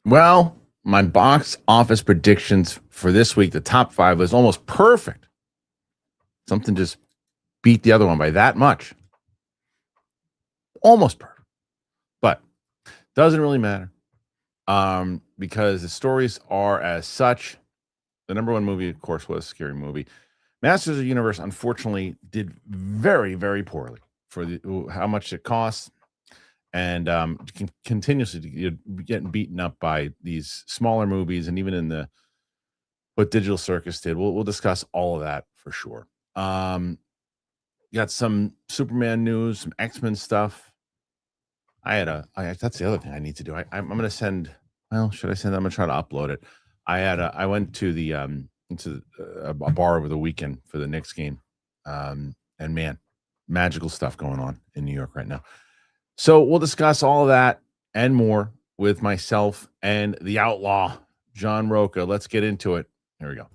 Well, my box office predictions for this week, the top 5 was almost perfect. Something just beat the other one by that much. Almost perfect. But doesn't really matter. Because the stories are as such. The number one movie, of course, was a Scary Movie. Masters of the Universe, unfortunately, did very, very poorly for how much it costs. And continuously getting beaten up by these smaller movies, and even in what Digital Circus did. We'll discuss all of that for sure. Got some Superman news, some X-Men stuff. That's the other thing I need to do. I'm going to send. Well, should I send? I'm going to try to upload it. I went to into a bar over the weekend for the Knicks game, and man, magical stuff going on in New York right now. So we'll discuss all of that and more with myself and the outlaw, John Roca. Let's get into it. Here we go.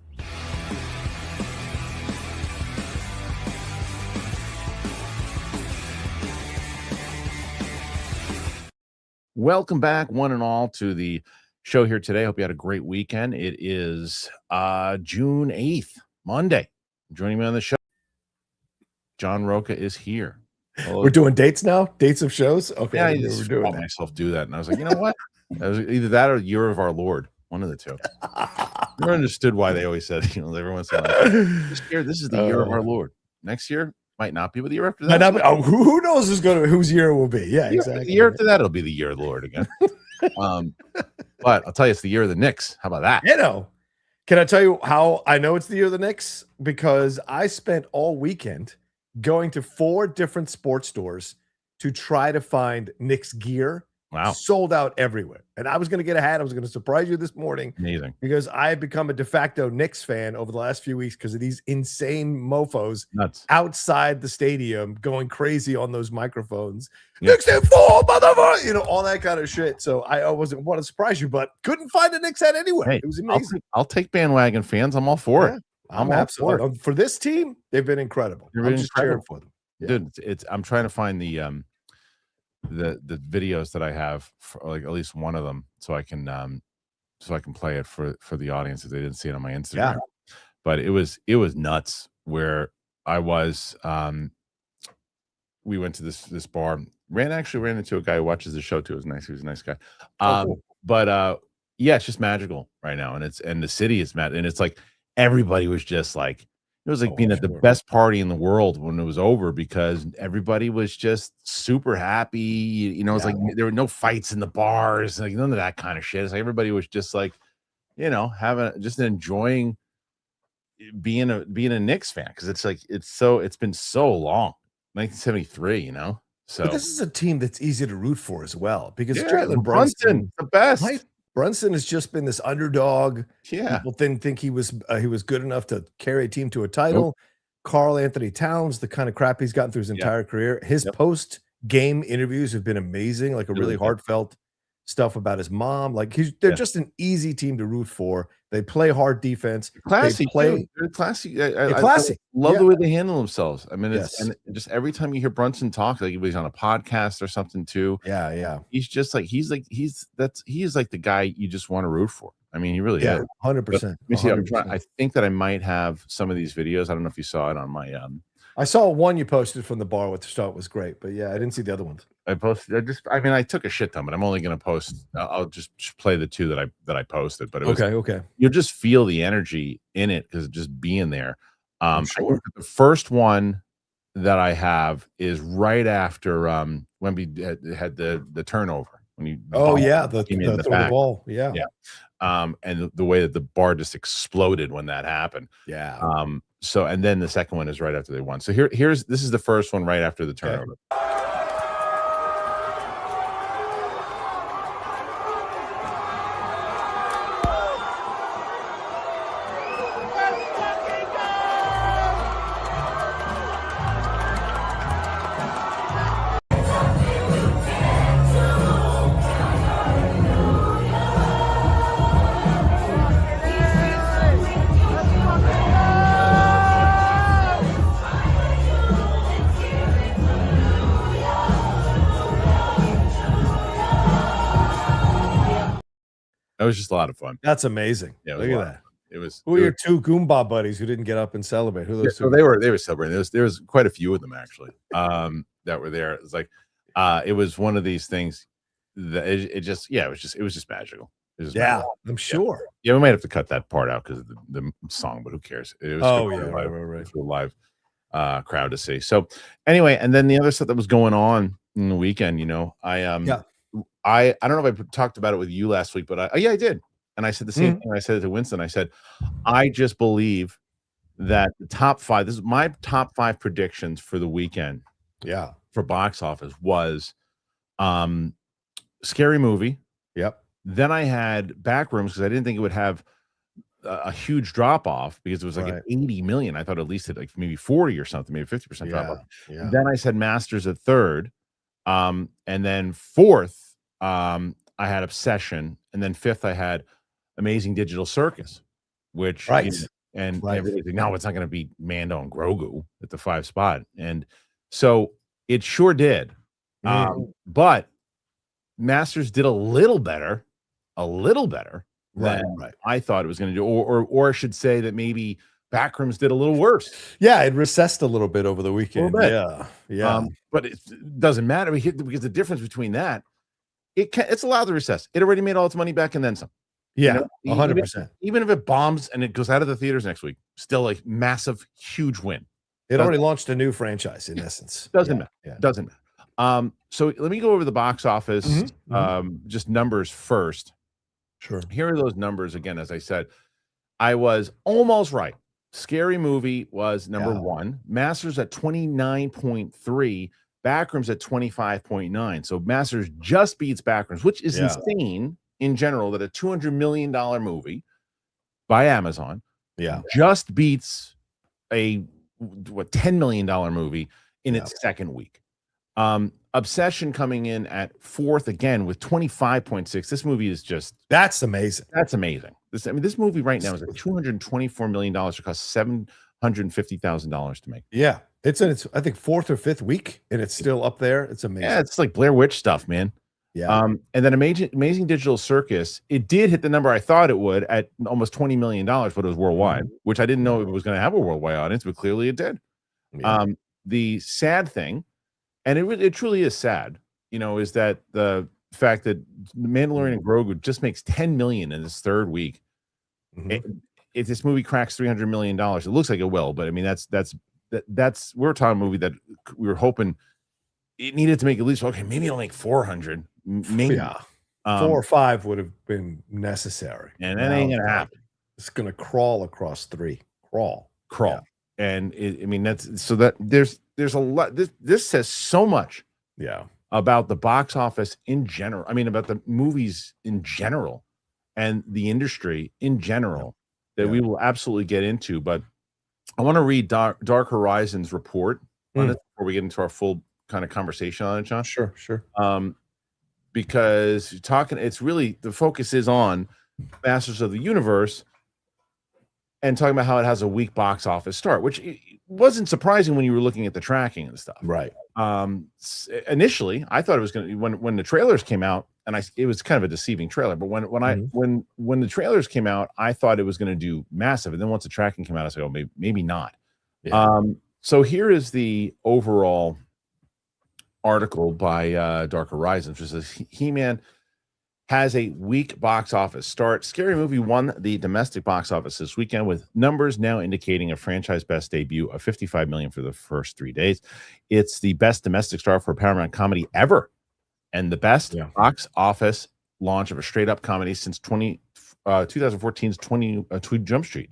Welcome back, one and all, to the show here today. Hope you had a great weekend. It is June 8th, Monday. Joining me on the show, John Roca is here. Hello. We're doing dates now? Dates of shows? Okay. Yeah, I just saw myself do that. And I was like, you know what? That was either that or Year of Our Lord. One of the two. Never understood why they always said, every once in a while, this year, this is the Year of Our Lord. Next year might not be, but the year after that. Who knows whose year it will be? Yeah, exactly. The year after that, it'll be the Year of the Lord again. But I'll tell you, it's the year of the Knicks. How about that? Can I tell you how I know it's the year of the Knicks? Because I spent all weekend going to 4 different sports stores to try to find Knicks gear. Wow. Sold out everywhere. And I was going to get a hat. I was going to surprise you this morning. Amazing. Because I have become a de facto Knicks fan over the last few weeks because of these insane mofos outside the stadium going crazy on those microphones. Yeah. Knicks in 4, motherfucker! All that kind of shit. So I wasn't want to surprise you, but couldn't find a Knicks hat anywhere. Hey, it was amazing. I'll take bandwagon fans. I'm all for it. I'm absolutely for this team. They've been incredible. I'm just cheering for them, dude. I'm trying to find the videos that I have, for like at least one of them, so I can play it for the audience if they didn't see it on my Instagram. Yeah. But it was nuts where I was. We went to this bar. Ran into a guy who watches the show too. It was nice. He was a nice guy. Cool. But yeah, it's just magical right now, and the city is mad, and it's like. Everybody was just like, it was like being at the best party in the world when it was over, because everybody was just super happy. It was like there were no fights in the bars, like none of that kind of shit. It's like everybody was just like, enjoying being a Knicks fan, because it's like it's been so long, 1973. So but this is a team that's easy to root for as well, because Jalen Brunson, the best. Right? Brunson has just been this underdog. Yeah, people didn't think he was good enough to carry a team to a title. Nope. Carl Anthony Towns, the kind of crap he's gotten through his entire career. His post-game interviews have been amazing, like a really heartfelt stuff about his mom. Like they're just an easy team to root for. They play hard defense. Classy. They're classy. I love the way they handle themselves. I mean, and just every time you hear Brunson talk, like he's on a podcast or something too. Yeah. He's just like he is like the guy you just want to root for. I mean, he really is. 100%. Let me see. I think that I might have some of these videos. I don't know if you saw it on my. I saw one you posted from the bar with the start was great, but I didn't see the other ones. I took a shit ton, but I'm only going to post. I'll just play the 2 that I posted. But it was okay. You'll just feel the energy in it because just being there. Sure. The first one that I have is right after Wemby had the turnover when you. The ball. Yeah. And the way that the bar just exploded when that happened. Yeah. So, and then the second one is right after they won. So this is the first one right after the turnover. That was just a lot of fun. That's amazing. Yeah, Look at that. It was. Who are your two Goomba buddies who didn't get up and celebrate? Who are those two? So they were celebrating. There was quite a few of them actually that were there. It was like it was one of these things that it was just magical. It was magical. I'm sure. Yeah, we might have to cut that part out because of the song, but who cares? It was right. For a live crowd to see. So anyway, and then the other stuff that was going on in the weekend, I don't know if I talked about it with you last week, but I did. And I said the same thing. I said it to Winston. I said, I just believe that the top 5, this is my top 5 predictions for the weekend. Yeah. For box office was Scary Movie. Yep. Then I had Backrooms because I didn't think it would have a huge drop off because it was like an 80 million. I thought at least at like maybe 40 or something, maybe 50% drop off. Yeah. Then I said Masters at 3rd. And then 4th, I had Obsession. And then 5th, I had Amazing Digital Circus, which everybody's like, no, it's not going to be Mando and Grogu at the 5 spot. And so it sure did. But Masters did a little better than I thought it was going to do, or I should say that maybe Backrooms did a little worse. Yeah, it recessed a little bit over the weekend. Yeah. But it doesn't matter because the difference between that, it's allowed to recess. It already made all its money back and then some. Yeah, 100%. Even if it bombs and it goes out of the theaters next week, still a massive, huge win. It already launched a new franchise in essence. Doesn't matter. Yeah. Doesn't matter. So let me go over the box office, just numbers first. Sure. Here are those numbers again. As I said, I was almost right. Scary Movie was number 1. Masters at 29.3. Backrooms at 25.9. So Masters just beats Backrooms, which is insane in general that a $200 million movie by Amazon just beats a $10 million movie in its second week. Obsession coming in at 4th again with 25.6. This movie is just that's amazing. That's amazing. This movie right now is like $224 million. It costs $750,000 to make. Yeah, it's I think 4th or 5th week, and it's still up there. It's amazing. Yeah, it's like Blair Witch stuff, man. Yeah. And then Amazing Digital Circus, it did hit the number I thought it would at almost $20 million, but it was worldwide, which I didn't know it was going to have a worldwide audience, but clearly it did. Yeah. The sad thing, and it truly is sad, is that the fact that Mandalorian and Grogu just makes $10 million in its 3rd week. If this movie cracks $300 million, it looks like it will, but I mean, we're talking a movie that we were hoping it needed to make at least, maybe it'll make 400. Maybe 4 or 5 would have been necessary, and that ain't gonna happen. It's gonna crawl across 3. Crawl. And there's a lot. This says so much about the box office in general. I mean, about the movies in general and the industry in general that we will absolutely get into. But I want to read Dark Horizons report on it before we get into our full kind of conversation on it, John. Sure. Because it's really the focus is on Masters of the Universe and talking about how it has a weak box office start, which wasn't surprising when you were looking at the tracking and stuff. Right. Initially, I thought it was going to when the trailers came out, and it was kind of a deceiving trailer. But when the trailers came out, I thought it was going to do massive, and then once the tracking came out, I was like, maybe not. Yeah. So here is the overall article by Dark Horizons, which says He-Man has a weak box office start. Scary Movie won the domestic box office this weekend, with numbers now indicating a franchise best debut of $55 million for the first 3 days. It's the best domestic start for a Paramount comedy ever, and the best box office launch of a straight-up comedy since 2014's 22 Jump Street.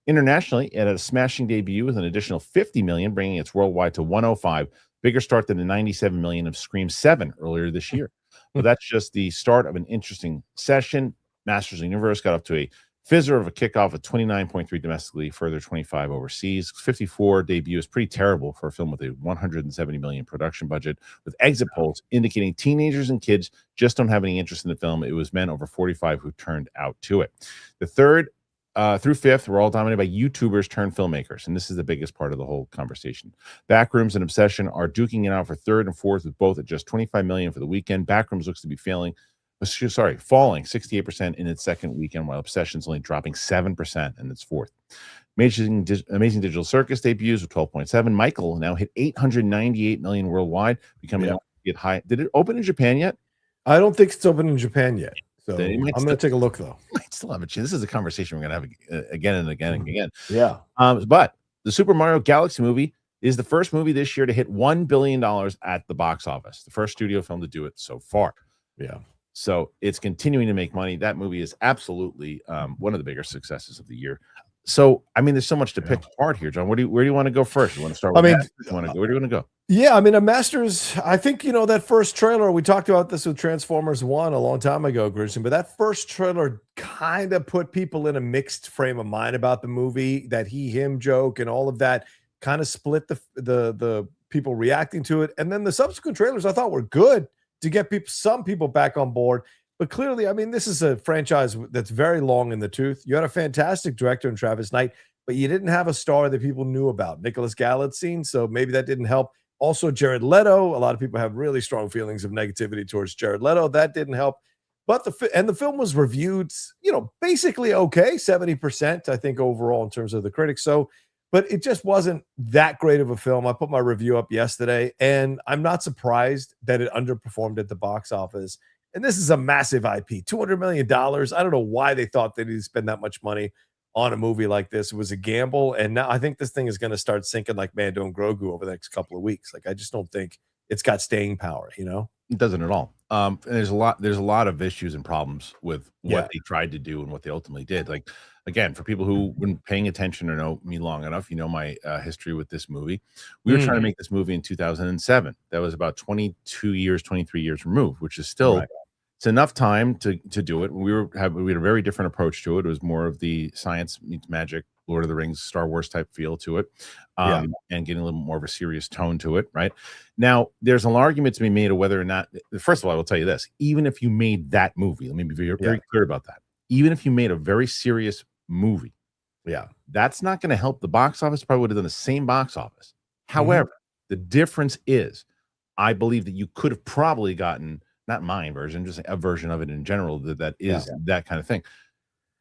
Internationally, it had a smashing debut with an additional $50 million, bringing its worldwide to 105. Bigger start than the $97 million of Scream 7 earlier this year. But that's just the start of an interesting session. Masters of the Universe got up to a fizzer of a kickoff with 29.3 domestically, further 25 overseas. 54 debut is pretty terrible for a film with a $170 million production budget, with exit polls indicating teenagers and kids just don't have any interest in the film. It was men over 45 who turned out to it. The 3rd through 5th were all dominated by YouTubers turned filmmakers, and this is the biggest part of the whole conversation. Backrooms and Obsession are duking it out for 3rd and 4th, with both at just $25 million for the weekend. Backrooms looks to be failing Sorry, falling 68% in its second weekend, while Obsession's only dropping 7% in its fourth. Amazing Digital Circus debuts with 12.7. Michael now hit 898 million worldwide, becoming get high. Did it open in Japan yet? I don't think it's open in Japan yet. So I'm going to take a look, though. Might still have a chance. This is a conversation we're going to have again and again and again. Yeah. But the Super Mario Galaxy movie is the first movie this year to hit $1 billion at the box office. The first studio film to do it so far. Yeah. So it's continuing to make money. That movie is absolutely one of the bigger successes of the year. So, I mean, there's so much to pick apart here, John. Where do you want to go first? You want to start with Masters? Where do you want to go? Yeah, I mean, a Masters, I think, that first trailer, we talked about this with Transformers 1 a long time ago, Kristian, but that first trailer kind of put people in a mixed frame of mind about the movie. That he-him joke and all of that kind of split the people reacting to it. And then the subsequent trailers I thought were good to get some people back on board. But clearly, I mean, this is a franchise that's very long in the tooth. You had a fantastic director in Travis Knight, but you didn't have a star that people knew about. Nicholas Galitzine, so maybe that didn't help. Also, Jared Leto. A lot of people have really strong feelings of negativity towards Jared Leto. That didn't help. But the film was reviewed, basically okay, 70%, I think, overall in terms of the critics. So, but it just wasn't that great of a film. I put my review up yesterday, and I'm not surprised that it underperformed at the box office. And this is a massive IP, $200 million. I don't know why they thought they needed to spend that much money on a movie like this. It was a gamble. And now I think this thing is going to start sinking like Mando and Grogu over the next couple of weeks. Like, I just don't think it's got staying power, It doesn't at all. And there's a lot of issues and problems with what they tried to do and what they ultimately did. Like, again, for people who weren't paying attention or know me long enough, my history with this movie. We were trying to make this movie in 2007. That was about 23 years removed, which is still it's enough time to do it. We had a very different approach to it. It was more of the science meets magic, Lord of the Rings, Star Wars type feel to it, and getting a little more of a serious tone to it. Right now, there's an argument to be made of whether or not. First of all, I will tell you this: even if you made that movie, let me be very clear about that. Even if you made a very serious movie, that's not going to help the box office. Probably would have done the same box office. However, the difference is, I believe that you could have probably gotten. Not my version, just a version of it in general that is that kind of thing.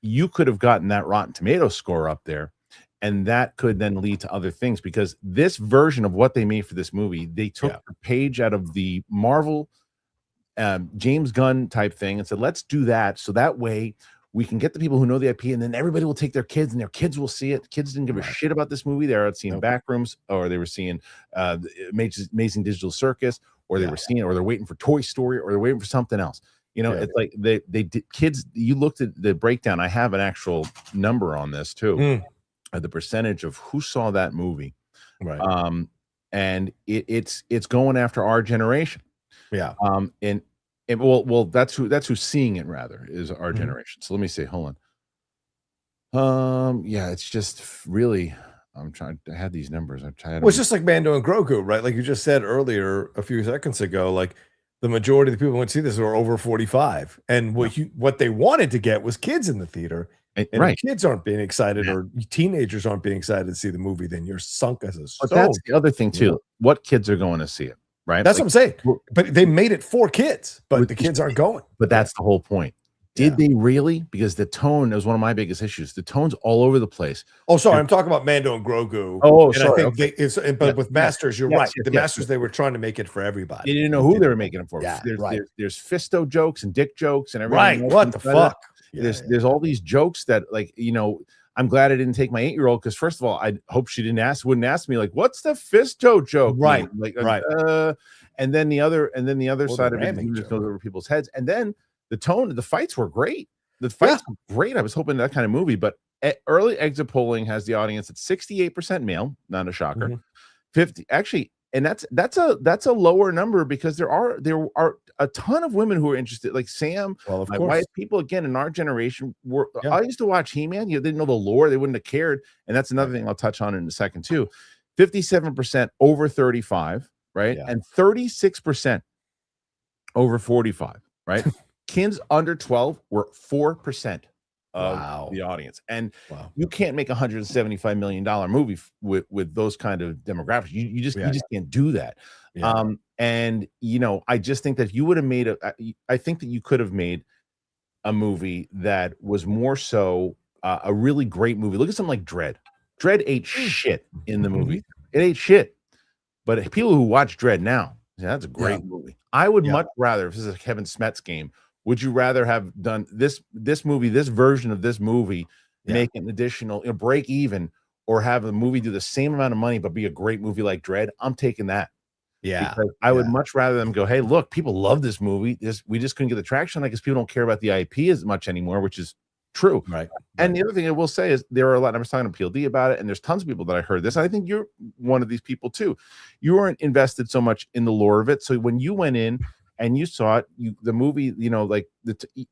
You could have gotten that Rotten Tomatoes score up there, and that could then lead to other things, because this version of what they made for this movie, they took a page out of the Marvel James Gunn type thing and said, let's do that, so that way we can get the people who know the IP, and then everybody will take their kids, and their kids will see it. Kids didn't give a shit about this movie. They were out seeing Backrooms, or they were seeing Amazing Digital Circus, or they were seeing it, or they're waiting for Toy Story, or they're waiting for something else. It's like they did. Kids, you looked at the breakdown. I have an actual number on this too, the percentage of who saw that movie, and it's going after our generation. And that's who's seeing it, rather, is our generation. So let me say, hold on. It's just really. I had these numbers. Well, it's just like Mando and Grogu, right? Like you just said earlier, a few seconds ago, like the majority of the people who went to see this were over 45. And what they wanted to get was kids in the theater. And if kids aren't being excited, or teenagers aren't being excited to see the movie, then you're sunk as a stone. But that's the other thing too. What kids are going to see it, right? That's what I'm saying. But they made it for kids, but the kids aren't going. But that's the whole point. Did they really? Because the tone is one of my biggest issues. The tone's all over the place. Oh, sorry. I'm talking about Mando and Grogu. Oh, and sorry. I think but with Masters, you're right. The Masters, they were trying to make it for everybody. They didn't know who they were making it for. Yeah, there's fisto jokes and dick jokes and everything. Right. What the fuck? There's all these jokes that, like, I'm glad I didn't take my 8-year-old, because first of all, I hope she wouldn't ask me, like, what's the fisto joke? Right. And then the other side of it just goes over people's heads. And then the tone, the fights were great. The fights were great. I was hoping that kind of movie, but early exit polling has the audience at 68% male, not a shocker. 50 actually, and that's a lower number, because there are a ton of women who are interested, like Sam. Well, of my course. wife, people again in our generation were. I used to watch He-Man. You didn't know the lore; they wouldn't have cared. And that's another thing I'll touch on in a second too. 57% over 35, right, and 36% over 45, right. Kids under 12 were 4%. of the audience. And Wow. you can't make $175 million movie with those kind of demographics. You just can't do that. Yeah. And I just think that you would have made I think that you could have made a movie that was more so a really great movie. Look at something like Dredd. Dredd ate shit in the movie. It ate shit. But people who watch Dredd now, that's a great movie. I would much rather, if this is a Kevin Smets game, would you rather have done this movie, this version of this movie, make an additional break even, or have a movie do the same amount of money but be a great movie like Dredd? I'm taking that. Yeah. Because I would much rather them go, hey, look, people love this movie. We just couldn't get the traction because people don't care about the IP as much anymore, which is true. Right. And the other thing I will say is there are a lot, I was talking to PLD about it, and there's tons of people that I heard this. I think you're one of these people too. You weren't invested so much in the lore of it. So when you went in and you saw it, the movie, like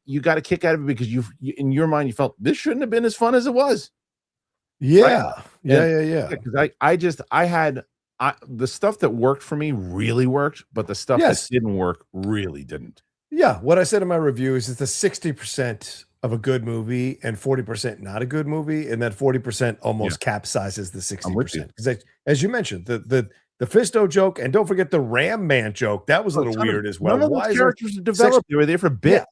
you got a kick out of it because you in your mind, you felt this shouldn't have been as fun as it was. Yeah. Right? Yeah. Because I had the stuff that worked for me really worked, but the stuff that didn't work really didn't. Yeah. What I said in my review is it's the 60% of a good movie and 40% not a good movie, and that 40% almost capsizes the 60%. Because as you mentioned, the Fisto joke, and don't forget the Ram Man joke, that was a little weird as well. None of those characters are developed. They were there for bit. Yeah.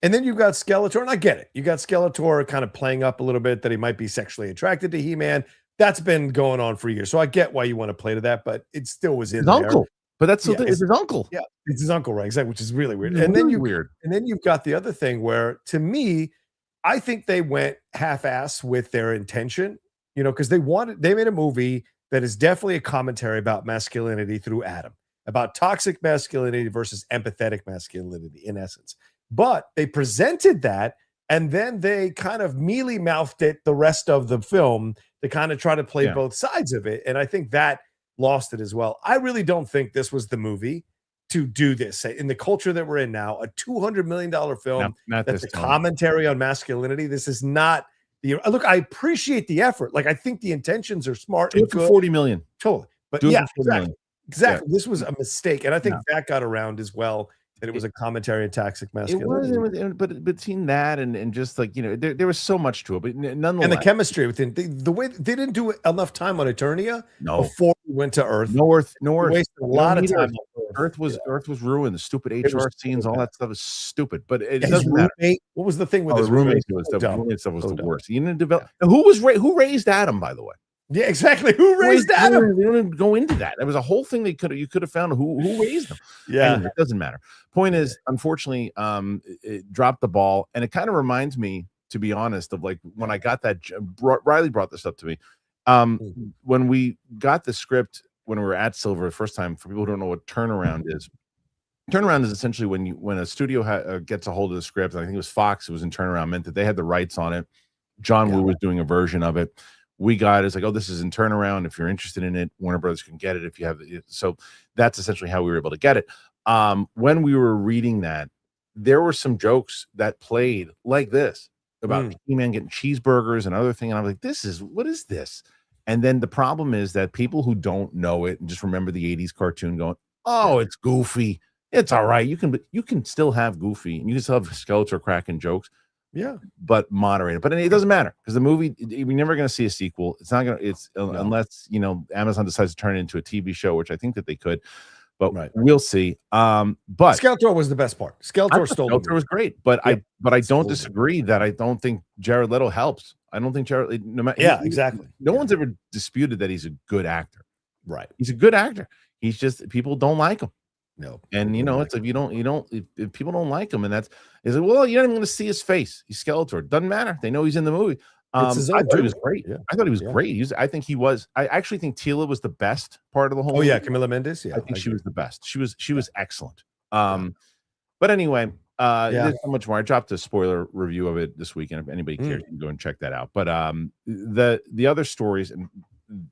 And then you've got Skeletor, and I get it. You got Skeletor kind of playing up a little bit that he might be sexually attracted to He-Man. That's been going on for years. So I get why you want to play to that, but it still was in his there. Uncle. But that's it's his uncle. Yeah, it's his uncle, right? Exactly, which is really weird. And then you've got the other thing where, to me, I think they went half-ass with their intention, because they made a movie that is definitely a commentary about masculinity through Adam, about toxic masculinity versus empathetic masculinity, in essence. But they presented that, and then they kind of mealy-mouthed it the rest of the film to kind of try to play both sides of it. And I think that lost it as well. I really don't think this was the movie to do this in the culture that we're in now. A $200 million film that's a commentary on masculinity. This is not the look. I appreciate the effort. Like, I think the intentions are smart. Do it for $40 million. Totally. But exactly. Yeah. This was a mistake, and I think that got around as well. That it was a commentary on toxic masculinity. It was, but between that and just like there was so much to it, but nonetheless, and the chemistry within the way they didn't do enough time on Eternia before we went to Earth. No Earth. Wasted a lot of time. Earth was ruined. The stupid HR scenes, all that stuff is stupid. But it doesn't matter. What was the thing with his roommate? Roommate stuff was the worst. You didn't develop. Who raised Adam, by the way? Yeah, exactly. Who raised Adam? We don't even go into that. There was a whole thing you could have found who raised them. Yeah, anyway, it doesn't matter. Point is, unfortunately, it dropped the ball, and it kind of reminds me, to be honest, of like when I got that. Riley brought this up to me. When we got the script when we were at Silver the first time. For people who don't know what turnaround is, turnaround is essentially when a studio gets a hold of the script. And I think it was Fox who was in turnaround, meant that they had the rights on it. John Woo was doing a version of it. We got it's like, oh, this is in turnaround. If you're interested in it, Warner Brothers can get it if you have it. So that's essentially how we were able to get it. When we were reading that, there were some jokes that played like this about He-Man getting cheeseburgers and other thing. And I'm like, what is this? And then the problem is that people who don't know it and just remember the 80s cartoon going, oh, it's goofy. It's all right. You can still have goofy and you can still have Skeletor cracking jokes. Yeah, but moderate it. But it doesn't matter because the movie, we're never going to see a sequel. It's not going to. Unless Amazon decides to turn it into a TV show, which I think that they could. But we'll see. But Skeletor was the best part. Skeletor was great. But I don't disagree that I don't think Jared Leto helps. I don't think Jared. No matter. Yeah, exactly. No one's ever disputed that he's a good actor. Right. He's a good actor. He's just people don't like him. No, and it's like if people don't like him, and that's is well, you're not even going to see his face. He's Skeletor. Doesn't matter. They know he's in the movie. I thought he was great. Yeah. I thought he was great. I think he was. I actually think Tila was the best part of the whole. Oh yeah, Camila Mendes. Yeah, I think she was the best. She was excellent. But anyway, there's so much more. I dropped a spoiler review of it this weekend. If anybody cares, you can go and check that out. But the other stories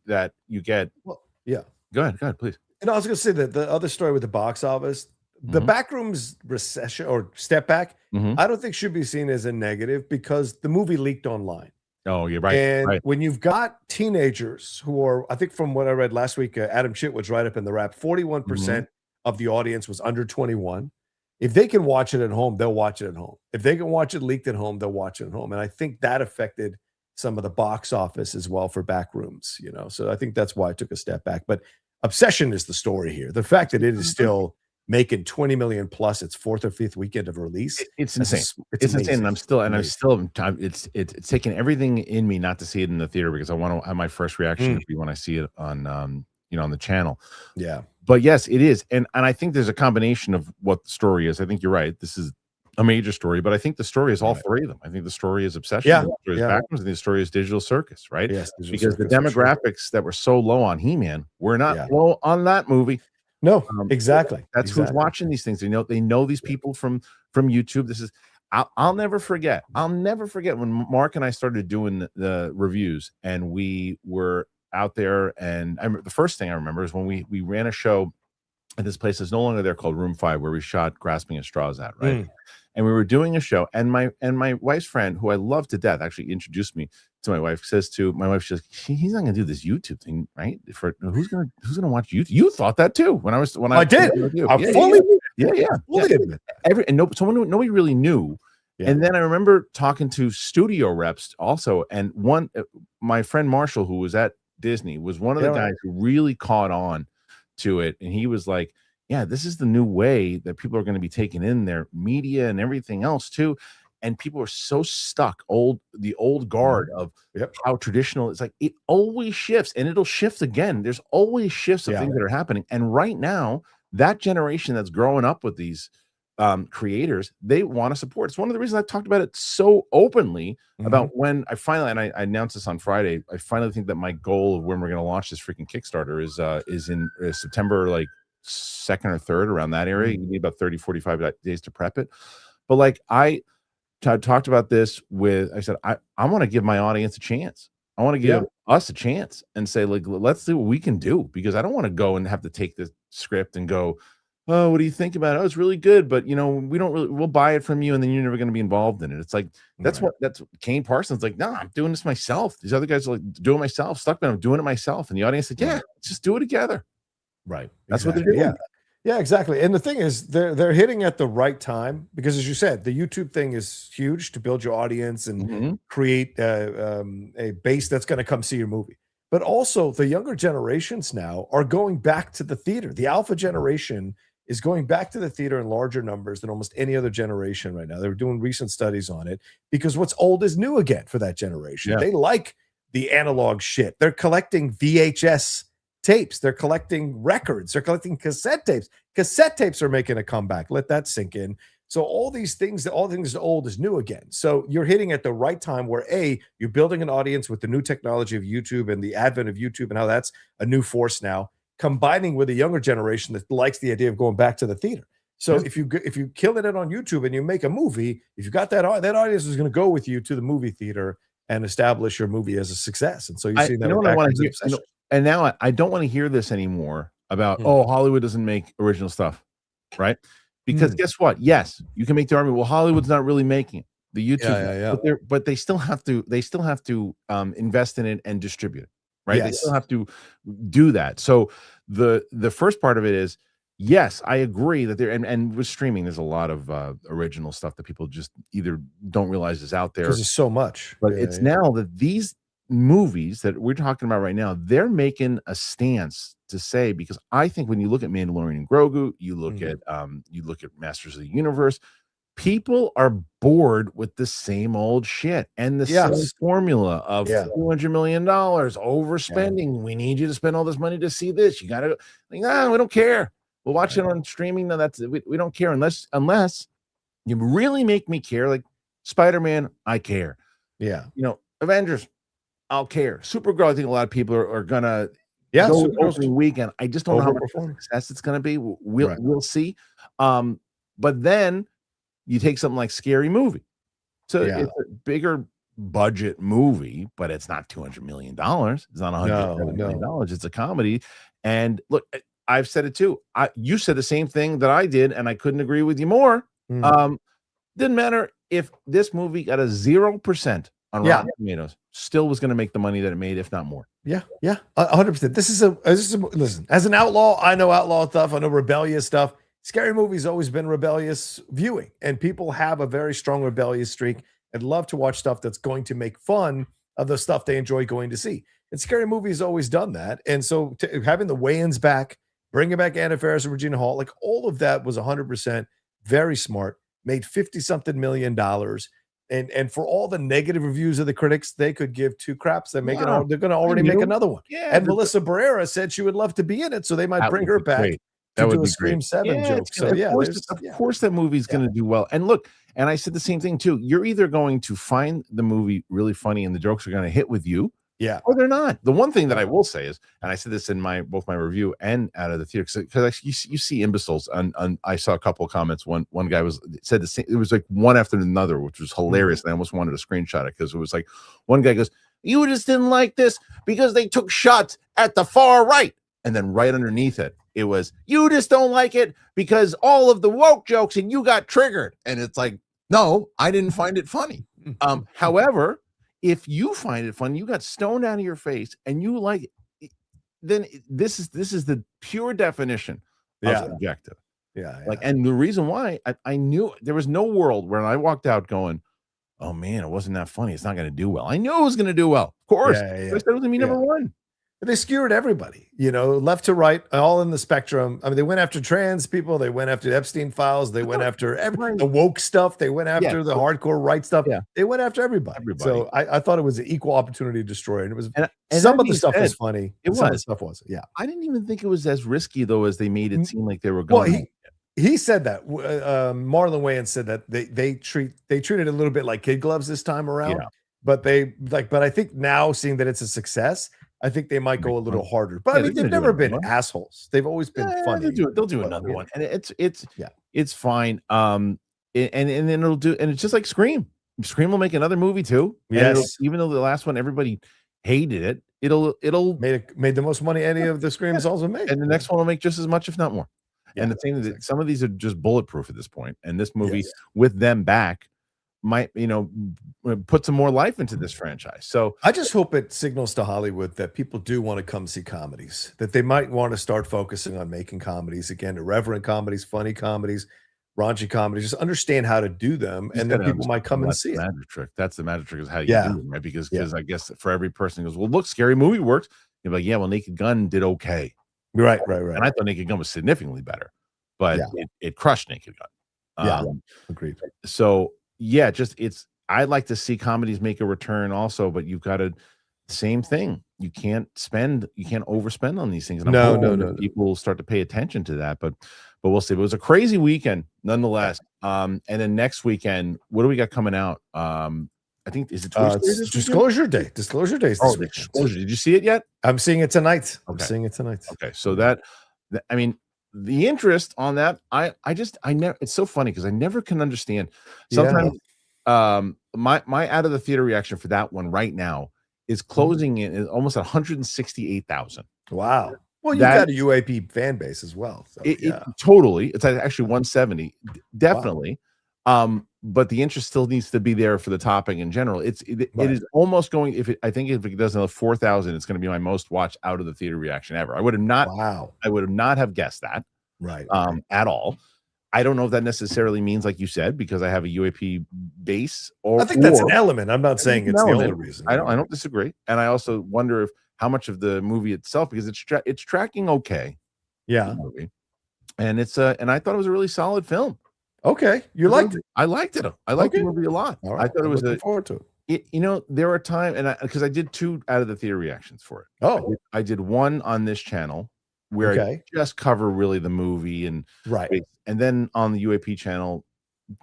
that you get. Well, yeah. Go ahead, please. And I was going to say that the other story with the box office, the Backrooms recession or step back, I don't think should be seen as a negative because the movie leaked online. Oh, you're right. And when you've got teenagers who are, I think from what I read last week, Adam Chitwood's right up in the wrap, 41% of the audience was under 21. if they can watch it at home, they'll watch it at home. If they can watch it leaked at home, they'll watch it at home. And I think that affected some of the box office as well for Backrooms, you know. So I think that's why I took a step back. But Obsession is the story here. The fact that it is still making 20 million plus its fourth or fifth weekend of release. It's insane. It's insane. And it's taking everything in me not to see it in the theater because I want to have my first reaction to be when I see it on on the channel. Yeah. But yes, it is. And I think there's a combination of what the story is. I think you're right. This is a major story, but I think the story is all three of them. I think the story is Obsession. Yeah. The story is Backrooms, and the story is Digital Circus, right? Yes. Because the demographics that were so low on He-Man were not low on that movie. No, exactly. That's who's watching these things. They know these people from YouTube. This is I'll never forget. I'll never forget when Mark and I started doing the reviews, and we were out there. And the first thing I remember is when we ran a show at this place that's no longer there called Room 5, where we shot Grasping at Straws at, right? And we were doing a show, and my wife's friend, who I love to death, actually introduced me to my wife. Says to my wife, she's like, he's not gonna do this YouTube thing, right? For who's gonna watch YouTube? You thought that too when I did. I fully admit. Nobody really knew. Yeah. And then I remember talking to studio reps also, and my friend Marshall, who was at Disney, was one of the guys who really caught on to it, and he was like, yeah, this is the new way that people are going to be taking in their media and everything else too. And people are so stuck, the old guard of how traditional. It's like it always shifts, and it'll shift again. There's always shifts of things that are happening. And right now, that generation that's growing up with these creators, they want to support. It's one of the reasons I talked about it so openly about when I finally, and I announced this on Friday, I finally think that my goal of when we're going to launch this freaking Kickstarter is in September, like 2nd or 3rd, around that area. You need about 30, 45 days to prep it. But like I talked about this I said, I want to give my audience a chance. I want to give us a chance and say, like, let's see what we can do, because I don't want to go and have to take the script and go, oh, what do you think about it? Oh, it's really good, but we'll buy it from you, and then you're never going to be involved in it. It's like that's Kane Parsons like, no, I'm doing this myself. These other guys are like, doing it myself. Stuckman, I'm doing it myself. And the audience said, yeah, let's just do it together. Right. That's what they're doing. Yeah, exactly. And the thing is, they're hitting at the right time, because, as you said, the YouTube thing is huge to build your audience and create a base that's going to come see your movie. But also, the younger generations now are going back to the theater. The alpha generation is going back to the theater in larger numbers than almost any other generation right now. They were doing recent studies on it, because what's old is new again for that generation. They like the analog shit. They're collecting VHS tapes. They're collecting records. They're collecting cassette tapes. Cassette tapes are making a comeback. Let that sink in. So all these things old is new again. So you're hitting at the right time where you're building an audience with the new technology of YouTube and the advent of YouTube and how that's a new force now, combining with a younger generation that likes the idea of going back to the theater. So if you kill it on YouTube and you make a movie, if you got that audience is going to go with you to the movie theater and establish your movie as a success. And so you're seeing that. And now I don't want to hear this anymore about, Hollywood doesn't make original stuff, right? Because guess what? Yes, you can make the argument, well, Hollywood's not really making it. The YouTube, but they still have to invest in it and distribute it, right? Yes. They still have to do that. So the first part of it is, yes, I agree that and with streaming, there's a lot of original stuff that people just either don't realize is out there. Because there's so much. But it's now that these movies that we're talking about right now, they're making a stance to say, because I think when you look at Mandalorian and Grogu, you look at Masters of the Universe, people are bored with the same old shit and the same formula of $200 million overspending. We need you to spend all this money to see this. You gotta we don't care. We'll watch it on streaming. No, we don't care unless you really make me care. Like Spider-Man, I care. Yeah. Avengers, I'll care. Supergirl, I think a lot of people are gonna go opening weekend. I just don't know how much success it's gonna be. We'll see. But then you take something like Scary Movie. So it's a bigger budget movie, but it's not $200 million. It's not $170 million. It's a comedy. And look, I've said it too. You said the same thing that I did, and I couldn't agree with you more. Didn't matter if this movie got a 0% on Rotten Tomatoes, still was going to make the money that it made, if not more. 100%. This is a listen. As an outlaw, I know outlaw stuff. I know rebellious stuff. scary movies always been rebellious viewing, and people have a very strong rebellious streak and love to watch stuff that's going to make fun of the stuff they enjoy going to see. And scary movies always done that. And so having the Wayans back, bringing back Anna Faris and Regina Hall, like all of that was 100% very smart, made 50-something million dollars. And for all the negative reviews of the critics, they could give two craps. They're going to already make another one. Yeah, and Melissa Barrera said she would love to be in it, so they might bring her back. Great. That would do a Scream 7 joke. So of course that movie's going to do well. And look, and I said the same thing too. You're either going to find the movie really funny and the jokes are going to hit with you, or they're not. The one thing that I will say is, and I said this in both my review and out of the theater, because you see imbeciles. And I saw a couple of comments. One guy said the same. It was like one after another, which was hilarious. And I almost wanted to screenshot it because it was like one guy goes, "You just didn't like this because they took shots at the far right," and then right underneath it, it was, "You just don't like it because all of the woke jokes and you got triggered." And it's like, no, I didn't find it funny. However, if you find it funny, you got stoned out of your face and you like it, then this is the pure definition of subjective. And the reason why I knew there was no world where I walked out going, "Oh man, it wasn't that funny. It's not going to do well." I knew it was going to do well. Of course. That was going to be number one. They skewered everybody, left to right, all in the spectrum. I mean, they went after trans people. They went after Epstein files. They went after the woke stuff. They went after the hardcore right stuff. They went after everybody. So I thought it was an equal opportunity destroyer. And it was, and some of the stuff was funny. Some of the stuff was, I didn't even think it was as risky though, as they made it seem like they were going. Well, he said that Marlon Wayans said that they treated it a little bit like kid gloves this time around. But I think now, seeing that it's a success, I think they might go a little harder. But I mean, they've never been assholes. They've always been funny. They'll do another one, and it's fine. And then it'll do, and it's just like Scream. Scream will make another movie too. Yes, even though the last one everybody hated it, it'll made the most money any of the Screams also made, and the next one will make just as much, if not more. And the thing is, some of these are just bulletproof at this point, and this movie with them back might put some more life into this franchise. So I just hope it signals to Hollywood that people do want to come see comedies, that they might want to start focusing on making comedies again, irreverent comedies, funny comedies, raunchy comedies, just understand how to do them, and then people might come and see it. Magic trick. That's the magic trick, is how you do them, right? Because I guess for every person who goes, "Well, look, Scary Movie works," you're like, "Yeah, well, Naked Gun did okay." Right. And I thought Naked Gun was significantly better, but it crushed Naked Gun. Agreed. So I'd like to see comedies make a return also, but you've got to, same thing. You can't overspend on these things. And no. People will start to pay attention to that, but we'll see. But it was a crazy weekend nonetheless. And then next weekend, what do we got coming out? I think, is it Disclosure Day? Disclosure Day is this weekend. Disclosure. Did you see it yet? I'm seeing it tonight. Okay. So I mean, the interest on that, I never, it's so funny because I never can understand. Sometimes my out of the theater reaction for that one right now is closing in at almost 168,000. Wow. Well, you've got a UAP fan base as well. So, totally. It's actually 170, definitely. But the interest still needs to be there for the topic in general. It is almost going. I think if it does another 4,000, it's going to be my most watched out of the theater reaction ever. I would have not. Wow. I would have not have guessed that. Right. At all. I don't know if that necessarily means, like you said, because I have a UAP base, or I think that's an element. I'm not saying it's the only reason. I don't disagree, and I also wonder if how much of the movie itself, because it's tracking okay. Yeah. And it's and I thought it was a really solid film. Okay, you liked it. I liked it. I liked the movie a lot. Right. I thought it was looking forward to it. There are times, and because I did 2 out of the theater reactions for it. Oh, I did one on this channel where I just cover really the movie and then on the UAP channel,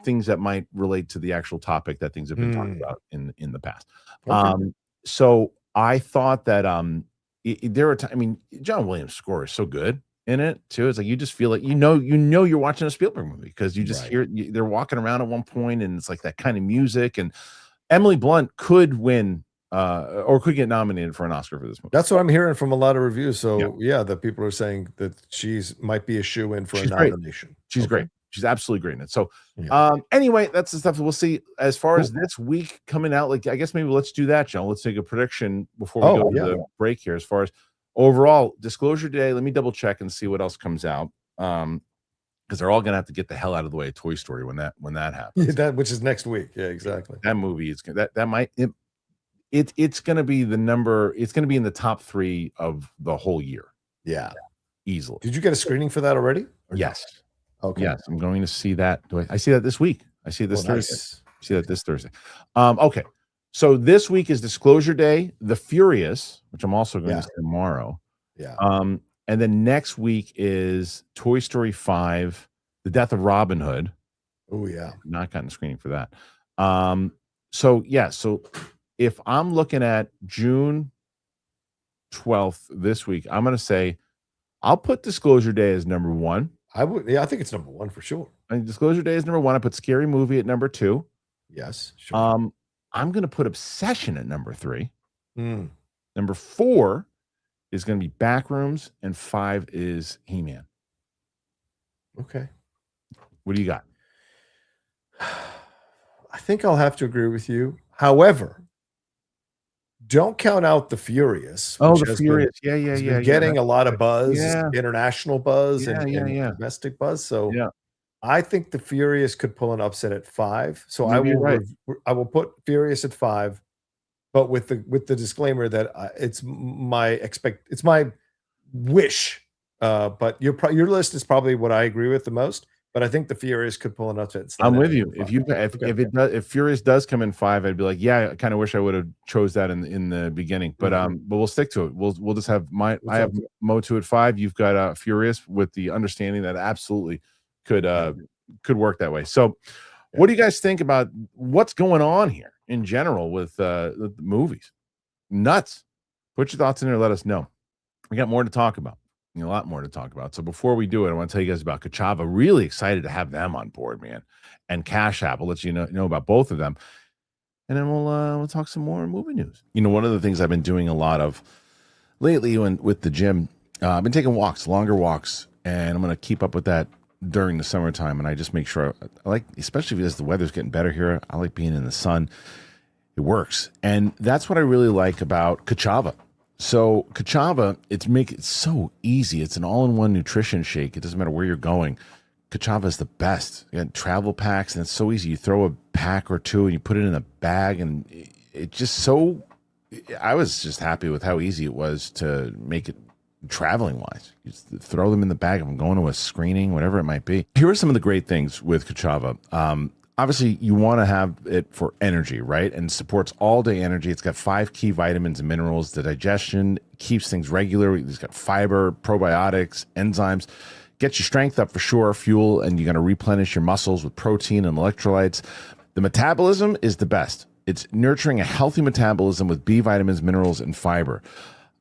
things that might relate to the actual topic that things have been talked about in the past. So I thought that there were times. I mean, John Williams' score is so good in it too. It's like you just feel like you're watching a Spielberg movie because you just hear they're walking around at one point and it's like that kind of music. And Emily Blunt could win or could get nominated for an Oscar for this movie. That's what I'm hearing from a lot of reviews. So that people are saying that might be a shoe-in for a nomination. She's great. She's absolutely great in it. So anyway, that's the stuff that we'll see as far as this week coming out. Like, I guess maybe let's do that, John. Let's take a prediction before we go to the break here. As far as overall Disclosure Day, let me double check and see what else comes out. because they're all gonna have to get the hell out of the way of Toy Story when that happens. Yeah, that which is next week. Yeah, exactly. That movie is it's gonna be the number. It's gonna be in the top 3 of the whole year. Yeah, easily. Did you get a screening for that already? Yes. Okay. Yes, I'm going to see that. I see that this week. I see it this Thursday. Nice. I see that this Thursday. Okay. So this week is Disclosure Day, The Furious, which I'm also going to see tomorrow. Yeah. And then next week is Toy Story 5, The Death of Robin Hood. Oh yeah. Not gotten a screening for that. So if I'm looking at June 12th this week, I'm going to say I'll put Disclosure Day as number 1. I would. Yeah, I think it's number 1 for sure. And Disclosure Day is number 1. I put Scary Movie at number 2. Yes. Sure. I'm going to put Obsession at number 3. Mm. Number 4 is going to be Backrooms, and 5 is He-Man. Okay. What do you got? I think I'll have to agree with you. However, don't count out The Furious. Oh, The Furious. Yeah. Getting a lot of buzz, international buzz, and domestic buzz. So I think The Furious could pull an upset at 5. So I will put Furious at 5, but with the disclaimer that it's my wish. But your list is probably what I agree with the most. But I think The Furious could pull an upset. I'm with you. If Furious does come in 5, I'd be like, yeah, I kind of wish I would have chose that in the beginning. But but we'll stick to it. We'll just have I have MOTU at 5. You've got Furious, with the understanding that absolutely could work that way. So, what do you guys think about what's going on here in general with the movies? Nuts. Put your thoughts in there. Let us know. We got more to talk about. A lot more to talk about. So before we do it, I want to tell you guys about Kachava. Really excited to have them on board, man. And Cash App. I'll let you know about both of them. And then we'll talk some more movie news. One of the things I've been doing a lot of lately with the gym, I've been taking walks, longer walks, and I'm going to keep up with that during the summertime. And I just make sure I like, especially as the weather's getting better here, I like being in the sun. It works. And that's what I really like about Kachava. So Kachava, it's so easy. It's an all-in-one nutrition shake. It doesn't matter where you're going. Kachava is the best. You got travel packs, and it's so easy. You throw a pack or two, and you put it in a bag, and it just so. I was just happy with how easy it was to make it traveling-wise. You just throw them in the bag if I'm going to a screening, whatever it might be. Here are some of the great things with Kachava. Obviously, you want to have it for energy, right? And supports all-day energy. It's got 5 key vitamins and minerals. The digestion keeps things regular. It's got fiber, probiotics, enzymes. Gets your strength up for sure, fuel, and you're going to replenish your muscles with protein and electrolytes. The metabolism is the best. It's nurturing a healthy metabolism with B vitamins, minerals, and fiber.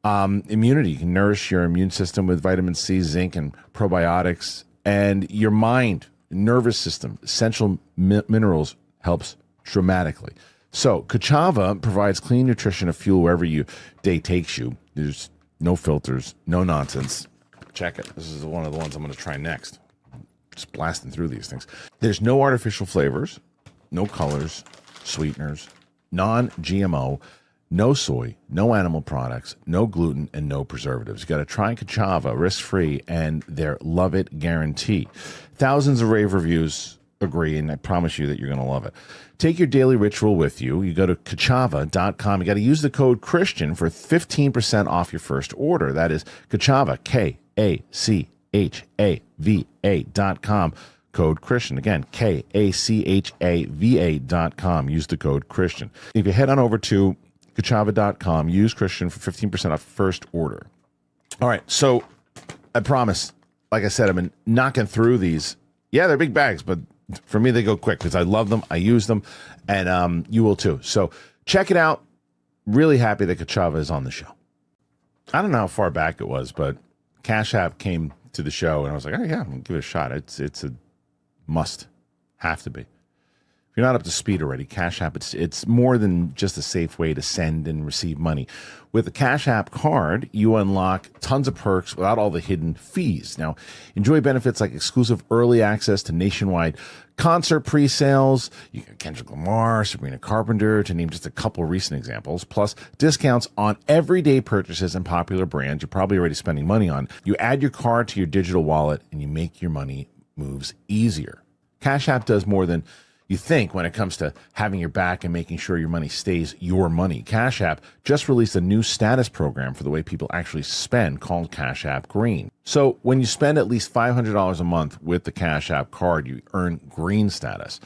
Immunity. You can nourish your immune system with vitamin C, zinc, and probiotics. And your mind, nervous system, essential minerals, helps dramatically. So Kachava provides clean nutrition and fuel wherever your day takes you. There's no filters, no nonsense. Check it. This is one of the ones I'm going to try next. Just blasting through these things. There's no artificial flavors, no colors, sweeteners, non-GMO, no soy, no animal products, no gluten, and no preservatives. You got to try Kachava risk-free and their love it guarantee. Thousands of rave reviews agree, and I promise you that you're going to love it. Take your daily ritual with you. You go to Kachava.com. You got to use the code Kristian for 15% off your first order. That is Kachava, Kachava.com. Code Kristian. Again, Kachava.com. Use the code Kristian. If you head on over to Kachava.com, use Kristian for 15% off first order. All right, so I promise, like I said, I've been knocking through these. Yeah, they're big bags, but for me, they go quick because I love them. I use them, and you will too. So check it out. Really happy that Kachava is on the show. I don't know how far back it was, but Cash App came to the show, and I was like, oh, yeah, I'm going to give it a shot. It's a must. Have to be. If you're not up to speed already, Cash App, it's more than just a safe way to send and receive money. With the Cash App card, you unlock tons of perks without all the hidden fees. Now, enjoy benefits like exclusive early access to nationwide concert pre-sales. You got Kendrick Lamar, Sabrina Carpenter, to name just a couple of recent examples, plus discounts on everyday purchases and popular brands you're probably already spending money on. You add your card to your digital wallet, and you make your money moves easier. Cash App does more than you think when it comes to having your back and making sure your money stays your money. Cash App just released a new status program for the way people actually spend called Cash App Green. So when you spend at least $500 a month with the Cash App card, you earn green status.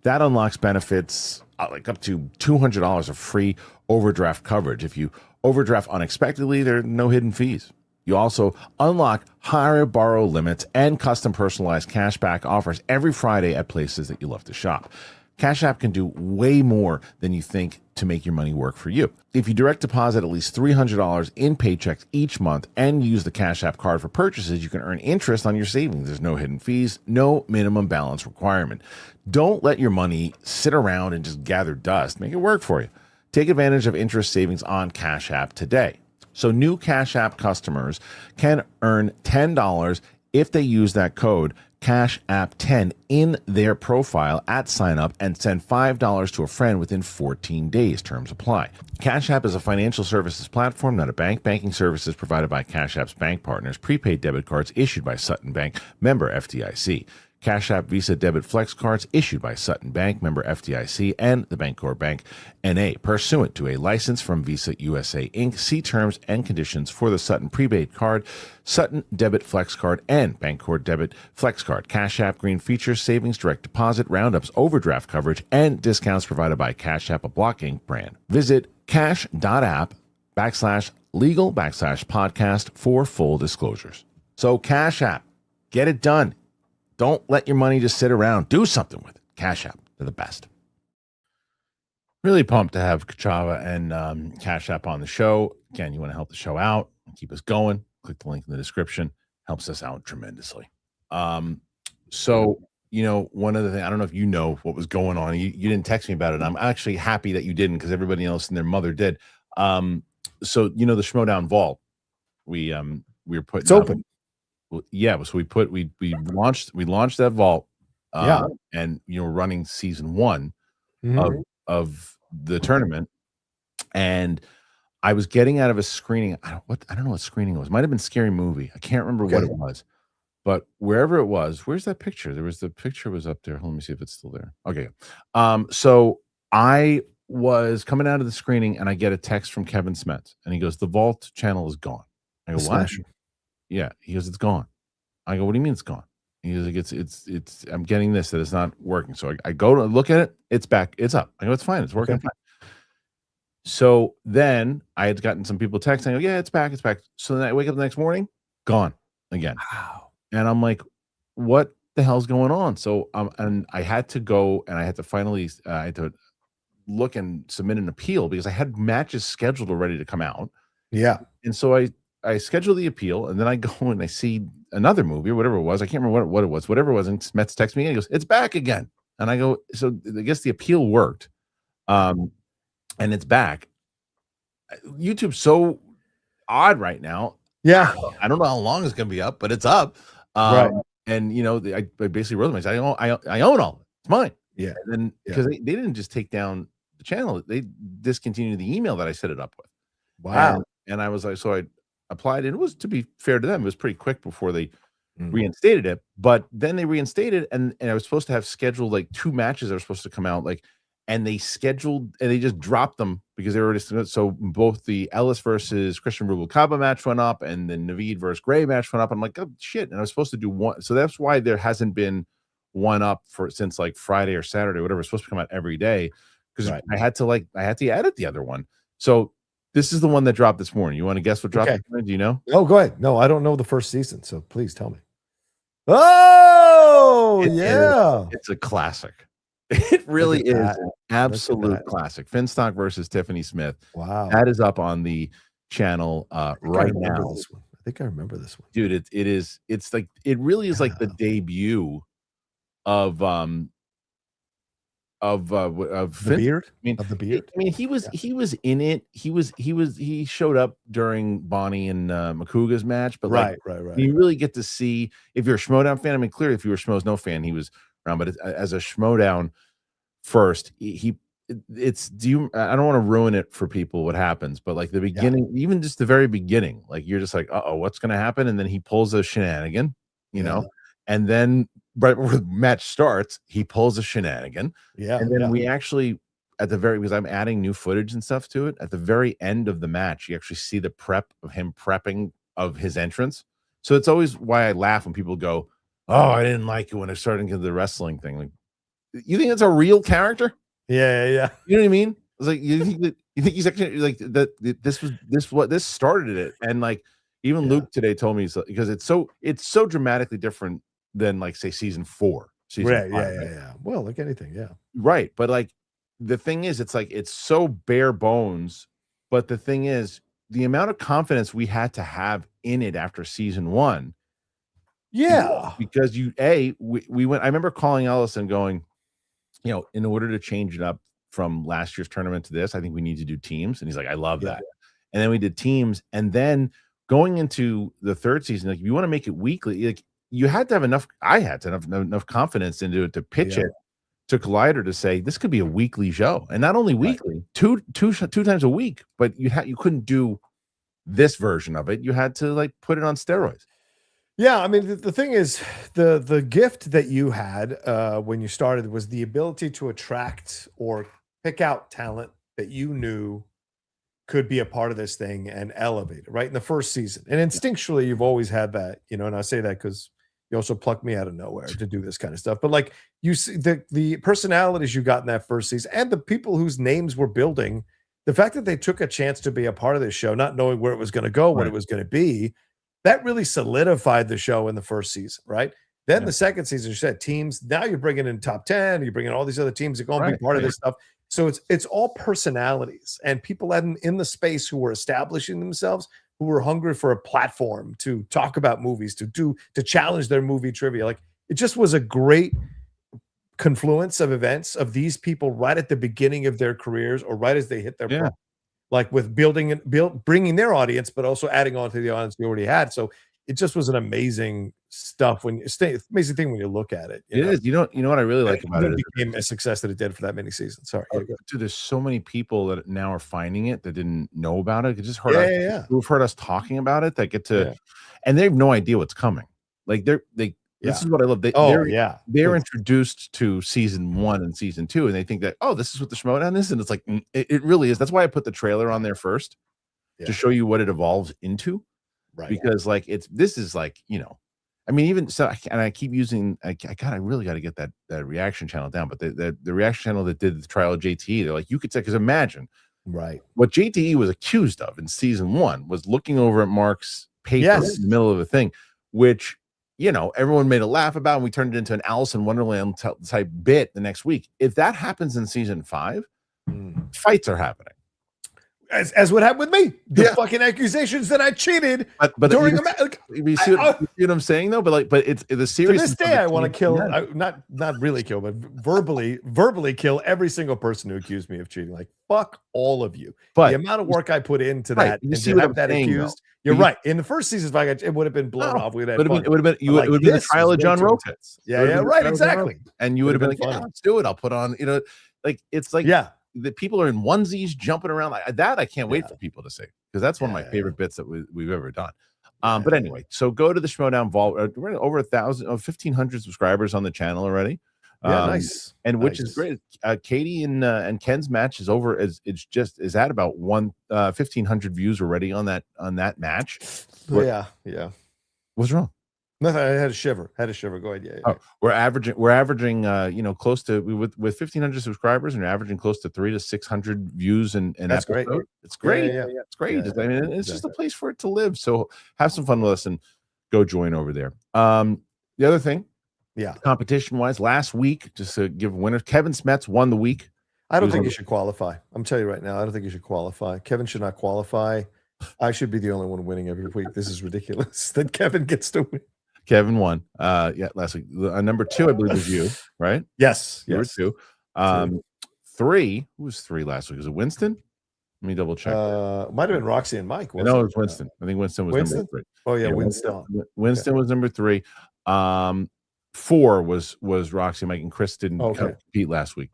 That unlocks benefits like up to $200 of free overdraft coverage. If you overdraft unexpectedly, there are no hidden fees. You also unlock higher borrow limits and custom personalized cashback offers every Friday at places that you love to shop. Cash App can do way more than you think to make your money work for you. If you direct deposit at least $300 in paychecks each month and use the Cash App card for purchases, you can earn interest on your savings. There's no hidden fees, no minimum balance requirement. Don't let your money sit around and just gather dust. Make it work for you. Take advantage of interest savings on Cash App today. So new Cash App customers can earn $10 if they use that code Cash App 10 in their profile at sign up and send $5 to a friend within 14 days. Terms apply. Cash App is a financial services platform, not a bank. Banking services provided by Cash App's bank partners. Prepaid debit cards issued by Sutton Bank, member FDIC. Cash App Visa Debit Flex cards issued by Sutton Bank, member FDIC, and the Bancorp Bank N.A. pursuant to a license from Visa USA Inc. See terms and conditions for the Sutton prepaid card, Sutton Debit Flex card, and Bancorp Debit Flex card. Cash App Green features savings, direct deposit, roundups, overdraft coverage, and discounts provided by Cash App, a Block Inc. brand. Visit cash.app/legal/podcast for full disclosures. So Cash App, get it done. Don't let your money just sit around. Do something with it. Cash App, they're the best. Really pumped to have Kachava and Cash App on the show. Again, you want to help the show out and keep us going, click the link in the description. Helps us out tremendously. So, you know, one of the things, I don't know if you know what was going on. You didn't text me about it. I'm actually happy that you didn't because everybody else and their mother did. So, you know, the Schmoedown vault, we were putting It's open. Yeah, so we launched that vault, and you know, running season 1 of the tournament, and I was getting out of a screening. I don't know what screening it was. Might have been Scary Movie. I can't remember what it was, but wherever it was, where's that picture? The picture was up there. Let me see if it's still there. Okay, so I was coming out of the screening, and I get a text from Kevin Smets, and he goes, "The vault channel is gone." I go, "What?" Yeah, he goes, "It's gone." I go, "What do you mean it's gone?" He goes, like, it's I'm getting this that it's not working. So I go to look at it, it's back, it's up. I go, "It's fine, it's working fine." So then I had gotten some people texting, I go, "Yeah, it's back, it's back." So then I wake up the next morning, gone again. Wow. And I'm like, what the hell's going on? So and I had to go and I had to finally I had to look and submit an appeal because I had matches scheduled already to come out. Yeah. And so I schedule the appeal, and then I go and I see another movie or whatever it was. I can't remember what it was. Whatever it was, and Smets texts me and he goes, "It's back again." And I go, so I guess the appeal worked, and it's back. YouTube's so odd right now. Yeah, I don't know how long it's gonna be up, but it's up. Right. And you know, I basically wrote them. I said, I own all of it. It's mine. Yeah. And then because they didn't just take down the channel, they discontinued the email that I set it up with. Wow. And I was like, so I applied, and it was, to be fair to them, it was pretty quick before they reinstated it. But then they reinstated, and I was supposed to have scheduled like 2 matches that were supposed to come out, like, and they scheduled and they just dropped them because they were just so both the Ellis versus Christian Rubalcaba match went up, and the Naveed versus Gray match went up. I'm like, oh shit! And I was supposed to do one, so that's why there hasn't been one up since like Friday or Saturday, whatever. It's supposed to come out every day because I had to edit the other one. So this is the one that dropped this morning. You want to guess what dropped this morning? Do you know? Oh, go ahead. No, I don't know the first season, so please tell me. Oh, It's a classic. It really is an absolute classic. Finstock versus Tiffany Smith. Wow. That is up on the channel right now. I think I remember this one. Dude, it's like, it really is like the debut of the beard. Of the beard. I mean, he was in it. He showed up during Bonnie and Makuga's match, but right. You really get to see, if you're a Schmoedown fan. I mean, clearly, if you were a Schmoes No fan, he was around. But as a Schmoedown first, I don't want to ruin it for people what happens, but like the beginning, even just the very beginning, like you're just like, uh-oh, what's going to happen? And then he pulls a shenanigan, you know, and then right before the match starts, he pulls a shenanigan. Yeah. And then we actually, because I'm adding new footage and stuff to it, at the very end of the match, you actually see the prep of him prepping of his entrance. So it's always why I laugh when people go, "Oh, I didn't like it when I started into the wrestling thing." Like, you think it's a real character? Yeah. You know what I mean? It's like you think he's actually like that. This started it, and like even Luke today told me because it's so dramatically different than like say season 4, season 5, yeah. Well, like anything, yeah. Right, but like the thing is, it's like it's so bare bones. But the thing is, the amount of confidence we had to have in it after season 1. Yeah, because we went. I remember calling Ellis and going, in order to change it up from last year's tournament to this, I think we need to do teams. And he's like, I love that. And then we did teams, and then going into the 3rd season, like if you want to make it weekly, like you had to have enough. I had to have enough confidence into it to pitch it to Collider to say this could be a weekly show, and not only weekly, two times a week. But you couldn't do this version of it. You had to like put it on steroids. Yeah, I mean, the thing is, the gift that you had when you started was the ability to attract or pick out talent that you knew could be a part of this thing and elevate it, right? In the first season. And instinctually, you've always had that, and I say that because you also plucked me out of nowhere to do this kind of stuff. But like you see the personalities you got in that first season and the people whose names were building, the fact that they took a chance to be a part of this show, not knowing where it was going to go, what it was going to be, that really solidified the show in the first season, right? Then the second season, you said teams. Now you're bringing in top 10. You're bringing all these other teams that are going to be part of this stuff. So it's all personalities and people in the space who were establishing themselves, who were hungry for a platform to talk about movies, to challenge their movie trivia. Like it just was a great confluence of events of these people right at the beginning of their careers or right as they hit their prime. Like with bringing their audience, but also adding on to the audience we already had. So it just was an amazing stuff amazing thing when you look at it. It is. You know what I really like about it? It became a success that it did for that many seasons. Sorry. Dude, there's so many people that now are finding it that didn't know about it. It just heard who've heard us talking about it that get to, and they have no idea what's coming. Like this is what I love. They're introduced to season 1 and season 2, and they think that, this is what the Schmoedown is, and it's like it really is. That's why I put the trailer on there first to show you what it evolves into, right? Because like this is like I mean, even so, and I keep using. I really got to get that reaction channel down. But the reaction channel that did the trial of JTE, they're like, you could say, because imagine, what JTE was accused of in season 1 was looking over at Mark's paper in the middle of a thing, which everyone made a laugh about, and we turned it into an Alice in Wonderland type bit the next week. If that happens in season 5, fights are happening. As what happened with me, the fucking accusations that I cheated but during you, you see what I'm saying though. But it's the series. To this day, I want to kill, not really kill, but verbally kill every single person who accused me of cheating. Like fuck all of you. But the amount of work I put into that, you see what I'm saying, accused. You're right. In the first season, it would have been blown off. It would have been the trial of John Ropitz. Yeah, right, exactly. And you would have been like, let's do it. I'll put on, like it's like the people are in onesies jumping around like that. I can't wait for people to see, because that's one of my favorite bits that we've ever done. But anyway, so go to the Schmoedown Vault. We're over 1,500 subscribers on the channel already. Nice. And which is great. Katie and Ken's match is over. Is at about 1,500 views already on that match. Yeah. What's wrong? Nothing. I had a shiver. Go ahead. Yeah. We're averaging close to with 1,500 subscribers, and you're averaging close to 300 to 600 views and that's episode. Great. It's great. It's great. I mean, it's just a place for it to live. So have some fun with us and go join over there. The other thing, competition wise, last week, just to give winners, Kevin Smets won the week. I don't think you should qualify. I'm telling you right now, I don't think you should qualify. Kevin should not qualify. I should be the only one winning every week. This is ridiculous that Kevin gets to win. Kevin won. Last week. Number 2, I believe, was you, right? Yes. Number 2. 3. Who was 3 last week? Was it Winston? Let me double check. Might have been Roxy and Mike. No, it was Winston. I think Winston was number 3. Oh yeah, Winston. Winston was number 3. 4 was Roxy, Mike, and Chris didn't compete last week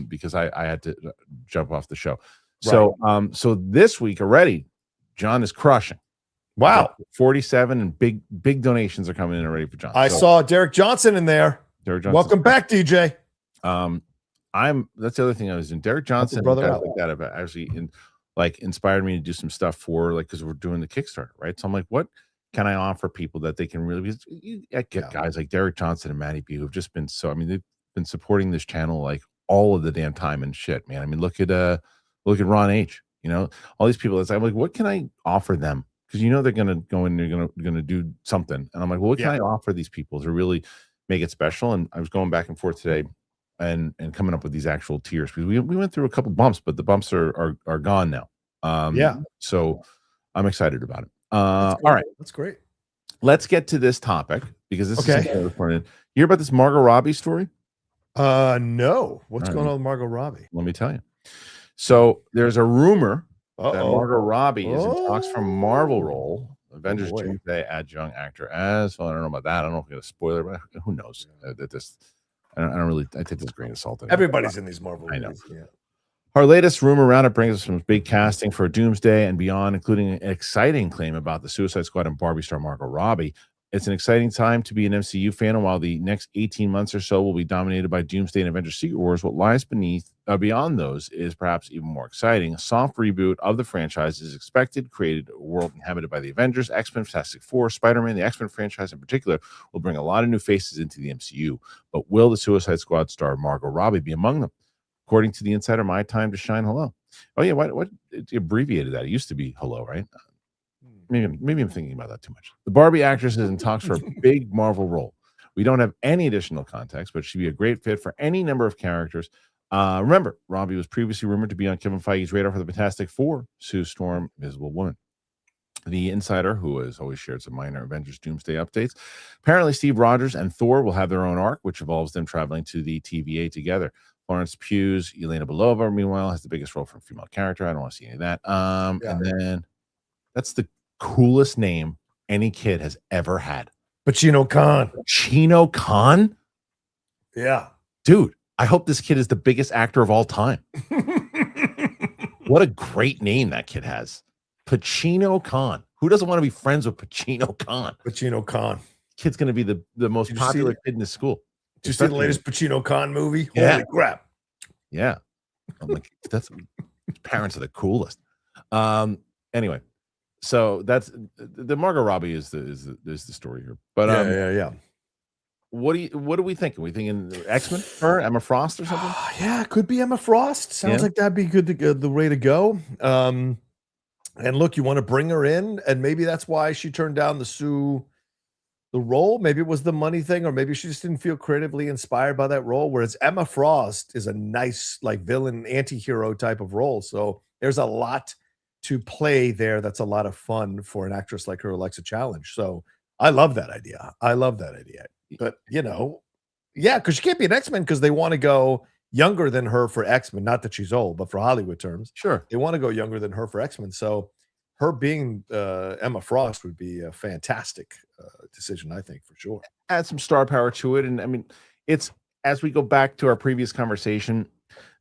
because I had to jump off the show. So so this week already, John is crushing. Wow. 47 and big donations are coming in already for John. I saw Derek Johnson in there. Derek Johnson. Welcome back, DJ. That's the other thing I was doing. Derek Johnson, brother guys like that have actually inspired me to do some stuff for because we're doing the Kickstarter, right? So I'm like, what can I offer people that they can really get guys like Derek Johnson and Matty B who've just been they've been supporting this channel like all of the damn time and shit, man. I mean, look at Ron H, all these people. I'm like, what can I offer them? Because they're gonna go in, they're gonna do something. And I'm like, well, what can I offer these people to really make it special? And I was going back and forth today and coming up with these actual tiers because we went through a couple bumps, but the bumps are gone now. So I'm excited about it. All right, that's great. Let's get to this topic because this is important. You hear about this Margot Robbie story? No. What's going on with Margot Robbie? Let me tell you. So there's a rumor that Margot Robbie is in talks for Marvel role, Avengers Doomsday adjunct actor as well. I don't know about that. I don't know if I'm going to spoiler, but who knows? I take this a grain of salt. Everybody's in these Marvel movies. I know. Yeah. Our latest rumor roundup brings us some big casting for Doomsday and beyond, including an exciting claim about the Suicide Squad and Barbie star Margot Robbie. It's an exciting time to be an MCU fan, and while the next 18 months or so will be dominated by Doomsday and Avengers Secret Wars, what lies beyond those is perhaps even more exciting. A soft reboot of the franchise is expected, created a world inhabited by the Avengers, X-Men, Fantastic Four, Spider-Man. The X-Men franchise in particular will bring a lot of new faces into the MCU, but will the Suicide Squad star Margot Robbie be among them? According to the insider, My Time to Shine Hello. Oh yeah, what it abbreviated that? It used to be Hello, right? Maybe I'm thinking about that too much. The Barbie actress is in talks for a big Marvel role. We don't have any additional context, but she'd be a great fit for any number of characters. Remember, Robbie was previously rumored to be on Kevin Feige's radar for the Fantastic Four, Sue Storm, Invisible Woman. The insider, who has always shared some minor Avengers Doomsday updates, apparently Steve Rogers and Thor will have their own arc, which involves them traveling to the TVA together. Florence Pugh's Yelena Belova, meanwhile, has the biggest role for a female character. I don't want to see any of that. And then that's the coolest name any kid has ever had. Pacino Khan. Pacino Khan? Yeah. Dude, I hope this kid is the biggest actor of all time. What a great name that kid has. Pacino Khan. Who doesn't want to be friends with Pacino Khan? Pacino Khan. Kid's going to be the most popular kid in the school. Did you see the latest Pacino Khan movie? Yeah. Holy crap. Yeah. I'm like, parents are the coolest. Anyway, so that's the Margot Robbie is the story here. But yeah. What are we thinking? We thinking X-Men or Emma Frost or something? Yeah, it could be Emma Frost. Sounds like that'd be the way to go. And look, you want to bring her in, and maybe that's why she turned down the role. Maybe it was the money thing, or maybe she just didn't feel creatively inspired by that role. Whereas Emma Frost is a nice, like, villain, anti-hero type of role. So there's a lot to play there. That's a lot of fun for an actress like her who likes a challenge. So I love that idea. But because she can't be an X-Men because they want to go younger than her for X-Men. Not that she's old, but for Hollywood terms, sure, they want to go younger than her for X-Men. So her being Emma Frost would be a fantastic decision, I think, for sure. Add some star power to it. And I mean, it's as we go back to our previous conversation,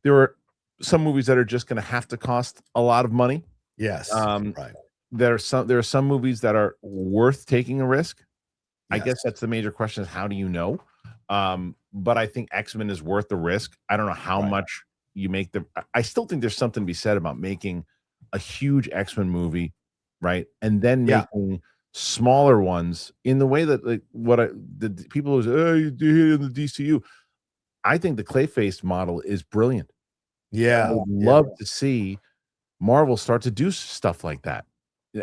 there are some movies that are just going to have to cost a lot of money. Yes. Right. There are some movies that are worth taking a risk. Yes. I guess that's the major question is how do you know? But I think X-Men is worth the risk. I don't know how much you make them. I still think there's something to be said about making a huge X-Men movie, right? And then making smaller ones in the way that the people who say, you do it in the DCU. I think the Clayface model is brilliant. Yeah. I would love to see Marvel start to do stuff like that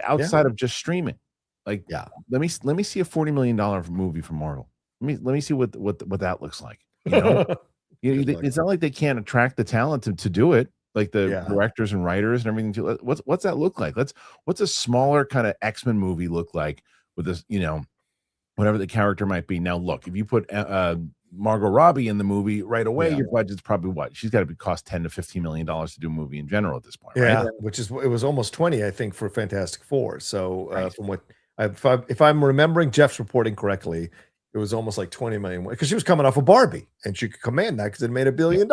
outside of just streaming. Like, let me see a $40 million movie from Marvel. Let me see what that looks like. It's not like they can't attract the talent to do it, like the directors and writers and everything. What's that look like? What's a smaller kind of X-Men movie look like with this, whatever the character might be. Now, look, if you put Margot Robbie in the movie right away, your budget's probably what? She's got to cost $10 to $15 million to do a movie in general at this point, right? Which is it was almost 20, I think, for Fantastic Four. So from what if I'm remembering Jeff's reporting correctly, it was almost like 20 million because she was coming off of Barbie and she could command that because it made $1 billion.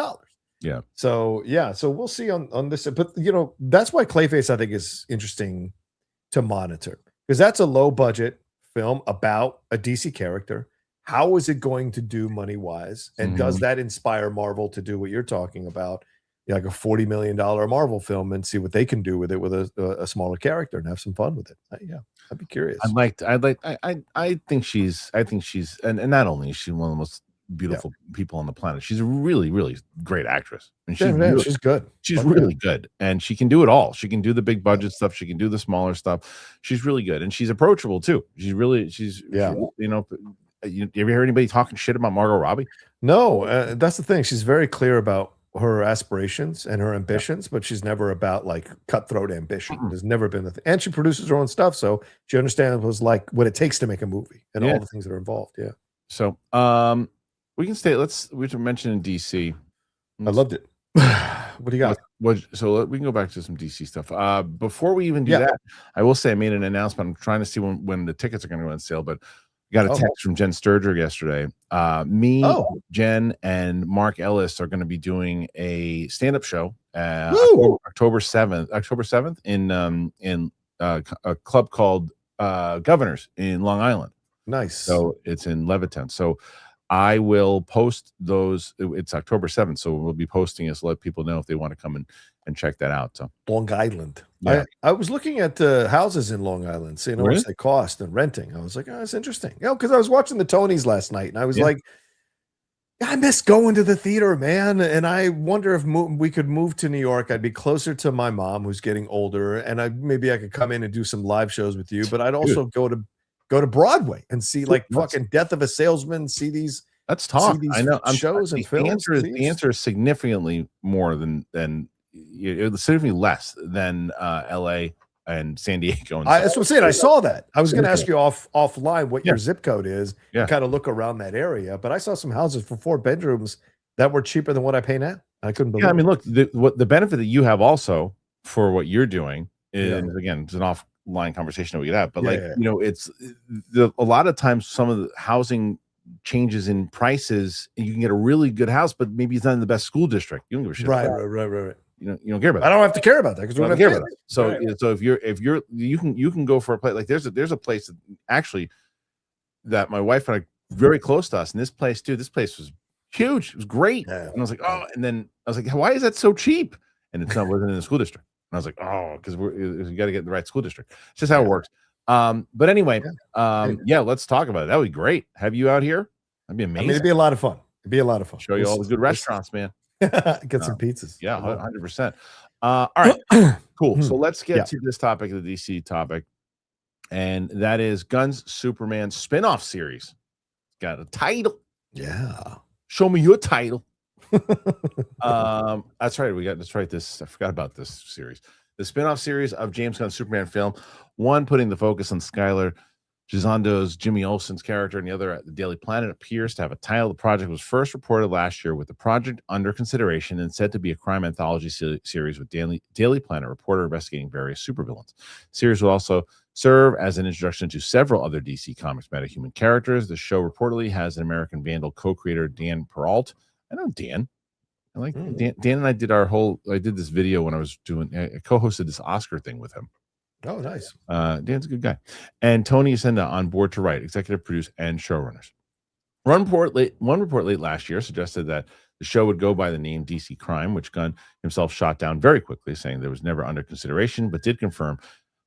Yeah. So we'll see on this, but that's why Clayface I think is interesting to monitor because that's a low budget film about a DC character. How is it going to do money wise? And does that inspire Marvel to do what you're talking about, like a $40 million Marvel film, and see what they can do with it with a smaller character and have some fun with it? Yeah, I'd be curious. I think she's, and not only is she one of the most beautiful people on the planet, she's a really, really great actress. And she's good. She's really good, and she can do it all. She can do the big budget stuff. She can do the smaller stuff. She's really good, and she's approachable too. You know, you ever hear anybody talking shit about Margot Robbie? No, that's the thing. She's very clear about her aspirations and her ambitions, but she's never about like cutthroat ambition. There's never been the thing. And she produces her own stuff, so she understands what it takes to make a movie and all the things that are involved. Yeah. So we can stay. We were mentioning DC. I loved it. What do you got? So we can go back to some DC stuff. Before we even do that, I will say I made an announcement. I'm trying to see when the tickets are going to go on sale, but got a text from Jen Sturger yesterday. Jen, and Mark Ellis are going to be doing a stand-up show October 7th in a club called Governors in Long Island. Nice. So it's in Levittown. So I will post those. It's October 7th, so we'll be posting this to let people know if they want to come and check that out. So Long Island. Yeah. I was looking at houses in Long Island, seeing how much they cost and renting. I was like, oh, that's interesting. Because I was watching the Tonys last night, and I was like, I miss going to the theater, man. And I wonder if we could move to New York. I'd be closer to my mom, who's getting older, and maybe I could come in and do some live shows with you. But I'd also go to Broadway and see fucking Death of a Salesman. See these. Let's talk. I know shows and films. The answer is significantly more than significantly less than L.A. and San Diego. That's what I'm saying. I saw that. I was going to ask you offline what your zip code is. Kind of look around that area. But I saw some houses for 4 bedrooms that were cheaper than what I pay now. I couldn't believe. I mean, look, the benefit that you have also for what you're doing is again, it's an offline conversation that we could have. But it's a lot of times some of the housing changes in prices, and you can get a really good house, but maybe it's not in the best school district. You don't give a shit. Right. You don't care about that. I don't have to care about that because we don't care about that. So if you can go for a place like there's a place that actually that my wife and I very close to us, and this place was huge. It was great. And I was like, oh, and then I was like, why is that so cheap? And it's not wasn't in the school district. And I was like, oh, because you got to get in the right school district. It's just how it works. But anyway, let's talk about it. That would be great. Have you out here? That'd be amazing. It'd be a lot of fun. Show you all the good restaurants, man. Get some pizzas. Yeah, 100%. All right, cool. So let's get to this topic, the DC topic, and that is Gunn's Superman spinoff series. Got a title. Yeah. Show me your title. That's right. Let's write this. I forgot about this series. The spinoff series of James Gunn's Superman film, one putting the focus on Skylar Gizondo's Jimmy Olsen's character, and the other at the Daily Planet appears to have a title. The project was first reported last year, with the project under consideration and said to be a crime anthology series with Daily Planet reporter investigating various supervillains. The series will also serve as an introduction to several other DC Comics metahuman characters. The show reportedly has an American Vandal co-creator, Dan Peralt. I know Dan. I like Dan. Dan and I did I did this video when I was I co-hosted this Oscar thing with him. Oh, nice. Dan's a good guy. And Tony Yacenda on board to write, executive produce, and showrunners. One report late last year suggested that the show would go by the name DC Crime, which Gunn himself shot down very quickly, saying there was never under consideration, but did confirm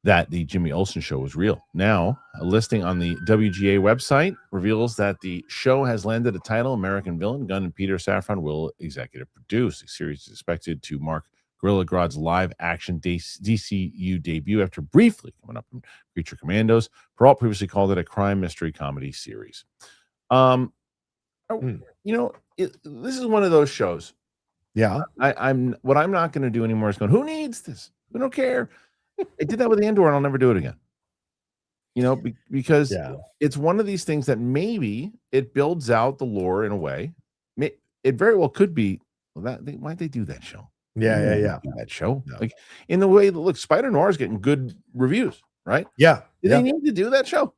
that the Jimmy Olsen show was real. Now, a listing on the WGA website reveals that the show has landed a title, American Villain. Gunn and Peter Safran will executive produce. The series is expected to mark Gorilla Grodd's live-action DCU debut after briefly coming up from Creature Commandos. Peralt previously called it a crime mystery comedy series. This is one of those shows. Yeah. I'm not going to do anymore is going, who needs this? We don't care. I did that with Andor, and I'll never do it again. Because it's one of these things that maybe it builds out the lore in a way. It very well could be. Why'd they do that show? Yeah. That show, like in the way that look, Spider Noir is getting good reviews, right? Yeah. Did they need to do that show?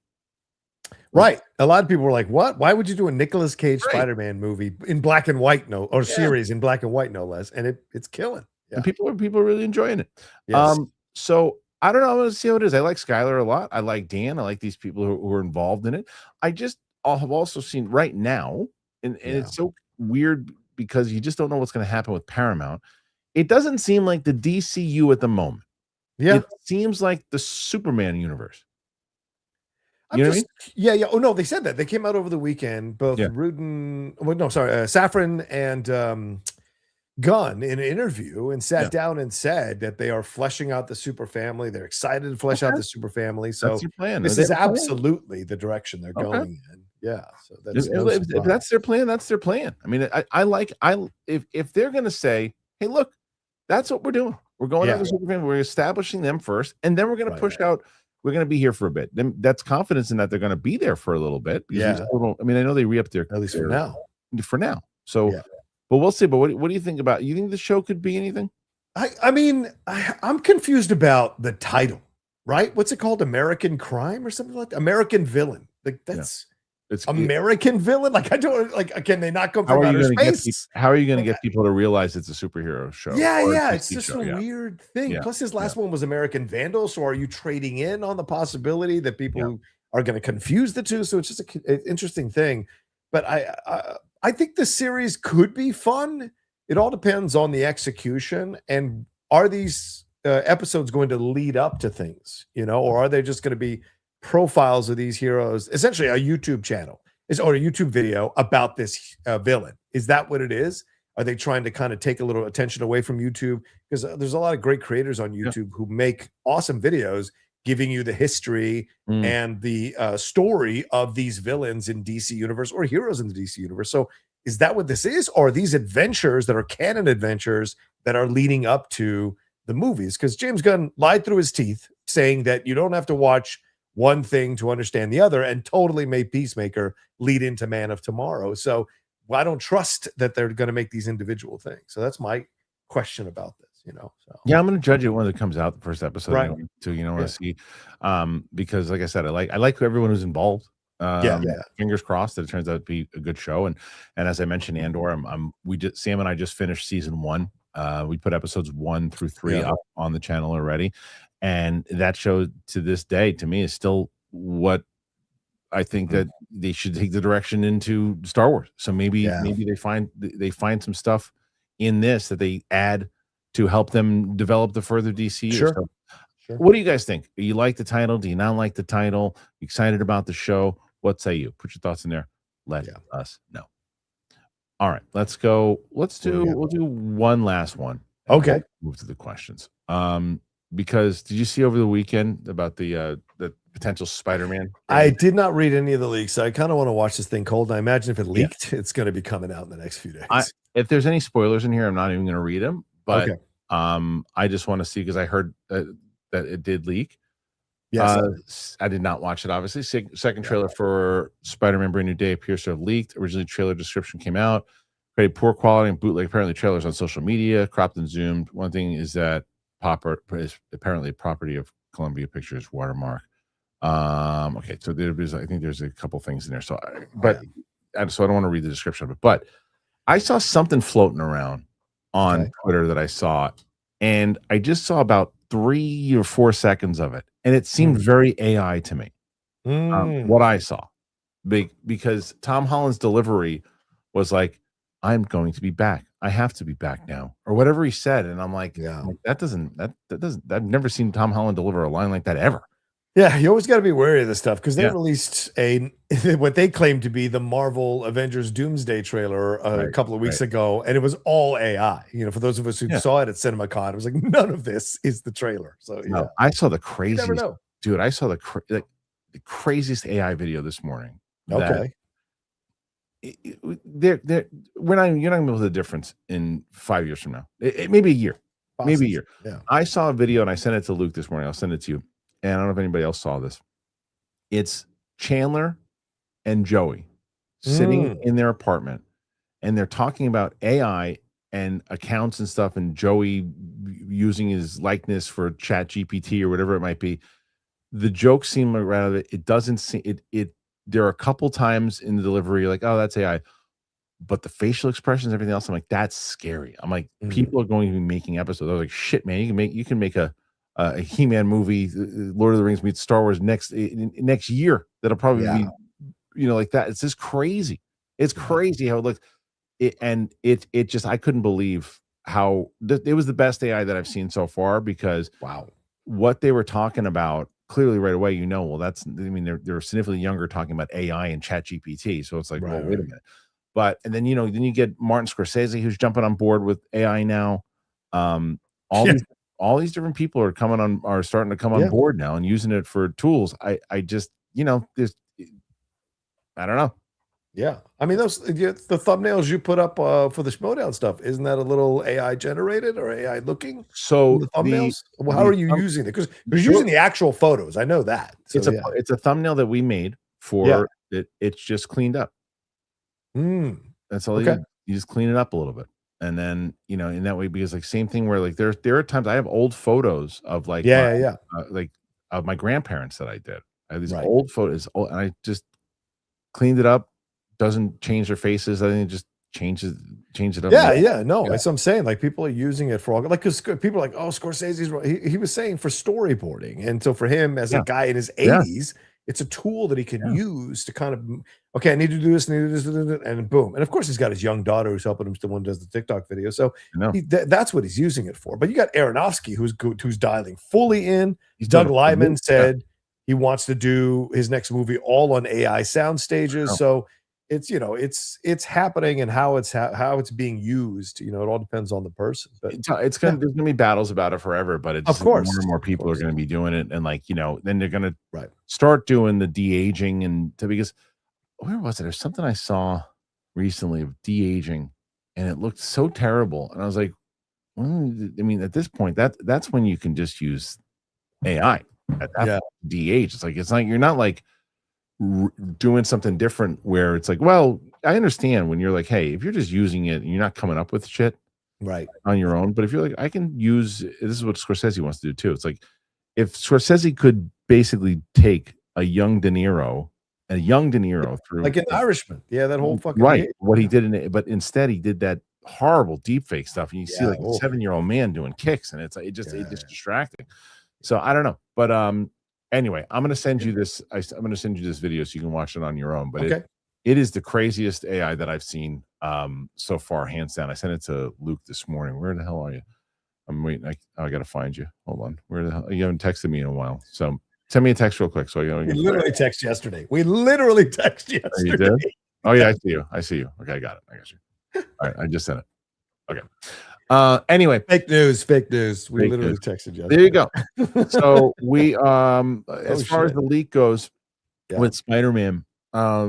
Right. A lot of people were like, "What? Why would you do a Nicolas Cage Spider-Man movie in black and white, series in black and white, no less?" And it's killing. Yeah. And people are really enjoying it. Yes. So I don't know. Let's see how it is. I like Skylar a lot. I like Dan. I like these people who are involved in it. I have also seen right now, and it's so weird because you just don't know what's going to happen with Paramount. It doesn't seem like the DCU at the moment. Yeah. It seems like the Superman universe. I'm You know just, what I mean? yeah. Oh no, they said that they came out over the weekend. Both Rudin, well, no, sorry, Safran and Gunn in an interview and sat down and said that they are fleshing out the super family. They're excited to flesh out the super family. So that's your plan. this is absolutely the direction they're going in. Yeah. So that's if that's their plan, that's their plan. I mean, if they're going to say, hey, look, that's what we're doing. We're going out the super family. We're establishing them first, and then we're going to push out. We're going to be here for a bit. Then that's confidence in that they're going to be there for a little bit. I mean, I know they re-upped their, at least for now. For now. So, but we'll see. But what do you think about? You think the show could be anything? I mean, I'm confused about the title. Right? What's it called? American Crime or something like that? American Villain. Like that's it's American Villain. Like I don't like. Can they not come from outer space? How are you going to get people to realize it's a superhero show? Yeah. It's just a weird thing. Plus, his last one was American Vandal. So, are you trading in on the possibility that people are going to confuse the two? So, it's just an interesting thing. But I think the series could be fun. It all depends on the execution, and are these episodes going to lead up to things, or are they just going to be profiles of these heroes, essentially a YouTube channel or a YouTube video about this villain? Is that what it is? Are they trying to kind of take a little attention away from YouTube? Because there's a lot of great creators on YouTube who make awesome videos giving you the history and the story of these villains in DC Universe or heroes in the DC Universe. So is that what this is? Or are these adventures that are canon adventures that are leading up to the movies? Because James Gunn lied through his teeth saying that you don't have to watch one thing to understand the other, and totally made Peacemaker lead into Man of Tomorrow. So I don't trust that they're going to make these individual things. So that's my question about this, So yeah, I'm going to judge it when it comes out, the first episode, right? To see, because like I said, I like everyone who's involved. Fingers crossed that it turns out to be a good show. And as I mentioned, Andor, Sam and I just finished season 1. We put episodes 1 through 3 up on the channel already. And that show to this day, to me, is still what I think that they should take the direction into Star Wars. So maybe they find some stuff in this that they add to help them develop the further DCU. Sure. What do you guys think? Do you like the title? Do you not like the title? Excited about the show? What say you? Put your thoughts in there. Let us know. All right, let's go. We'll do one last one. Okay. Move to the questions. Because did you see over the weekend about the potential Spider-Man? I did not read any of the leaks. So I kind of want to watch this thing cold. And I imagine if it leaked, it's going to be coming out in the next few days. If there's any spoilers in here, I'm not even going to read them. But I just want to see, because I heard that it did leak. Yes, I did not watch it. Obviously, second trailer for Spider-Man: Brand New Day appears to have leaked. Originally, trailer description came out. Created poor quality and bootleg. Apparently, trailers on social media, cropped and zoomed. One thing is that Popper is apparently a property of Columbia Pictures watermark. Okay, so I think there's a couple things in there. So, I don't want to read the description of it, but I saw something floating around on Twitter that I saw, and I just saw about 3 or 4 seconds of it, and it seemed very AI to me. What I saw, because Tom Holland's delivery was like, "I'm going to be back. I have to be back now," or whatever he said, and I'm like, that doesn't. I've never seen Tom Holland deliver a line like that ever. Yeah, you always got to be wary of this stuff, because they released what they claimed to be the Marvel Avengers Doomsday trailer a couple of weeks ago, and it was all AI. For those of us who saw it at CinemaCon, it was like, none of this is the trailer. So no, I saw the craziest. Dude, I saw the craziest AI video this morning. Okay. You're not going to know the difference in 5 years from now. Maybe a year. Maybe a year. Yeah. I saw a video and I sent it to Luke this morning. I'll send it to you. And I don't know if anybody else saw this. It's Chandler and Joey sitting in their apartment, and they're talking about AI and accounts and stuff, and Joey using his likeness for Chat GPT or whatever it might be. The joke seemed like rather it doesn't seem it. There are a couple times in the delivery, like, oh, that's AI. But the facial expressions, everything else, I'm like, that's scary. I'm like, people are going to be making episodes. I was like, shit, man, you can make a a He-Man movie, Lord of the Rings meets Star Wars next year. That'll probably be, you know, like that. It's just crazy. It's crazy how it looks. It just, I couldn't believe how it was the best AI that I've seen so far, because what they were talking about clearly right away, you know, well, that's, I mean, they're significantly younger talking about AI and Chat GPT. So it's like, well, wait a minute. But, and then, you know, then you get Martin Scorsese, who's jumping on board with AI now. All these different people are starting to come on board now and using it for tools. I just, you know, I don't know. Yeah, I mean, those the thumbnails you put up for the Schmoedown stuff, isn't that a little AI generated or AI looking? So the thumbnails, well, how are you using it? Because you're using the actual photos. I know that. So, it's a thumbnail that we made for it. It's just cleaned up. That's all. You just clean it up a little bit, and then, you know, in that way, because like same thing where like there are times I have old photos of like like of my grandparents that I did. I have these old photos, and I just cleaned it up. Doesn't change their faces. I think it just change it up. No, that's what I'm saying. Like, people are using it for all, like, because people are like, oh, Scorsese's, he was saying for storyboarding, and so for him as a guy in his 80s, it's a tool that he can use to kind of, okay, I need to do this, and boom. And of course, he's got his young daughter who's helping him, the one who does the TikTok video. So that's what he's using it for. But you got Aronofsky who's dialing fully in. Doug Liman said he wants to do his next movie all on AI sound stages. So it's, you know, it's happening, and how it's being used, you know, it all depends on the person. But there's gonna be battles about it forever, but it's, of course, more and more people are gonna be doing it, and like, you know, then they're gonna start doing the de-aging, and because where was it? There's something I saw recently of de-aging, and it looked so terrible, and I was like, well, I mean, at this point, that's when you can just use AI at that de-age. It's like you're not like doing something different where it's like, well, I understand when you're like, hey, if you're just using it and you're not coming up with shit on your own, but if you're like, I can use, this is what Scorsese wants to do too. It's like, if Scorsese could basically take a young De Niro through, like an Irishman, that whole fucking what he did in it, but instead he did that horrible deep fake stuff, and you see like a 7-year-old man doing kicks, and it's just distracting. So I don't know, but anyway, I'm going to send you this. I'm going to send you this video so you can watch it on your own. But it is the craziest AI that I've seen so far, hands down. I sent it to Luke this morning. Where the hell are you? I'm waiting. I got to find you. Hold on. Where the hell? You haven't texted me in a while. So send me a text real quick. So, you know, we literally text yesterday. Oh, you did? Oh yeah, I see you. Okay, I got it. I got you. All right, I just sent it. Okay. Anyway, fake news. We literally texted you. There you go. So we as far as the leak goes with Spider-Man, I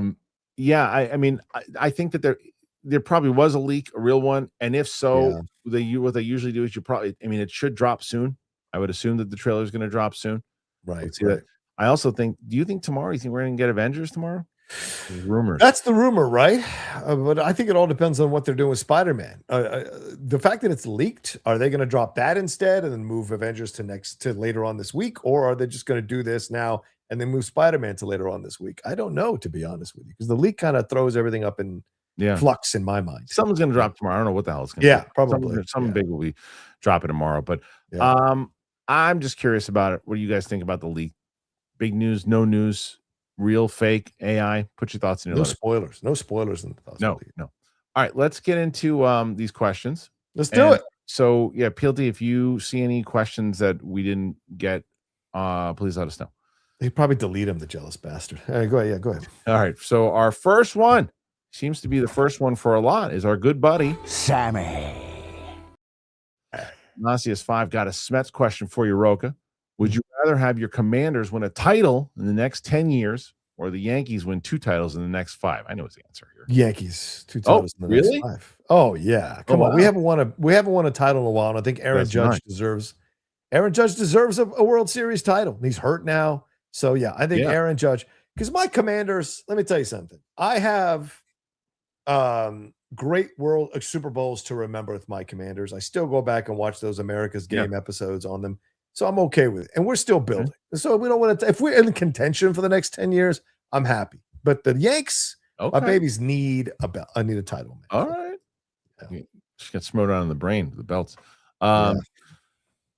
mean, I think that there probably was a leak, a real one, and if so, what they usually do is it should drop soon. I would assume that the trailer is going to drop soon. Right. That. I also think. Do you think tomorrow? You think we're going to get Avengers tomorrow? Rumors. That's the rumor, right? But I think it all depends on what they're doing with Spider-Man. The fact that it's leaked, are they going to drop that instead and then move Avengers to later on this week, or are they just going to do this now and then move Spider-Man to later on this week? I don't know, to be honest with you, because the leak kind of throws everything up in flux in my mind. Something's going to drop tomorrow. I don't know what the hell it's going to be. Probably. Something big will be dropping tomorrow. But I'm just curious about it. What do you guys think about the leak? Big news, no news? Real, fake, AI? Put your thoughts in your spoilers. No spoilers in the thoughts. No. All right, let's get into these questions. Let's do it. So PLT, if you see any questions that we didn't get, please let us know. They probably delete him, the jealous bastard. All right, go ahead. Go ahead. All right. So our first one seems to be the first one for a lot is our good buddy Sammy. Nasius 5 got a Smets question for you, Roca. Would you rather have your Commanders win a title in the next 10 years or the Yankees win 2 titles in the next 5? I know his answer here. Yankees 2 titles in the next 5. Oh yeah. Come on. We haven't won a title in a while. And I think Aaron Judge deserves a World Series title. He's hurt now. So yeah, I think Aaron Judge, because my Commanders, let me tell you something. I have great Super Bowls to remember with my Commanders. I still go back and watch those America's Game episodes on them. So I'm okay with it. And we're still building. So we don't want to, if we're in contention for the next 10 years, I'm happy. But the Yanks, my babies need a title. Man. All right. Just got Schmoedown in the brain with the belts.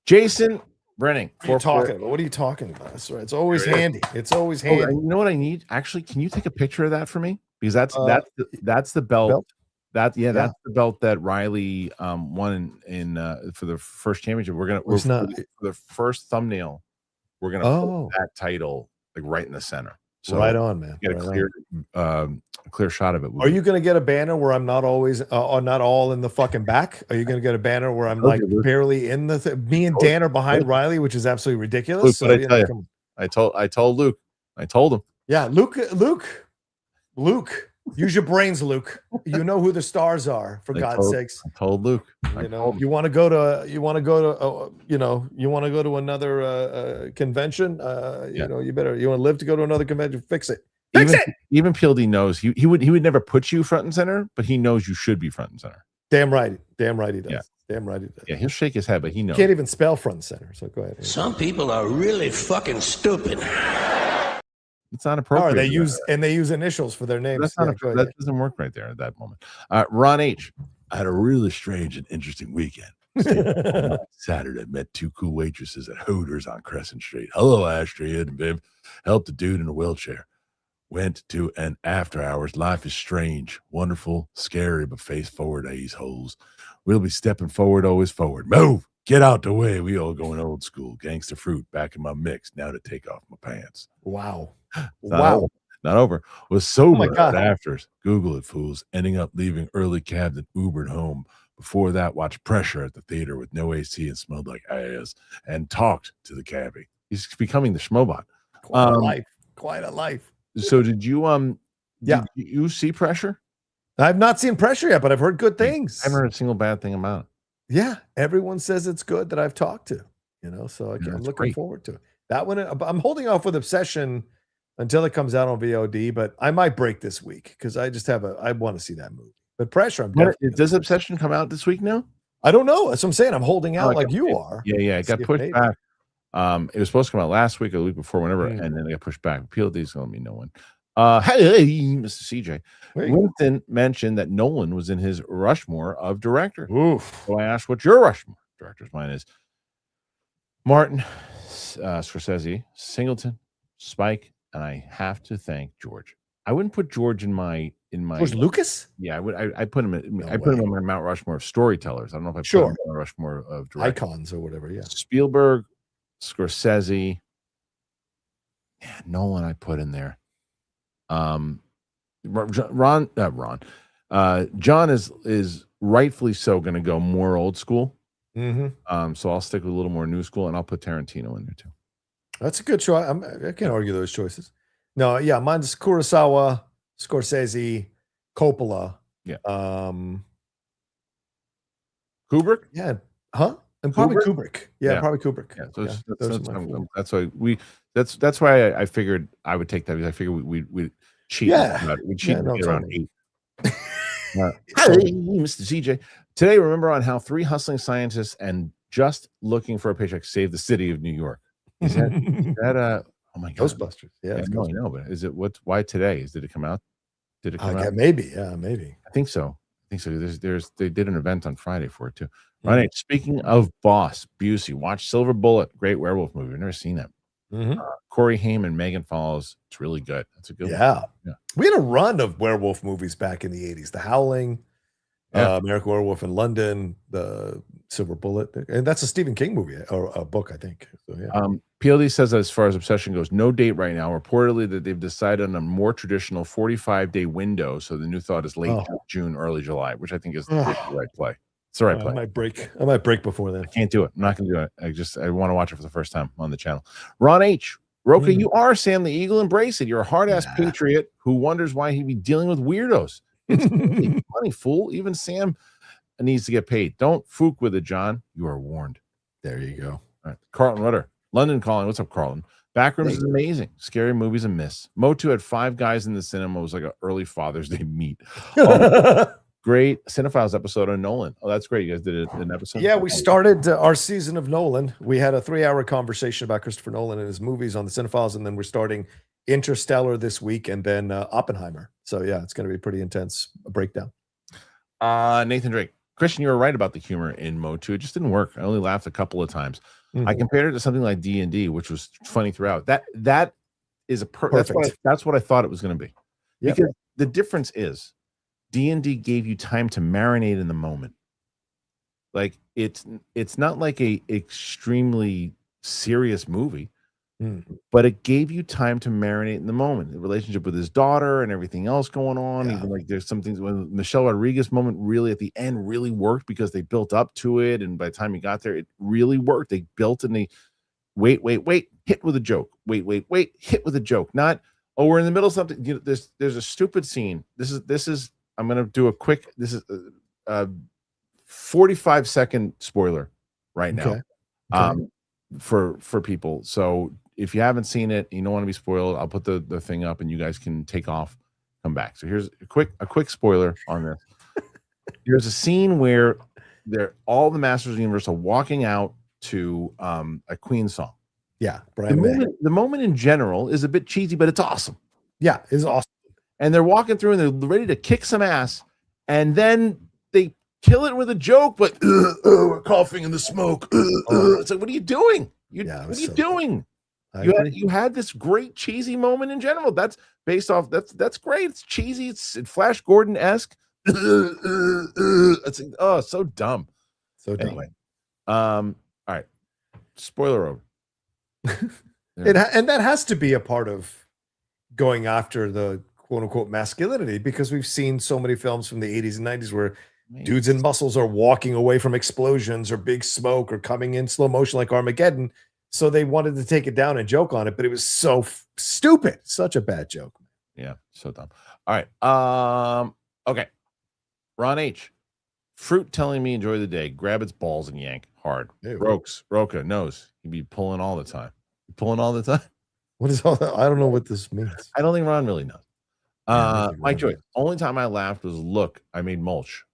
Jason Brenning. What are you talking about? What are you talking about? That's right. It's always handy. It's always handy. And you know what I need? Actually, can you take a picture of that for me? Because that's the belt. That's the belt that Riley won in for the first championship. For the first thumbnail, we're gonna put that title like right in the center. So right on, man. Get a clear shot of it. Are you going to get a banner where I'm not always not all in the fucking back? Are you going to get a banner where I'm like barely in the me and Dan are behind Riley, which is absolutely ridiculous? Luke, I tell you, I told Luke. I told him. Yeah, Luke. Use your brains, Luke. You know who the stars are, for God's sakes. I told Luke. You want to go to another convention. You want to live to go to another convention. Fix it. Even PLD knows he would never put you front and center, but he knows you should be front and center. Damn right he does. Yeah. Damn right he does. Yeah, he'll shake his head, but he knows. Can't even spell front and center. So go ahead. Some people are really fucking stupid. It's not appropriate. They use initials for their names. That doesn't work right there at that moment. Ron H. I had a really strange and interesting weekend. Saturday, met two cool waitresses at Hooters on Crescent Street. Hello, Ashley and Viv. Helped a dude in a wheelchair. Went to an after hours. Life is strange, wonderful, scary, but face forward, these holes. We'll be stepping forward, always forward. Move! Get out the way. We all going old school. Gangster fruit back in my mix. Now to take off my pants. Wow. Not over. Was sober at afters. Google it, fools. Ending up leaving early cabs and Ubered home. Before that, watched Pressure at the theater with no AC and smelled like ass. And talked to the cabbie. He's becoming the Schmoedown. Quite a life. So did you did you see Pressure? I've not seen Pressure yet, but I've heard good things. I haven't heard a single bad thing about it. Yeah, everyone says it's good that I've talked to. So I'm looking forward to it. That one, I'm holding off with Obsession until it comes out on VOD, but I might break this week because I want to see that movie. But Pressure, does Obsession come out this week now? I don't know. That's what I'm saying. I'm holding out like you are. Yeah, it got pushed back. It was supposed to come out last week or the week before, whenever, and then it got pushed back. PLD's going to be no one. Hey, Mr. CJ. Winston mentioned that Nolan was in his Rushmore of directors. Oof. So I asked what your Rushmore directors. Mine is Martin, Scorsese, Singleton, Spike, and I have to thank George. I wouldn't put George in my George Lucas. Yeah, I would. I put him. I put him on my Mount Rushmore of storytellers. I don't know if I put him on Rushmore of directors. Icons or whatever. Yeah, Spielberg, Scorsese, Nolan. I put in there. John is rightfully so going to go more old school. Mm-hmm. So I'll stick with a little more new school, and I'll put Tarantino in there too. That's a good choice. I can't argue those choices. No, yeah, mine's Kurosawa, Scorsese, Coppola. Yeah. Kubrick. Yeah. Huh? And probably Kubrick. Yeah, probably Kubrick. Yeah. So that's why that's why I figured I would take that, because I figured we'd cheat. We'd cheat around 8. Hey, Mr. CJ. Today, remember on how 3 hustling scientists and just looking for a paycheck saved the city of New York. Is that oh my God, Ghostbusters? Yeah, no, I know, but is it why today? Did it come out? Did it come out? Maybe, yeah, maybe. I think so. They did an event on Friday for it too. Right. Speaking of Boss, Busey, watch Silver Bullet, great werewolf movie. I've never seen it. Corey Haim and Megan Follows. It's really good. That's a good one. Yeah. We had a run of werewolf movies back in the 80s. The Howling, American Werewolf in London, the Silver Bullet, and that's a Stephen King movie or a book, I think. So, yeah. PLD says, as far as Obsession goes, no date right now. Reportedly that they've decided on a more traditional 45-day window. So the new thought is late June, early July, which I think is the right play. It's the right play. I might break before then. I can't do it. I'm not going to do it. I want to watch it for the first time on the channel. Ron H. Roca, you are Sam the Eagle. Embrace it. You're a hard-ass patriot who wonders why he'd be dealing with weirdos. It's funny, fool. Even Sam needs to get paid. Don't fook with it, John. You are warned. There you go. All right. Carlton Rudder. London calling. What's up, Carlton? Backrooms is amazing. Scary movies and miss. MOTU had 5 guys in the cinema. It was like an early Father's Day meet. Great Cinephiles episode on Nolan. Oh, that's great. You guys did an episode. Yeah, we started our season of Nolan. We had a 3-hour conversation about Christopher Nolan and his movies on the Cinephiles, and then we're starting Interstellar this week, and then Oppenheimer. So yeah, it's going to be pretty intense breakdown. Nathan Drake. Christian, you were right about the humor in MOTU. It just didn't work. I only laughed a couple of times. I compared it to something like D&D, which was funny throughout. That is that's what I thought it was going to be. Yep. Because the difference is D&D gave you time to marinate in the moment. Like it's not like a extremely serious movie, but it gave you time to marinate in the moment. The relationship with his daughter and everything else going on. Even like there's some things when Michelle Rodriguez moment really at the end really worked because they built up to it, and by the time you got there, it really worked. They built and they wait, hit with a joke. Wait, hit with a joke. Not we're in the middle of something. You know, there's a stupid scene. This is I'm gonna do a quick. This is 45-second spoiler right now. For people. So if you haven't seen it, you don't want to be spoiled, I'll put the thing up and you guys can take off, come back. So here's a quick spoiler on this. There's a scene where all the Masters of the Universe are walking out to a Queen song. Yeah, the moment in general is a bit cheesy, but it's awesome. Yeah, it's awesome. And they're walking through and they're ready to kick some ass, and then they kill it with a joke, but we're coughing in the smoke. It's like, what are you doing? What are you doing? You had this great cheesy moment in general. That's based off. That's great. It's cheesy. It's Flash Gordon-esque. It's so dumb. So dumb. Anyway, all right. Spoiler over. And that has to be a part of going after the quote unquote masculinity, because we've seen so many films from the 80s and 90s where dudes in muscles are walking away from explosions or big smoke or coming in slow motion like Armageddon. So they wanted to take it down and joke on it, but it was so stupid. Such a bad joke. Yeah, so dumb. All right. Okay. Ron H. Fruit telling me enjoy the day. Grab its balls and yank hard. Roka knows he'd be pulling all the time. Pulling all the time. What is all that? I don't know what this means. I don't think Ron really knows. Mike Joy. Only time I laughed was look, I made mulch.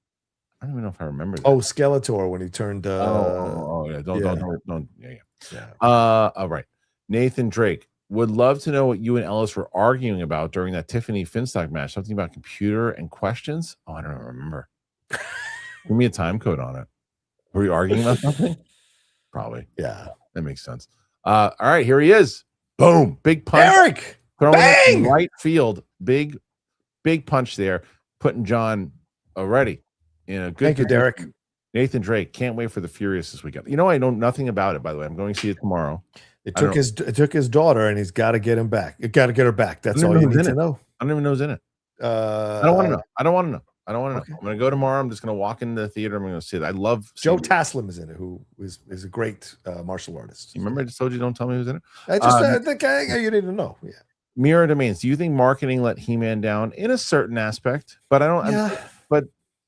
I don't even know if I remember that. Oh, Skeletor when he turned yeah. Don't. Yeah. All right. Nathan Drake would love to know what you and Ellis were arguing about during that Tiffany Finstock match. Something about computer and questions. Oh, I don't remember. Give me a time code on it. Were you arguing about something? Probably. Yeah. That makes sense. All right, here he is. Boom. Big punch. Eric. Throwing it in right field. Big punch there. Putting John already in a good. Thank you, Derek. Nathan Drake. Can't wait for the Furious this weekend. You know, I know nothing about it, by the way. I'm going to see it tomorrow. It took his daughter, and he's got to get him back. You got to get her back. That's all you need to know. I don't even know who's in it. I don't want to know. I don't want to know. I'm going to go tomorrow. I'm just going to walk into the theater. I'm going to see it. I love Joe Taslim is in it, who is a great martial artist. You remember I just told you don't tell me who's in it? I think you need to know. Yeah. Mirror Domains. Do you think marketing let He-Man down in a certain aspect? But I don't. Yeah. But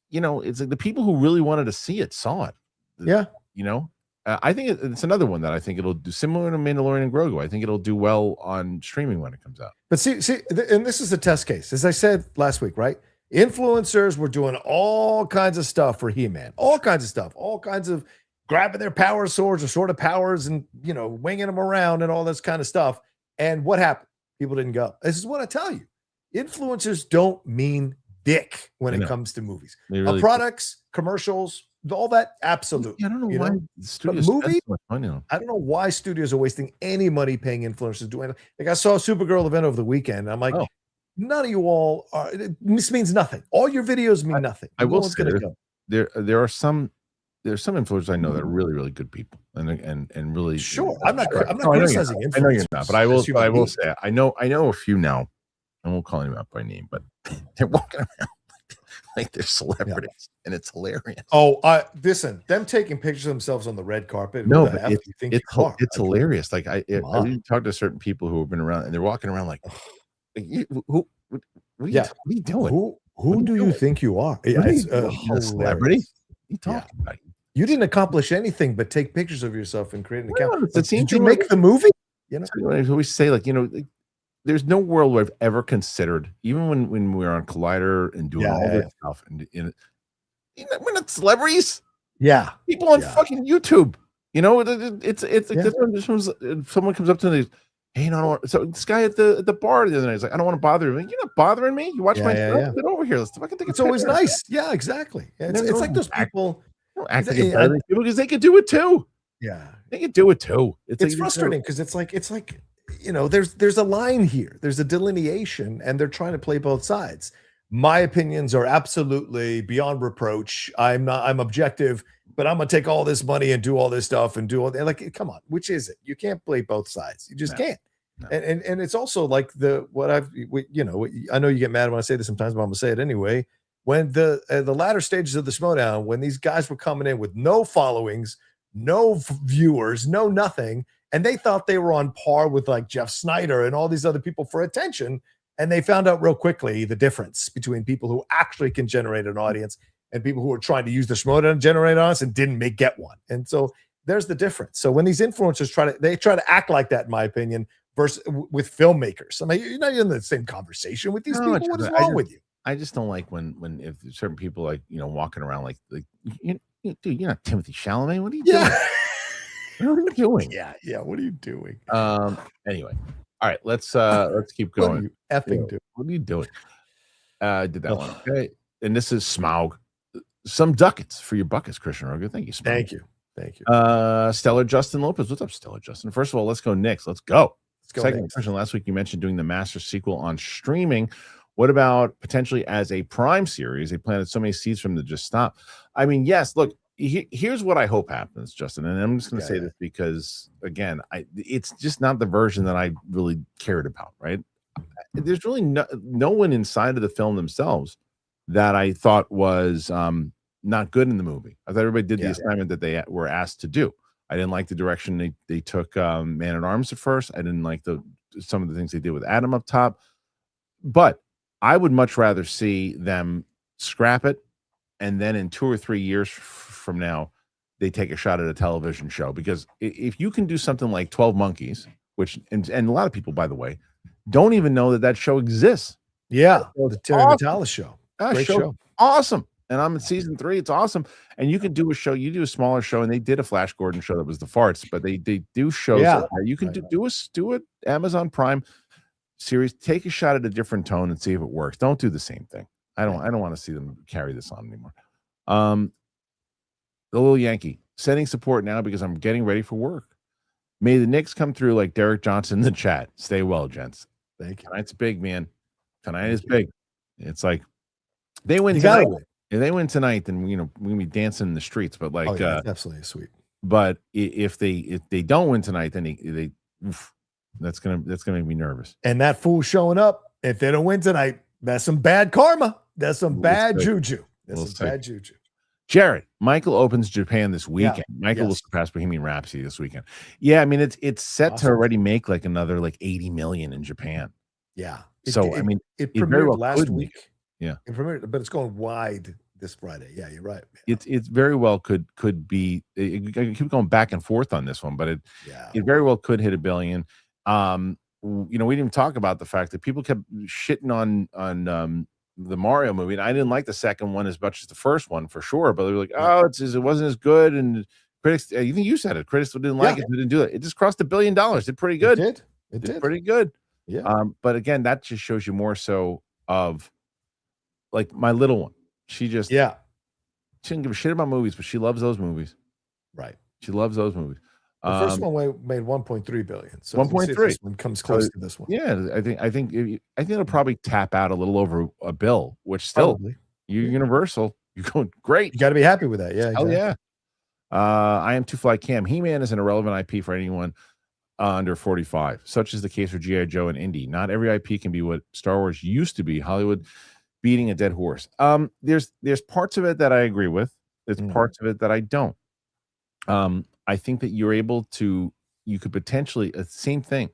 you know, it's like the people who really wanted to see it saw it. Yeah. You know, I think it's another one that I think it'll do similar to Mandalorian and Grogu. I think it'll do well on streaming when it comes out. But see, and this is a test case, as I said last week, right? Influencers were doing all kinds of stuff for He-Man, all kinds of stuff, all kinds of grabbing their power swords or sword of powers and, you know, winging them around and all this kind of stuff. And what happened? People didn't go. This is what I tell you. Influencers don't mean dick when it comes to movies. Really products, commercials, all that, absolutely. Yeah, I don't know why studios movie, I don't know why studios are wasting any money paying influencers to do anything. Like I saw a Supergirl event over the weekend. And I'm like, none of you all are. This means nothing. All your videos mean nothing. I will say there are some influencers I know that are really, really good people and really. Sure, I'm not criticizing influencers. I know you're not, but I will say I know a few now. I won't call them out by name, but they're walking around like they're celebrities, and it's hilarious. Oh, listen, them taking pictures of themselves on the red carpet. No, but it's hilarious. Like I talked to certain people who have been around, and they're walking around like, what are you doing? Who do you think you are? It's a celebrity. What are you talking about? You didn't accomplish anything but take pictures of yourself and create an account. Did you make the movie? You know, I always say, like, you know, there's no world where I've ever considered, even when we were on Collider and doing all this stuff, and we're not celebrities. Yeah, people on fucking YouTube. You know, it's like someone comes up to me, hey, you know, so this guy at the bar the other night is like, I don't want to bother you. Like, you're not bothering me. You watch my stuff. Get over here. Let's fucking take. It's always nice. Yeah, exactly. It's like those people. Act like people because they could do it too. Yeah. They can do it too. It's like, frustrating because it's like there's a line here. There's a delineation, and they're trying to play both sides. My opinions are absolutely beyond reproach. I'm objective, but I'm gonna take all this money and do all this stuff and do all that. Like, come on, which is it? You can't play both sides. You just can't. No. And it's also like I know you get mad when I say this sometimes, but I'm gonna say it anyway. When the latter stages of the Schmoedown, when these guys were coming in with no followings, no viewers, no nothing, and they thought they were on par with like Jeff Snyder and all these other people for attention, and they found out real quickly the difference between people who actually can generate an audience and people who are trying to use the Schmoedown to generate an audience and didn't get one. And so there's the difference. So when these influencers try to act like that, in my opinion, versus with filmmakers, I mean, you're not in the same conversation with these people. What is wrong with you? I just don't like when if certain people like walking around like dude, you're not Timothy Chalamet. What are you doing? What are you doing? Yeah. What are you doing? Anyway, all right. Let's keep going. What are you effing doing? What are you doing? Did that one. Okay. And this is Smaug. Some ducats for your buckets, Kristian Harloff. Thank you, Smaug. Thank you. Stellar Justin Lopez. What's up, Stellar Justin? First of all, let's go Knicks. Let's go. Second question. Last week you mentioned doing the Master sequel on streaming. What about potentially as a Prime series? They planted so many seeds from to just stop. I mean, yes, look, here's what I hope happens, Justin. And I'm just going to say this because, again, it's just not the version that I really cared about, right? There's really no one inside of the film themselves that I thought was not good in the movie. I thought everybody did the assignment that they were asked to do. I didn't like the direction they took Man-at-Arms at first. I didn't like some of the things they did with Adam up top. But I would much rather see them scrap it, and then in 2 or 3 years from now, they take a shot at a television show. Because if you can do something like 12 Monkeys, which and a lot of people, by the way, don't even know that show exists. Yeah, the Terry Matalas show. Great show. Awesome. And I'm in season 3. It's awesome. And you can do a show. You do a smaller show, and they did a Flash Gordon show that was the farts, but they do shows. Like that. You can do it Amazon Prime series. Take a shot at a different tone and see if it works. Don't do the same thing. I don't want to see them carry this on anymore. The little Yankee sending support now because I'm getting ready for work. May the Knicks come through like Derek Johnson in the chat. Stay well, gents. Thank you. Tonight's big, man. Tonight is big. It's like they win tonight. If they win tonight, then we're gonna be dancing in the streets. But like, that's absolutely sweet. But if they don't win tonight, then that's gonna make me nervous. And that fool showing up, if they don't win tonight, that's some bad karma. That's some bad juju. That's some bad juju. Jared, Michael opens Japan this weekend. Michael will surpass Bohemian Rhapsody this weekend. Yeah, I mean it's set to already make like another like 80 million in Japan. Yeah. It premiered last week. Yeah, it premiered, but it's going wide this Friday. Yeah, you're right. Yeah. It's very well could be. I keep going back and forth on this one, but it very well could hit $1 billion. We didn't even talk about the fact that people kept shitting on the Mario movie, and I didn't like the second one as much as the first one for sure. But they were like, "Oh, it wasn't as good," and critics. I think you said it. Critics didn't like it. They didn't do it. It just crossed $1 billion. Did pretty good. It did pretty good. Yeah. But again, that just shows you more so of like my little one. She just she didn't give a shit about movies, but she loves those movies. Right. She loves those movies. The first one made 1.3 billion. So 1.3. this one comes close to this one. Yeah, I think it'll probably tap out a little over $1 billion, which still you're Universal. You're going great. You got to be happy with that. Yeah. Exactly. Yeah. I am Two Fly Cam. He-Man is an irrelevant IP for anyone under 45. Such is the case for G.I. Joe and Indy. Not every IP can be what Star Wars used to be. Hollywood beating a dead horse. There's parts of it that I agree with. There's parts of it that I don't. I think that you could potentially, same thing.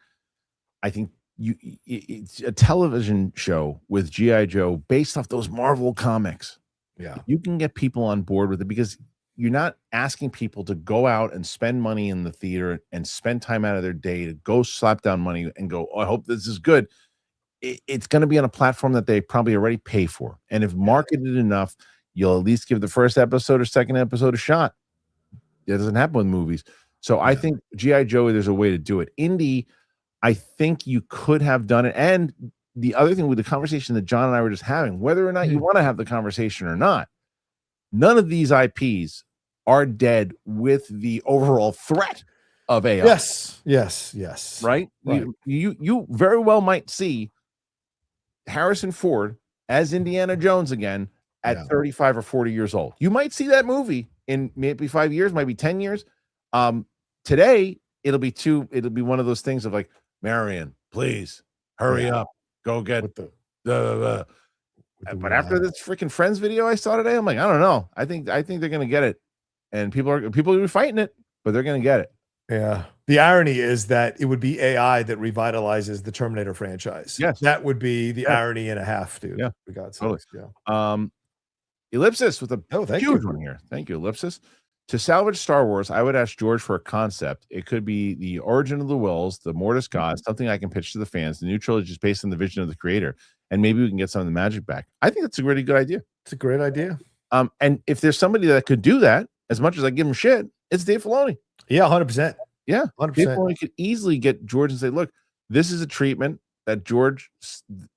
I think it's a television show with G.I. Joe based off those Marvel comics. Yeah. You can get people on board with it because you're not asking people to go out and spend money in the theater and spend time out of their day to go slap down money and go, "Oh, I hope this is good." It's going to be on a platform that they probably already pay for. And if marketed enough, you'll at least give the first episode or second episode a shot. That doesn't happen with movies. So I think G.I. Joe, there's a way to do it. Indy, I think you could have done it. And the other thing with the conversation that John and I were just having, whether or not you want to have the conversation or not, none of these IPs are dead with the overall threat of AI. Yes. Right? You very well might see Harrison Ford as Indiana Jones again at 35 or 40 years old. You might see that movie in maybe 5 years, maybe 10 years. Today it'll be one of those things of like, Marion, please hurry up, go get but after this freaking Friends video I saw today, I'm like, I don't know. I think they're gonna get it, and people are gonna be fighting it, but they're gonna get it. Yeah. The irony is that it would be AI that revitalizes the Terminator franchise. Yes. That would be the irony and a half, dude. Yeah. For God's Totally. sakes. Yeah. Ellipsis with a huge one here. Thank you, Ellipsis. To salvage Star Wars, I would ask George for a concept. It could be the origin of the Wills, the Mortis gods, something I can pitch to the fans. The new trilogy is based on the vision of the creator, and maybe we can get some of the magic back. I think that's a really good idea. It's a great idea. And if there's somebody that could do that, as much as I give him shit, it's Dave Filoni. Yeah, 100%. Yeah, 100%. Dave Filoni could easily get George and say, look, this is a treatment that George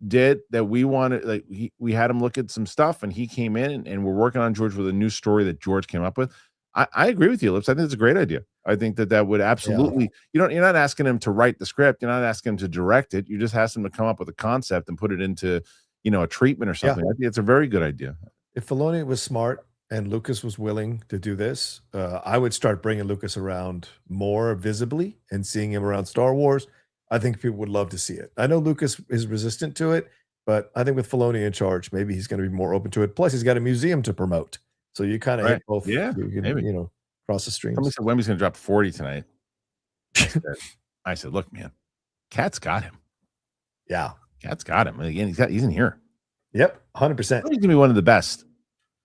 did that we wanted. Like we had him look at some stuff, and he came in, and we're working on George with a new story that George came up with. I agree with you, Lips. I think it's a great idea. I think that would absolutely, you're not asking him to write the script. You're not asking him to direct it. You just ask him to come up with a concept and put it into, a treatment or something. I think it's a very good idea. If Filoni was smart and Lucas was willing to do this, I would start bringing Lucas around more visibly and seeing him around Star Wars. I think people would love to see it. I know Lucas is resistant to it, but I think with Filoni in charge, maybe he's going to be more open to it. Plus, he's got a museum to promote. So you kind of hit both, maybe. Cross the streams. Somebody said Wemby's going to drop 40 tonight. I said, look, man, Cat's got him. Yeah. Cat's got him. Again, he's in here. Yep, 100%. He's going to be one of the best,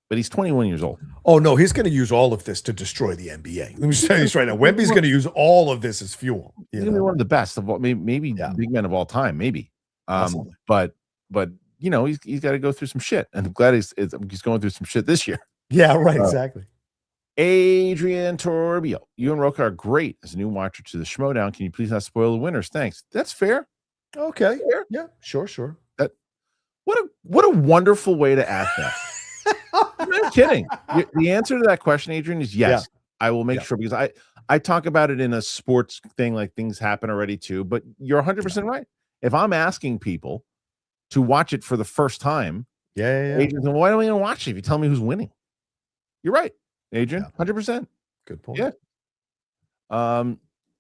but he's 21 years old. Oh, no, he's going to use all of this to destroy the NBA. Let me tell you this right now. Wemby's going to use all of this as fuel. He's going to be one of the best of all, maybe big men of all time, maybe. But he's got to go through some shit. And I'm glad he's going through some shit this year. Yeah, right, exactly. Adrian Toribio, you and Roka are great as a new watcher to the Schmoedown. Can you please not spoil the winners? Thanks. That's fair. Okay. Fair. Yeah, sure. What a wonderful way to ask that. I'm not kidding. The answer to that question, Adrian, is yes. Yeah. I will make sure, because I talk about it in a sports thing, like things happen already too, but you're 100% right. If I'm asking people to watch it for the first time, Adrian's like, why don't we even watch it if you tell me who's winning? You're right, Adrian. 100%. Good point. Yeah.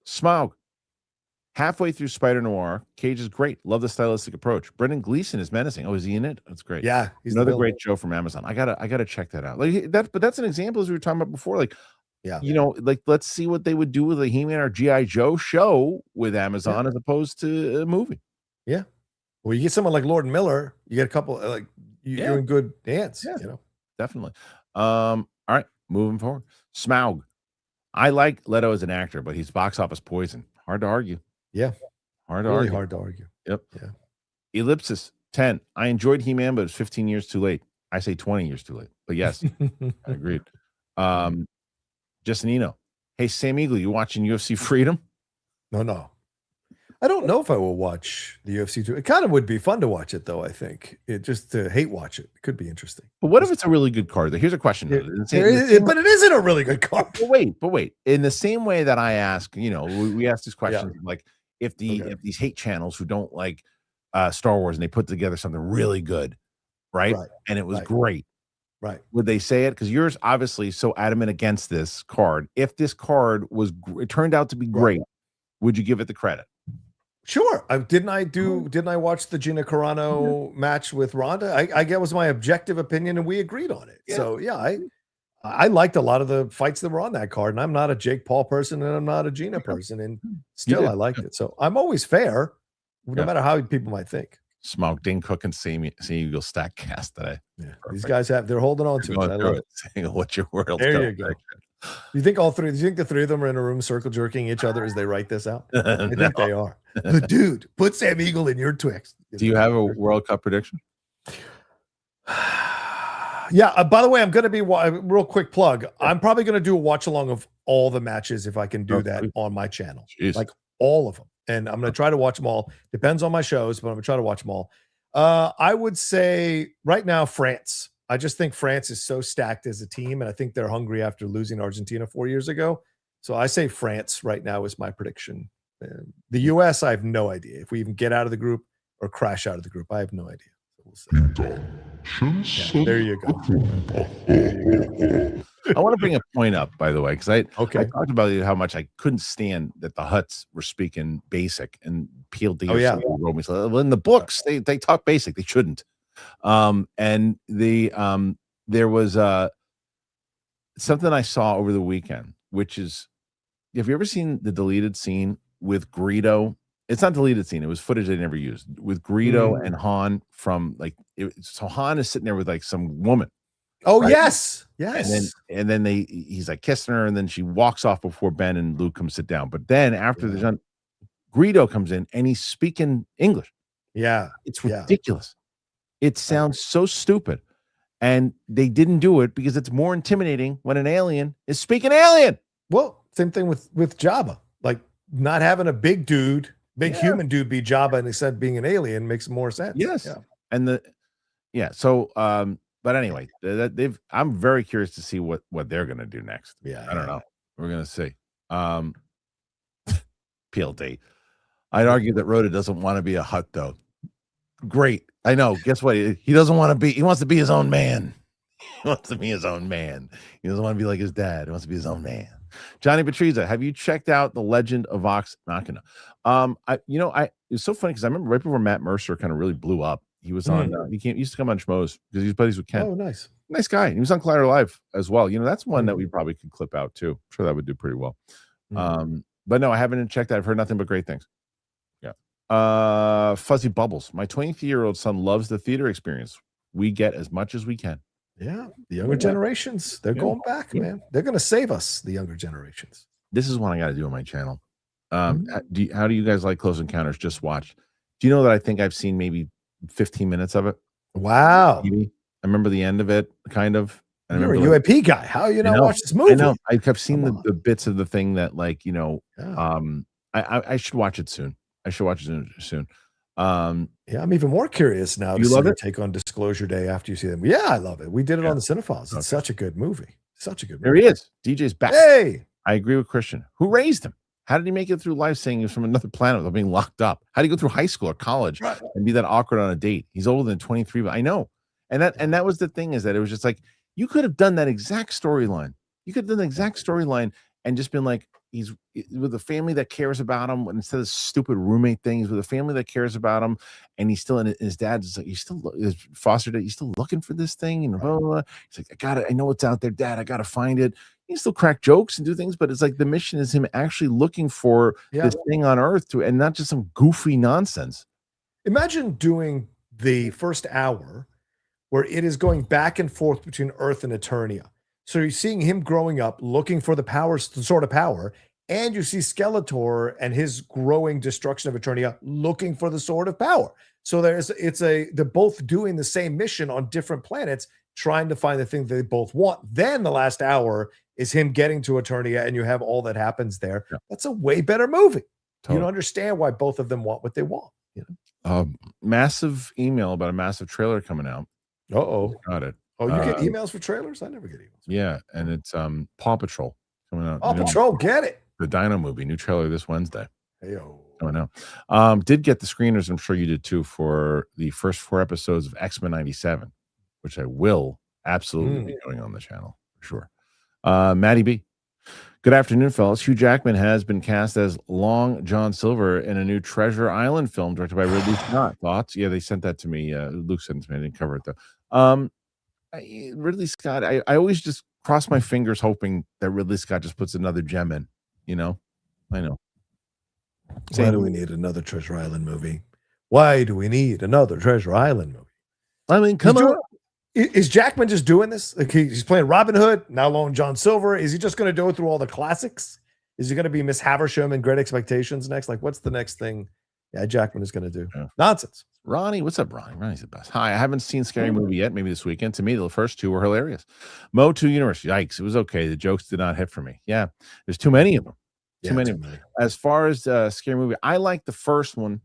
Smaug. Halfway through Spider Noir, Cage is great. Love the stylistic approach. Brendan Gleeson is menacing. Oh, is he in it? That's great. Yeah, he's another great show from Amazon. I gotta check that out. Like that, but that's an example as we were talking about before. Like, like let's see what they would do with a He-Man or G.I. Joe show with Amazon as opposed to a movie. Yeah. Well, you get someone like Lord Miller, you get a couple you're in good hands. Yeah, definitely. All right, moving forward. Smaug. I like Leto as an actor, but he's box office poison. Hard to argue. Yeah. Hard to argue. Yep. Yeah. Ellipsis 10. I enjoyed He-Man, but it's 15 years too late. I say 20 years too late. But yes, I agreed. Justinino. Hey, Sam Eagle, you watching UFC Freedom? No. I don't know if I will watch the UFC too. It kind of would be fun to watch it, though. I think it just to hate watch it could be interesting. But what if it's a really good card? Here's a question. But it isn't a really good card. But wait. In the same way that I ask, we ask these questions like if these hate channels who don't like Star Wars and they put together something really good, right? And it was great. Right. Would they say it? Because you're obviously so adamant against this card. If this card it turned out to be great, would you give it the credit? Sure. Didn't I watch the Gina Carano match with Ronda? I get was my objective opinion, and we agreed on it. Yeah. So I liked a lot of the fights that were on that card, and I'm not a Jake Paul person, and I'm not a Gina person, and still I liked it. So I'm always fair, no matter how people might think. Smoke Dane Cook and Sam Eagle stack cast today. Yeah. These guys they're holding on to it. I love it. Saying, what's your world? There you go. You think the three of them are in a room circle jerking each other as they write this out? I think they are. But dude, put Sam Eagle in your Twix. Do you have a World Cup prediction? Yeah. By the way, I'm going to be real quick plug. I'm probably going to do a watch along of all the matches if I can do that on my channel, like all of them. And I'm going to try to watch them all. Depends on my shows, but I'm going to try to watch them all. I would say right now, France. I just think France is so stacked as a team, and I think they're hungry after losing Argentina 4 years ago. So I say France right now is my prediction. The U.S., I have no idea if we even get out of the group or crash out of the group. I have no idea. So we'll see. Yeah, there you go. I want to bring a point up, by the way, because I talked about how much I couldn't stand that the Hutts were speaking basic and PLD. Wrote me, well, in the books they talk basic. They shouldn't. And there was something I saw over the weekend, which is, have you ever seen the deleted scene with Greedo? It's not deleted scene. It was footage they never used with Greedo and Han from so Han is sitting there with like some woman. Oh, right? Yes. And then he's like kissing her, and then she walks off before Ben and Luke come sit down. But then after they're done, Greedo comes in and he's speaking English. Yeah. It's ridiculous. It sounds so stupid. And they didn't do it because it's more intimidating when an alien is speaking alien. Well, same thing with Jabba. Like not having a big human dude be Jabba and instead of being an alien makes more sense. Yes. Yeah. And so but anyway, I'm very curious to see what they're going to do next. Yeah. I don't know. We're going to see. PLD. I'd argue that Rhoda doesn't want to be a Hutt, though. Great. I know. Guess what? He doesn't want to be. He wants to be his own man. He wants to be his own man. He doesn't want to be like his dad. He wants to be his own man. Johnny Patriza, have you checked out The Legend of Vox Machina? It's so funny because I remember right before Matt Mercer kind of really blew up. He was on. He used to come on Schmoes because he's buddies with Ken. Oh, nice guy. He was on Collider Live as well. That's one that we probably could clip out too. I'm sure that would do pretty well. But no, I haven't checked that. I've heard nothing but great things. Yeah. Fuzzy Bubbles. My 23-year-old son loves the theater experience. We get as much as we can. Yeah, the younger generations, they're going back, man. They're going to save us, the younger generations. This is one I got to do on my channel. How do you guys like Close Encounters? Just watch. Do you know that I think I've seen maybe 15 minutes of it? Wow. I remember the end of it, kind of. You're a UAP guy. How you not watch this movie? I know. I've seen the bits of the thing that, like, I should watch it soon. I'm even more curious now to see your take on Disclosure Day after you see them. Yeah, I love it. We did it on the Cinephiles. It's such a good movie. There he is. DJ's back. Hey, I agree with Kristian. Who raised him? How did he make it through life saying he was from another planet without being locked up? How did he go through high school or college and be that awkward on a date? He's older than 23, but I know. And that was the thing, is that it was just like, you could have done that exact storyline. You could have done the exact storyline and just been like, he's with a family that cares about him, instead of stupid roommate things, with a family that cares about him, and he's still in his dad's like, he's still his foster dad, he's still looking for this thing, and blah, blah, blah. He's like, I know it's out there, Dad. I gotta find it. He can still crack jokes and do things, but it's like the mission is him actually looking for this thing on Earth and not just some goofy nonsense. Imagine doing the first hour where it is going back and forth between Earth and Eternia. So you're seeing him growing up, looking for the sword of power, and you see Skeletor and his growing destruction of Eternia, looking for the sword of power. So they're both doing the same mission on different planets, trying to find the thing they both want. Then the last hour is him getting to Eternia, and you have all that happens there. Yeah. That's a way better movie. Totally. You don't understand why both of them want what they want. Massive email about a massive trailer coming out. Got it. Oh, you get emails for trailers? I never get emails. Yeah, and it's Paw Patrol coming out. Paw Patrol, get it. The Dino movie, new trailer this Wednesday. Heyo. I know. Did get the screeners, I'm sure you did too, for the first 4 episodes of X-Men 97, which I will absolutely be doing on the channel for sure. Maddie B. Good afternoon, fellas. Hugh Jackman has been cast as Long John Silver in a new Treasure Island film directed by Ridley Scott. Thoughts? Yeah, they sent that to me. Luke sent it to me. I didn't cover it though. Ridley Scott, I always just cross my fingers hoping that Ridley Scott just puts another gem in, I know. Why do we need another Treasure Island movie? Why do we need another Treasure Island movie? I mean, come on. Is Jackman just doing this? Like he's playing Robin Hood, now Long John Silver. Is he just going to go through all the classics? Is he going to be Miss Havisham in Great Expectations next? Like, what's the next thing Jackman is going to do? Yeah. Nonsense. Ronnie, what's up, Ronnie? Ronnie's the best. Hi, I haven't seen Scary Movie yet. Maybe this weekend. To me, the first 2 were hilarious. MOTU Universe, yikes. It was okay. The jokes did not hit for me. Yeah, there's too many of them. Too many. As far as Scary Movie, I like the first one.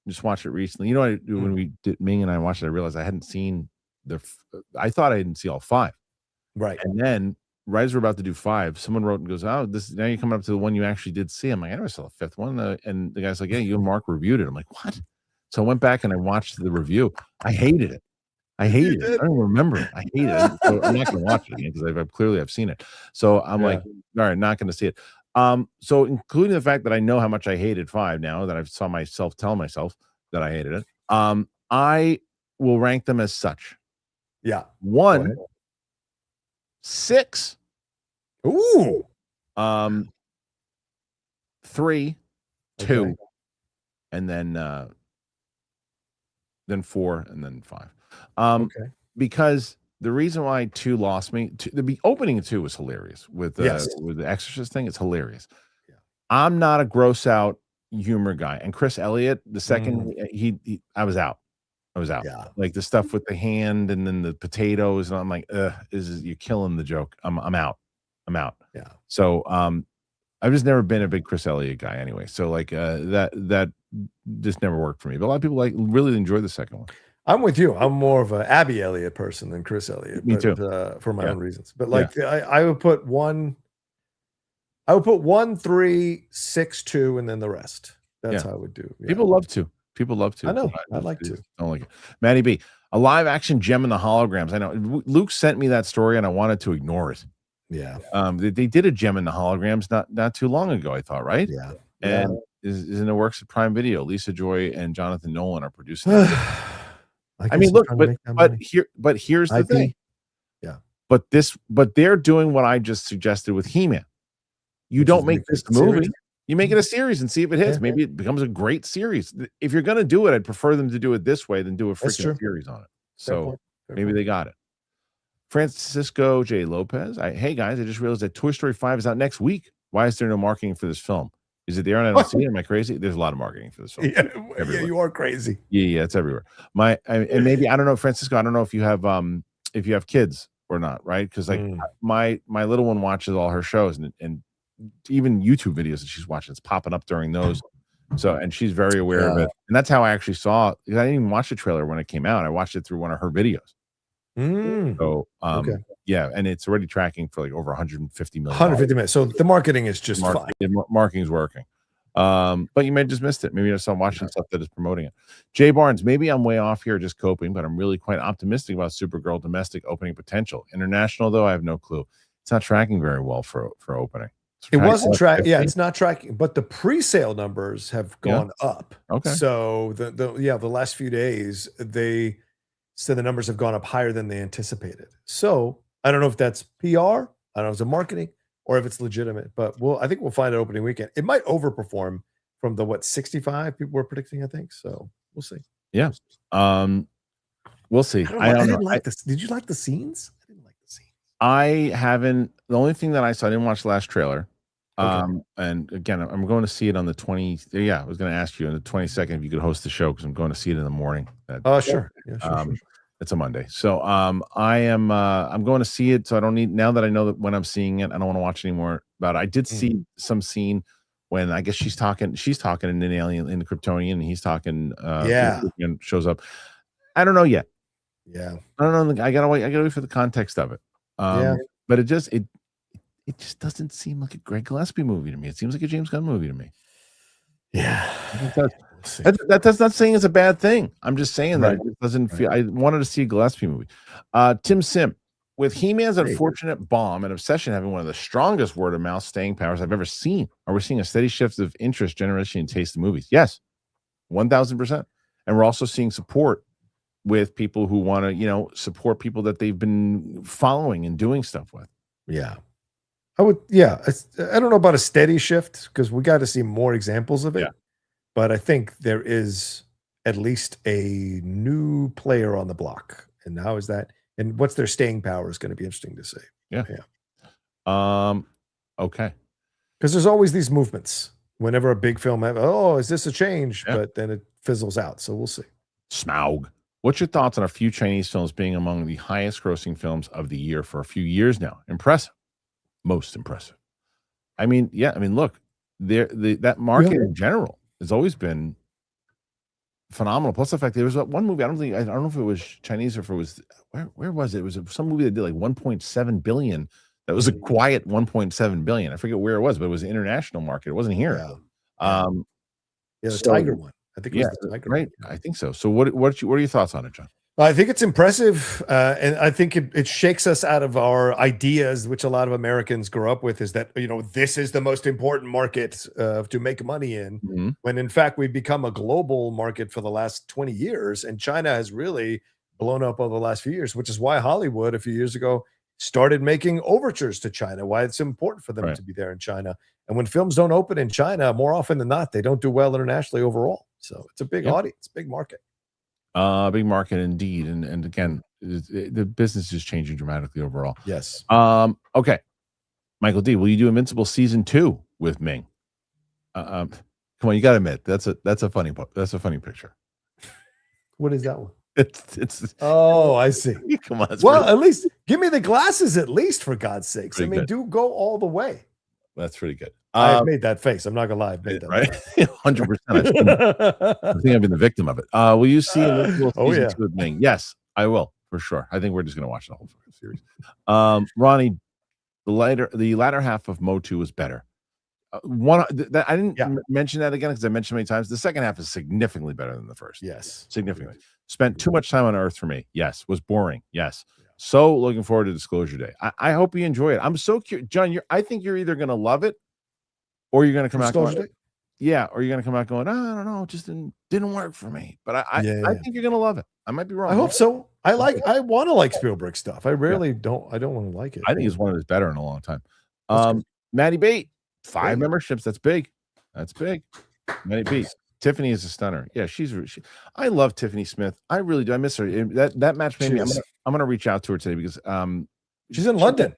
Just watched it recently. You know what I do when Ming and I watched it, I realized I hadn't seen I thought I didn't see all 5. Right. And then right as we're about to do 5, someone wrote and goes, "Oh, this now you're coming up to the one you actually did see." I'm like, "I never saw the 5th one." And the guy's like, "Yeah, you and Mark reviewed it." I'm like, "What?" So I went back and I watched the review. I hated it. I hated it. I don't even remember it. I hated it. So I'm not going to watch it again because I've seen it. So I'm like, all right, not going to see it. So including the fact that I know how much I hated 5 now that I saw myself tell myself that I hated it. I will rank them as such. Yeah. 1, 6. Ooh. 3, 2, and then 4, and then 5. Because the reason why 2 lost me, the opening of 2 was hilarious with the Exorcist thing. It's hilarious. Yeah. I'm not a gross out humor guy, and Chris Elliott, the second I was out. Yeah. Like the stuff with the hand and then the potatoes, and I'm like, you're killing the joke. I'm out. Yeah. So I've just never been a big Chris Elliott guy anyway. So like that just never worked for me. But a lot of people really enjoyed the second one. I'm with you. I'm more of an Abby Elliott person than Chris Elliott. Me too. For my own reasons. But like I would put 1, 3, 6, 2, and then the rest. That's how I would do. Yeah. People love to. I know. I like to. Don't like it. Matty B, a live action gem in the holograms. I know Luke sent me that story and I wanted to ignore it. Yeah. They did a gem in the holograms not too long ago, I thought, right? Yeah. And is in the works of Prime Video. Lisa Joy and Jonathan Nolan are producing it. I mean, look, but here's the thing. Yeah. But they're doing what I just suggested with He-Man. You don't make this a movie. You make it a series and see if it hits. Maybe it becomes a great series. If you're going to do it, I'd prefer them to do it this way than do a freaking series on it. So maybe they got it. Francisco J. Lopez. Hey guys, I just realized that Toy Story 5 is out next week. Why is there no marketing for this film? Is it there and I don't see it? Am I crazy? There's a lot of marketing for this film. Yeah, you are crazy. Yeah, it's everywhere. And maybe I don't know, Francisco. I don't know if you have kids or not, right? Because like my little one watches all her shows and even YouTube videos that she's watching. It's popping up during those. So and she's very aware of it. And that's how I actually saw it. I didn't even watch the trailer when it came out. I watched it through one of her videos. So yeah, and it's already tracking for like over 150 million. 150 million. So the marketing is just fine. Marketing's working. But you may have just missed it. Maybe you're still watching stuff that is promoting it. Jay Barnes, maybe I'm way off here, just coping, but I'm really quite optimistic about Supergirl domestic opening potential. International, though, I have no clue. It's not tracking very well for opening. It wasn't tracking. Yeah, it's not tracking, but the pre-sale numbers have gone up. Okay. So the last few days they said the numbers have gone up higher than they anticipated. So I don't know if that's PR, I don't know if it's a marketing, or if it's legitimate. But I think we'll find it opening weekend. It might overperform from the 65 people were predicting, I think. So we'll see. Yeah. We'll see. I didn't like this. Did you like the scenes? I didn't like the scenes. I haven't. The only thing that I saw, I didn't watch the last trailer. And again, I'm going to see it on the 20. Yeah, I was going to ask you on the 22nd if you could host the show because I'm going to see it in the morning. Sure. Yeah, sure. It's a Monday. So I'm going to see it. So I don't need, now that I know that when I'm seeing it, I don't want to watch anymore about it. I did see some scene when I guess she's talking in an alien, in the Kryptonian, and he's talking and shows up. I don't know yet. Yeah. I don't know. I gotta wait for the context of it. But it just doesn't seem like a Greg Gillespie movie to me. It seems like a James Gunn movie to me. Yeah. That's not saying it's a bad thing. I'm just saying that it doesn't feel. I wanted to see a Gillespie movie. Tim Sim, with He-Man's unfortunate bomb and obsession having one of the strongest word of mouth staying powers I've ever seen, are we seeing a steady shift of interest, generation, and taste in movies? Yes, 1,000%. And we're also seeing support with people who want to, support people that they've been following and doing stuff with. Yeah. I don't know about a steady shift because we got to see more examples of it. Yeah. But I think there is at least a new player on the block. And how is that? And what's their staying power is going to be interesting to see. Yeah. Okay. Because there's always these movements. Whenever a big film, is this a change? Yeah. But then it fizzles out. So we'll see. Smaug. What's your thoughts on a few Chinese films being among the highest grossing films of the year for a few years now? Impressive. Most impressive. Look, that market in general has always been phenomenal. Plus the fact there was one movie. I don't know if it was Chinese or if it was where was it? It was some movie that did like 1.7 billion. That was a quiet 1.7 billion. I forget where it was, but it was an international market. It wasn't here. The Tiger one. I think it was the Tiger right. one. I think so. So what are your thoughts on it, John? I think it's impressive, and I think it shakes us out of our ideas, which a lot of Americans grow up with, is that, this is the most important market to make money in, when in fact we've become a global market for the last 20 years, and China has really blown up over the last few years, which is why Hollywood a few years ago started making overtures to China, why it's important for them to be there in China. And when films don't open in China, more often than not, they don't do well internationally overall. So it's a big audience, big market. Big market indeed, and again, the business is changing dramatically overall. Yes. Okay, Michael D, will you do Invincible season 2 with Ming? Come on, you got to admit that's a funny picture. What is that one? It's. Oh, I see. Come on. Well, at least give me the glasses, at least, for God's sakes. Pretty good. Do go all the way. That's pretty good. I've made that face. I'm not gonna lie. I've made that right. 100%. I think I've been the victim of it. Will you see Invincible season 2 with Ming? Yes, I will for sure. I think we're just gonna watch the whole series. Ronnie, the latter half of MOTU was better. I didn't mention that again because I mentioned many times. The second half is significantly better than the first. Yes, significantly. Spent too much time on Earth for me. Yes. Was boring. Yes. So looking forward to Disclosure Day. I hope you enjoy it. I'm so curious, John. I think you're either gonna love it, or you're gonna come out going, or you're gonna come out going, I don't know, it just didn't work for me. But I think you're gonna love it. I might be wrong. I hope so. I want to like Spielberg stuff. I rarely don't. I don't want to like it. I think it's one of his better in a long time. Maddie Bate, 5 memberships. That's big. That's big. Maddie Bate. Tiffany is a stunner. Yeah, I love Tiffany Smith. I really do. I miss her. That match made me. I'm gonna reach out to her today because she's in London.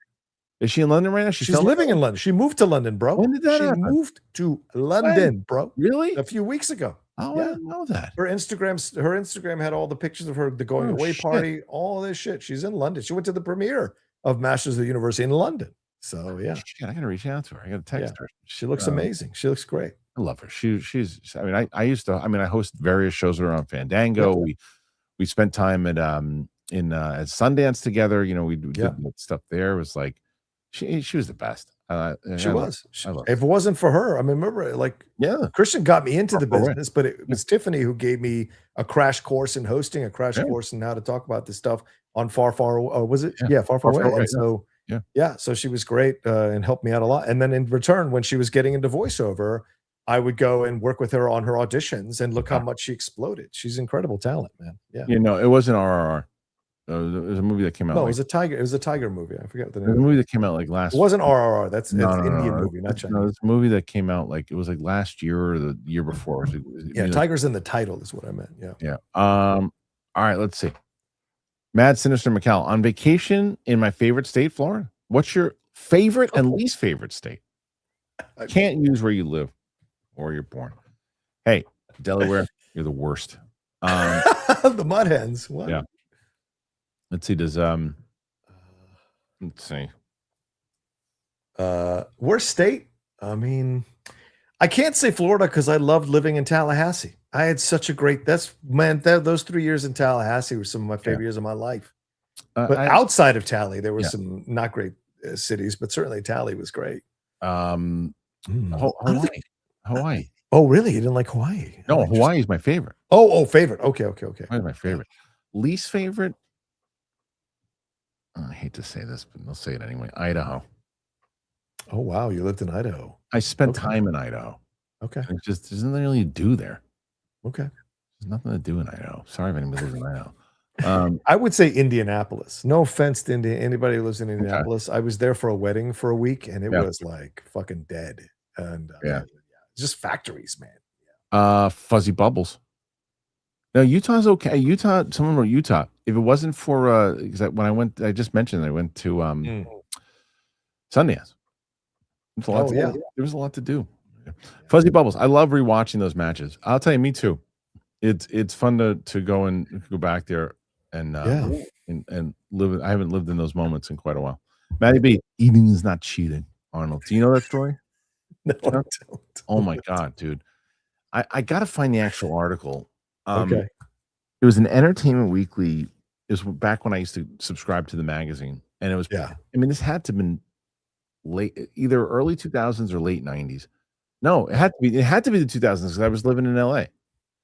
Is she in London right now? She's living in London. She moved to London, bro. When did that happen? She moved to London, bro. Really? A few weeks ago. Oh, I didn't know that. Her Instagram had all the pictures of the going away party, all this shit. She's in London. She went to the premiere of Masters of the Universe in London. So yeah. Shit, I gotta reach out to her. I gotta text her. She looks amazing. She looks great. I love her. She's. I mean, I host various shows with her on Fandango. Yeah. We spent time at at Sundance together. We did stuff there. It was like she was the best. She was. If it wasn't for her, I mean, remember, Kristian got me into the business, but it was Tiffany who gave me a crash course in hosting, a crash course in how to talk about this stuff on Far Away. Was it? Yeah, Far Away. And so so she was great and helped me out a lot. And then in return, when she was getting into voiceover, I would go and work with her on her auditions, and look how much she exploded. She's incredible talent, man. Yeah. It wasn't RRR. It was a movie that came out. No, it was a Tiger. It was a Tiger movie. I forget the name. The movie that came out like last. It wasn't RRR. That's an Indian movie, not Chinese. No, it's a movie that came out like it was like last year or the year before. Tiger's in the title is what I meant. Yeah. Yeah. All right. Let's see. Mad Sinister McCall on vacation in my favorite state, Florida. What's your favorite and least favorite state? Can't use where you live or you're born. Hey, Delaware, you're the worst. The Mud Hens. What? Yeah. Let's see. Let's see. Worst state? I mean, I can't say Florida because I loved living in Tallahassee. I had such a great. Those 3 years in Tallahassee were some of my favorite years of my life. But outside of Tally, there were some not great cities, but certainly Tally was great. Hawaii. Oh, really? You didn't like Hawaii? No, Hawaii is my favorite. Oh, favorite. Okay. Hawaii's my favorite. Least favorite. I hate to say this, but I'll say it anyway. Idaho. Oh, wow. You lived in Idaho. I spent time in Idaho. Okay. There's nothing really to do there. Okay. There's nothing to do in Idaho. Sorry if anybody lives in Idaho. I would say Indianapolis. No offense to anybody who lives in Indianapolis. Okay. I was there for a wedding for a week, and it was like fucking dead. And just factories, man. Fuzzy Bubbles. No, Utah's okay. Someone wrote Utah. If it wasn't for because when I went, I just mentioned I went to Sundance. There was a lot to do. Yeah. Fuzzy Bubbles. I love rewatching those matches. I'll tell you, me too. It's fun to go back there and live. I haven't lived in those moments in quite a while. Maddie B, eating is not cheating. Arnold, do you know that story? No, I don't. Oh my god, dude! I gotta find the actual article. Okay. It was an Entertainment Weekly. It was back when I used to subscribe to the magazine, and it was. Yeah. I mean, this had to have been either early 2000s or late 90s. No, it had to be. It had to be the 2000s because I was living in LA.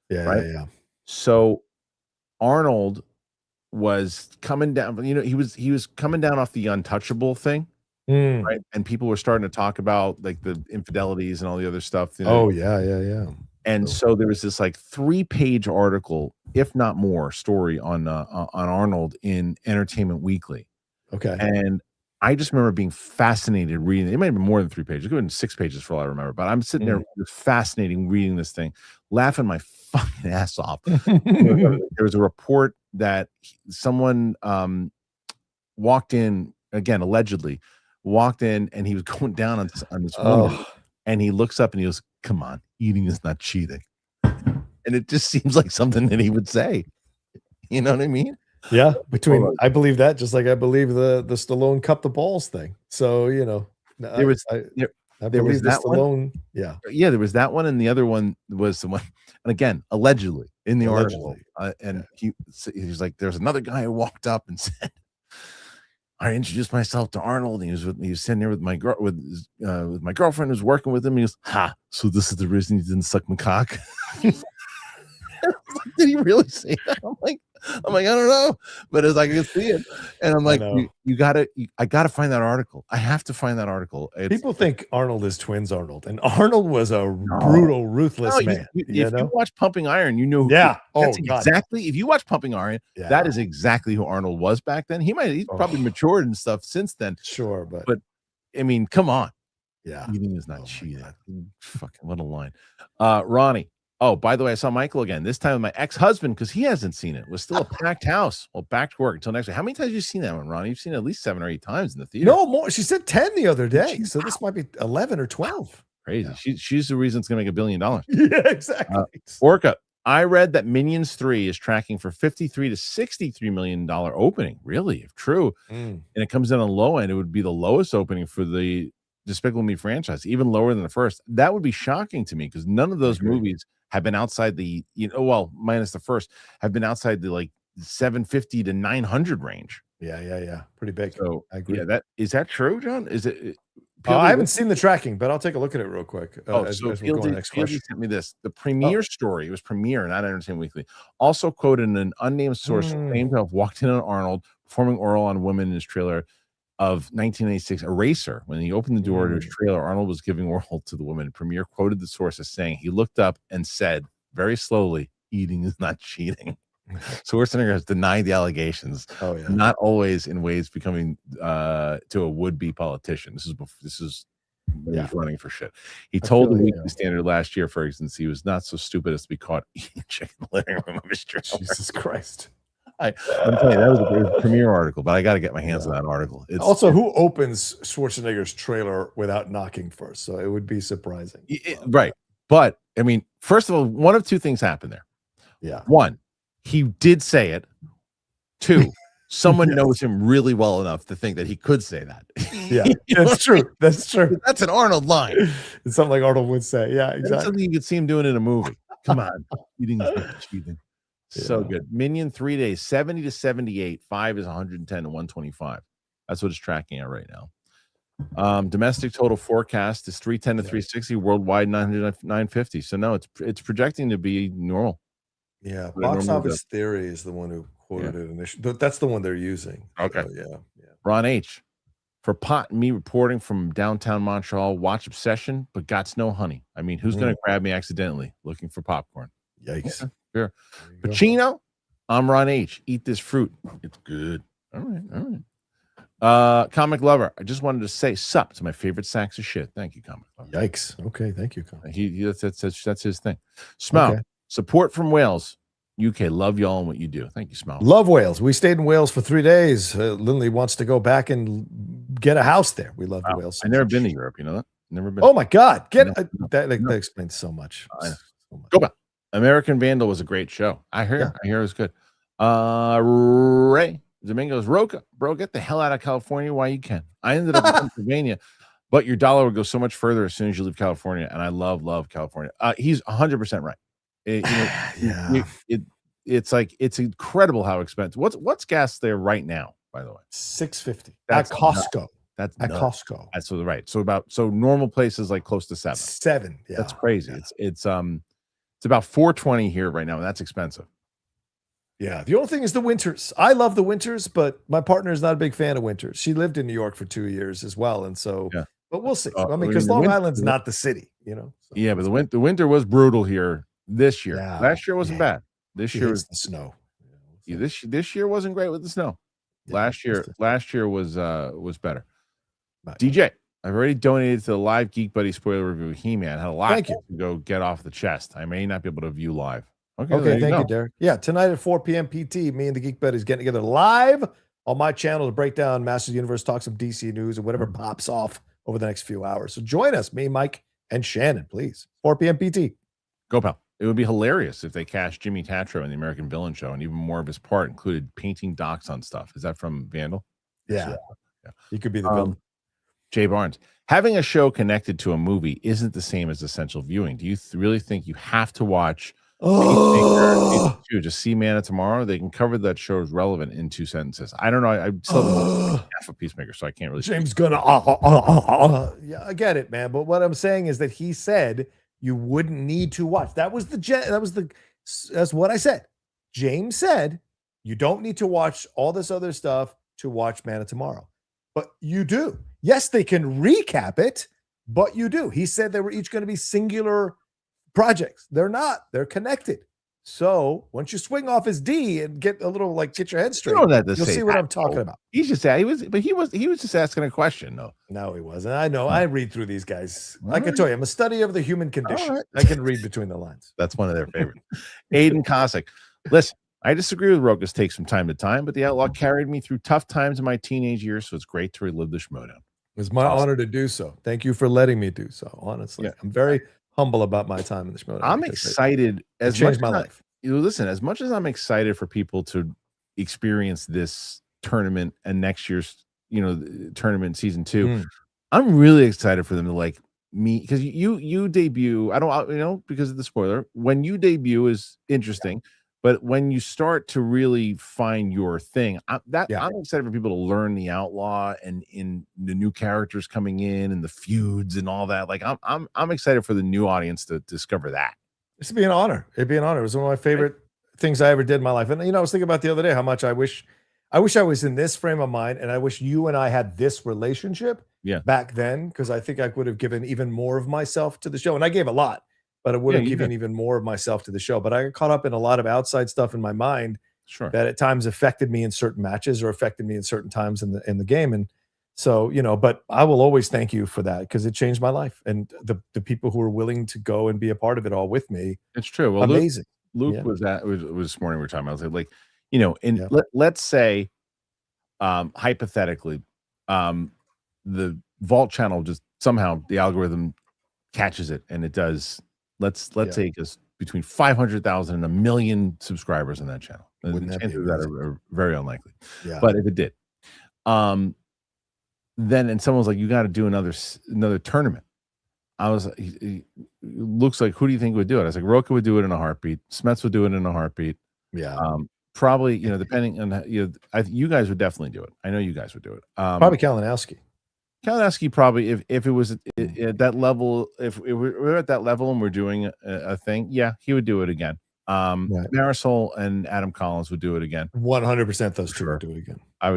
Yeah, right? yeah. So Arnold was coming down. He was coming down off the Untouchable thing, right? And people were starting to talk about like the infidelities and all the other stuff. Oh yeah. And so there was this like 3-page article, if not more, story on Arnold in Entertainment Weekly. Okay. And I just remember being fascinated reading it. It might have been more than 3 pages. It could have been 6 pages for all I remember. But I'm sitting there fascinating reading this thing, laughing my fucking ass off. There was a report that someone walked in, again, allegedly, and he was going down on this woman. And he looks up and he goes, "Come on, eating is not cheating." And it just seems like something that he would say. You know what I mean? Yeah, I believe that just like I believe the Stallone cup the balls thing. So there was that Stallone. One. Yeah, there was that one, and the other one was the one, and again, allegedly in the article, and he's like, "There's another guy who walked up and said, I introduced myself to Arnold, and he was sitting there with my my girlfriend who's working with him. And he goes, ha, so this is the reason you didn't suck my cock." Did he really say that? I'm like, I don't know, but as I can see it, and I'm like, I gotta find that article. I have to find that article. People think Arnold is twins Arnold, and Arnold was a brutal, ruthless man. If you watch Pumping Iron, you know, exactly. If you watch Pumping Iron, that is exactly who Arnold was back then. He's probably matured and stuff since then. Sure, but I mean, come on. Yeah, eating is not cheating. Fucking what a line. Ronnie. Oh, by the way, I saw Michael again, this time with my ex-husband, because he hasn't seen it. It was still a packed house. Well, back to work until next week. How many times have you seen that one, Ronnie? You've seen it at least 7 or 8 times in the theater. No, more. She said 10 the other day. So this might be 11 or 12. Crazy. Yeah. She's the reason it's going to make $1 billion. Yeah, exactly. Orca, I read that Minions 3 is tracking for $53 to $63 million opening. Really? If true. And it comes in on the low end, it would be the lowest opening for the Despicable Me franchise, even lower than the first. That would be shocking to me because none of those movies have been outside the, minus the first, have been outside the like 750 to 900 range. Yeah. Pretty big. So I agree. Yeah, is that true, John? Is it? I haven't seen the tracking, but I'll take a look at it real quick. Fieldy sent me this. The premiere story, it was Premiere, not Entertainment Weekly, also quoted in an unnamed source claimed to have walked in on Arnold performing oral on women in his trailer of 1986 Eraser. When he opened the door to his trailer, Arnold was giving oral to the woman. Premiere quoted the source as saying he looked up and said very slowly, "Eating is not cheating." Schwarzenegger has denied the allegations. Not always in ways becoming to a would-be politician. This is when he's running for shit. He told the Weekly Standard last year, for instance, he was not so stupid as to be caught eating chicken in the living room of his trailer. Jesus Christ. I'm telling you, that was a Premiere article, but I got to get my hands on that article. Also, who opens Schwarzenegger's trailer without knocking first? So it would be surprising. Right. But, I mean, first of all, one of two things happened there. Yeah. One, he did say it. Two, someone knows him really well enough to think that he could say that. Yeah, that's true. That's true. That's an Arnold line. It's something like Arnold would say. Yeah, exactly. That's something you could see him doing in a movie. Come on. Eating is not cheating. So good. Minion 3 days, 70 to 78. 5 is 110 to 125. That's what it's tracking at right now. Domestic total forecast is 310 to 360. Worldwide 900 to 950. So no, it's projecting to be normal. Yeah, Box Office Theory is the one who quoted it initially, but that's the one they're using. Okay. So, yeah. Ron H. For Pot and me reporting from downtown Montreal, watch Obsession, but got no honey. I mean, who's going to grab me accidentally looking for popcorn? Yikes. Okay, sure. Pacino, I'm Ron H. Eat this fruit. It's good. All right. Comic Lover. I just wanted to say sup to my favorite sacks of shit. Thank you, Comic Lover. Yikes. Okay, thank you, Comic. That's his thing. Smell. Support from Wales. UK, love y'all and what you do. Thank you, Smell. Love Wales. We stayed in Wales for 3 days. Lindley wants to go back and get a house there. We love Wales. I've never been to Europe. You know that? Never been. Oh my God. That explains so much. Go back. American Vandal was a great show. I hear it was good. Ray Domingos, Roca, bro, get the hell out of California while you can. I ended up in Pennsylvania, but your dollar would go so much further as soon as you leave California. And I love California. He's 100% right. Yeah. It's like it's incredible how expensive. What's gas there right now? By the way, $6.50 That's at Costco. that's At nuts. Costco. That's so right. So normal places like close to 7. 7. Yeah. That's crazy. Yeah. It's about $4.20 here right now, and that's expensive. Yeah. The only thing is the winters. I love the winters, but my partner is not a big fan of winters. She lived in New York for 2 years as well, and so. Yeah. But we'll see. I I mean, mean, because the Long win- Island's not the city, so. Yeah, but the winter was brutal here this year. Yeah. Last year wasn't bad. This She year hates was the snow. this year wasn't great with the snow. Yeah, Last year was better. Right. DJ, I've already donated to the live Geek Buddy spoiler review. He-Man had a lot Thank you. to go get off the chest. I may not be able to view live. Okay, thank you, Derek. Yeah, tonight at 4 p.m. PT, me and the Geek Buddies getting together live on my channel to break down Masters of the Universe, talk some DC news, and whatever pops off over the next few hours. So join us, me, Mike, and Shannon, please. 4 p.m. PT. Go, pal. It would be hilarious if they cast Jimmy Tatro in the American Villain Show, and even more of his part included painting docs on stuff. Is that from Vandal? Yeah. He could be the villain. Jay Barnes. Having a show connected to a movie isn't the same as essential viewing. Do you really think you have to watch Peacemaker to see Man of Tomorrow? They can cover that show as relevant in 2 sentences. I don't know. I still haven't half of Peacemaker, so I can't really. James Gunn. Yeah, I get it, man. But what I'm saying is that he said you wouldn't need to watch. That's what I said. James said you don't need to watch all this other stuff to watch Man of Tomorrow, but you do. Yes, they can recap it, but you do. He said they were each going to be singular projects. They're not. They're connected. So once you swing off his D and get a little get your head straight, you'll see what I'm talking about. He's just he was just asking a question. No, he wasn't. I know. I read through these guys. I can tell you, I'm a study of the human condition. I can read between the lines. That's one of their favorites. Aiden Cossack. Listen, I disagree with Rokas takes from time to time, but the Outlaw carried me through tough times in my teenage years, so it's great to relive the Schmoedown. It's my honor to do so. Thank you for letting me do so. Honestly, I'm very humble about my time in the Schmoedown. I'm excited. It changed my life. Listen, as much as I'm excited for people to experience this tournament and next year's, tournament season 2, I'm really excited for them to me, because you debut. I don't, because of the spoiler. When you debut is interesting. But when you start to really find your thing, I'm excited for people to learn the Outlaw and in the new characters coming in and the feuds and all that. I'm excited for the new audience to discover that. This would be an honor. It'd be an honor. It was one of my favorite things I ever did in my life. And I was thinking about the other day how much I wish I was in this frame of mind, and I wish you and I had this relationship back then, because I think I would have given even more of myself to the show. And I gave a lot. But I would have given even more of myself to the show. But I got caught up in a lot of outside stuff in my mind that at times affected me in certain matches or affected me in certain times in the game. And so, but I will always thank you for that, because it changed my life. And the people who were willing to go and be a part of it all with me. It's true. Well, amazing. Luke was this morning we were talking about. I was like, let's say, hypothetically, the Vault channel just somehow the algorithm catches it and it does. Let's say it's between 500,000 and 1 million subscribers on that channel. The chances of that are very unlikely. Yeah. But if it did, then and someone was like, you got to do another tournament. I was it looks like, who do you think would do it? I was like, Roka would do it in a heartbeat. Smets would do it in a heartbeat. Yeah. Probably, depending on you guys would definitely do it. I know you guys would do it. Probably Kalinowski. Kalinowski probably, if it was at that level, if we're at that level and we're doing a thing, he would do it again. Marisol and Adam Collins would do it again. 100% those two would do it again. I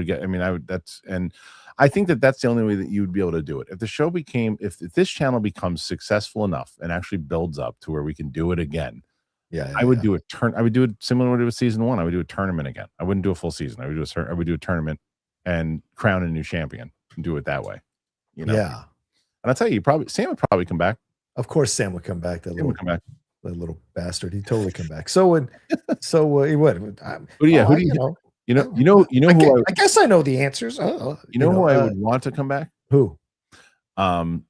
think that's the only way that you would be able to do it. If the show if this channel becomes successful enough and actually builds up to where we can do it again, I would do I would do it similar to season 1. I would do a tournament again. I wouldn't do a full season. I would do a tournament and crown a new champion and do it that way. Yeah. And I'll tell you, Sam would probably come back. Of course, Sam would come back. That little bastard. He'd totally come back. So he would. Who do you know? I guess I know the answers. Who I would want to come back? Who? Rick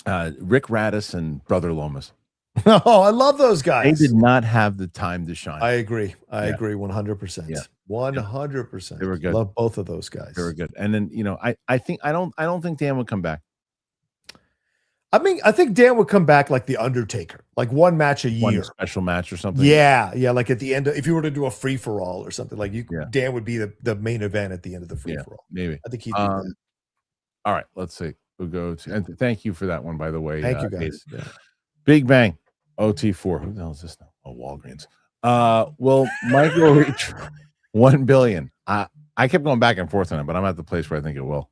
Radis and Brother Lomas. Oh, I love those guys. They did not have the time to shine. I agree. I agree 100%. Yeah. 100%. They were good. Love both of those guys. They were good. And then I don't think Dan would come back. I mean, I think Dan would come back like the Undertaker, like one match a year, one special match or something. Yeah, like at the end, if you were to do a free for all or something, like Yeah. Dan would be the main event at the end of the free for all. Maybe. I think he'd do that. All right, let's see. We'll go to, and thank you for that one, by the way. Thank you guys. Yeah. Big Bang OT4. Who the hell is this now? Oh, Walgreens. Will Michael reach 1 billion? I kept going back and forth on it, but I'm at the place where I think it will.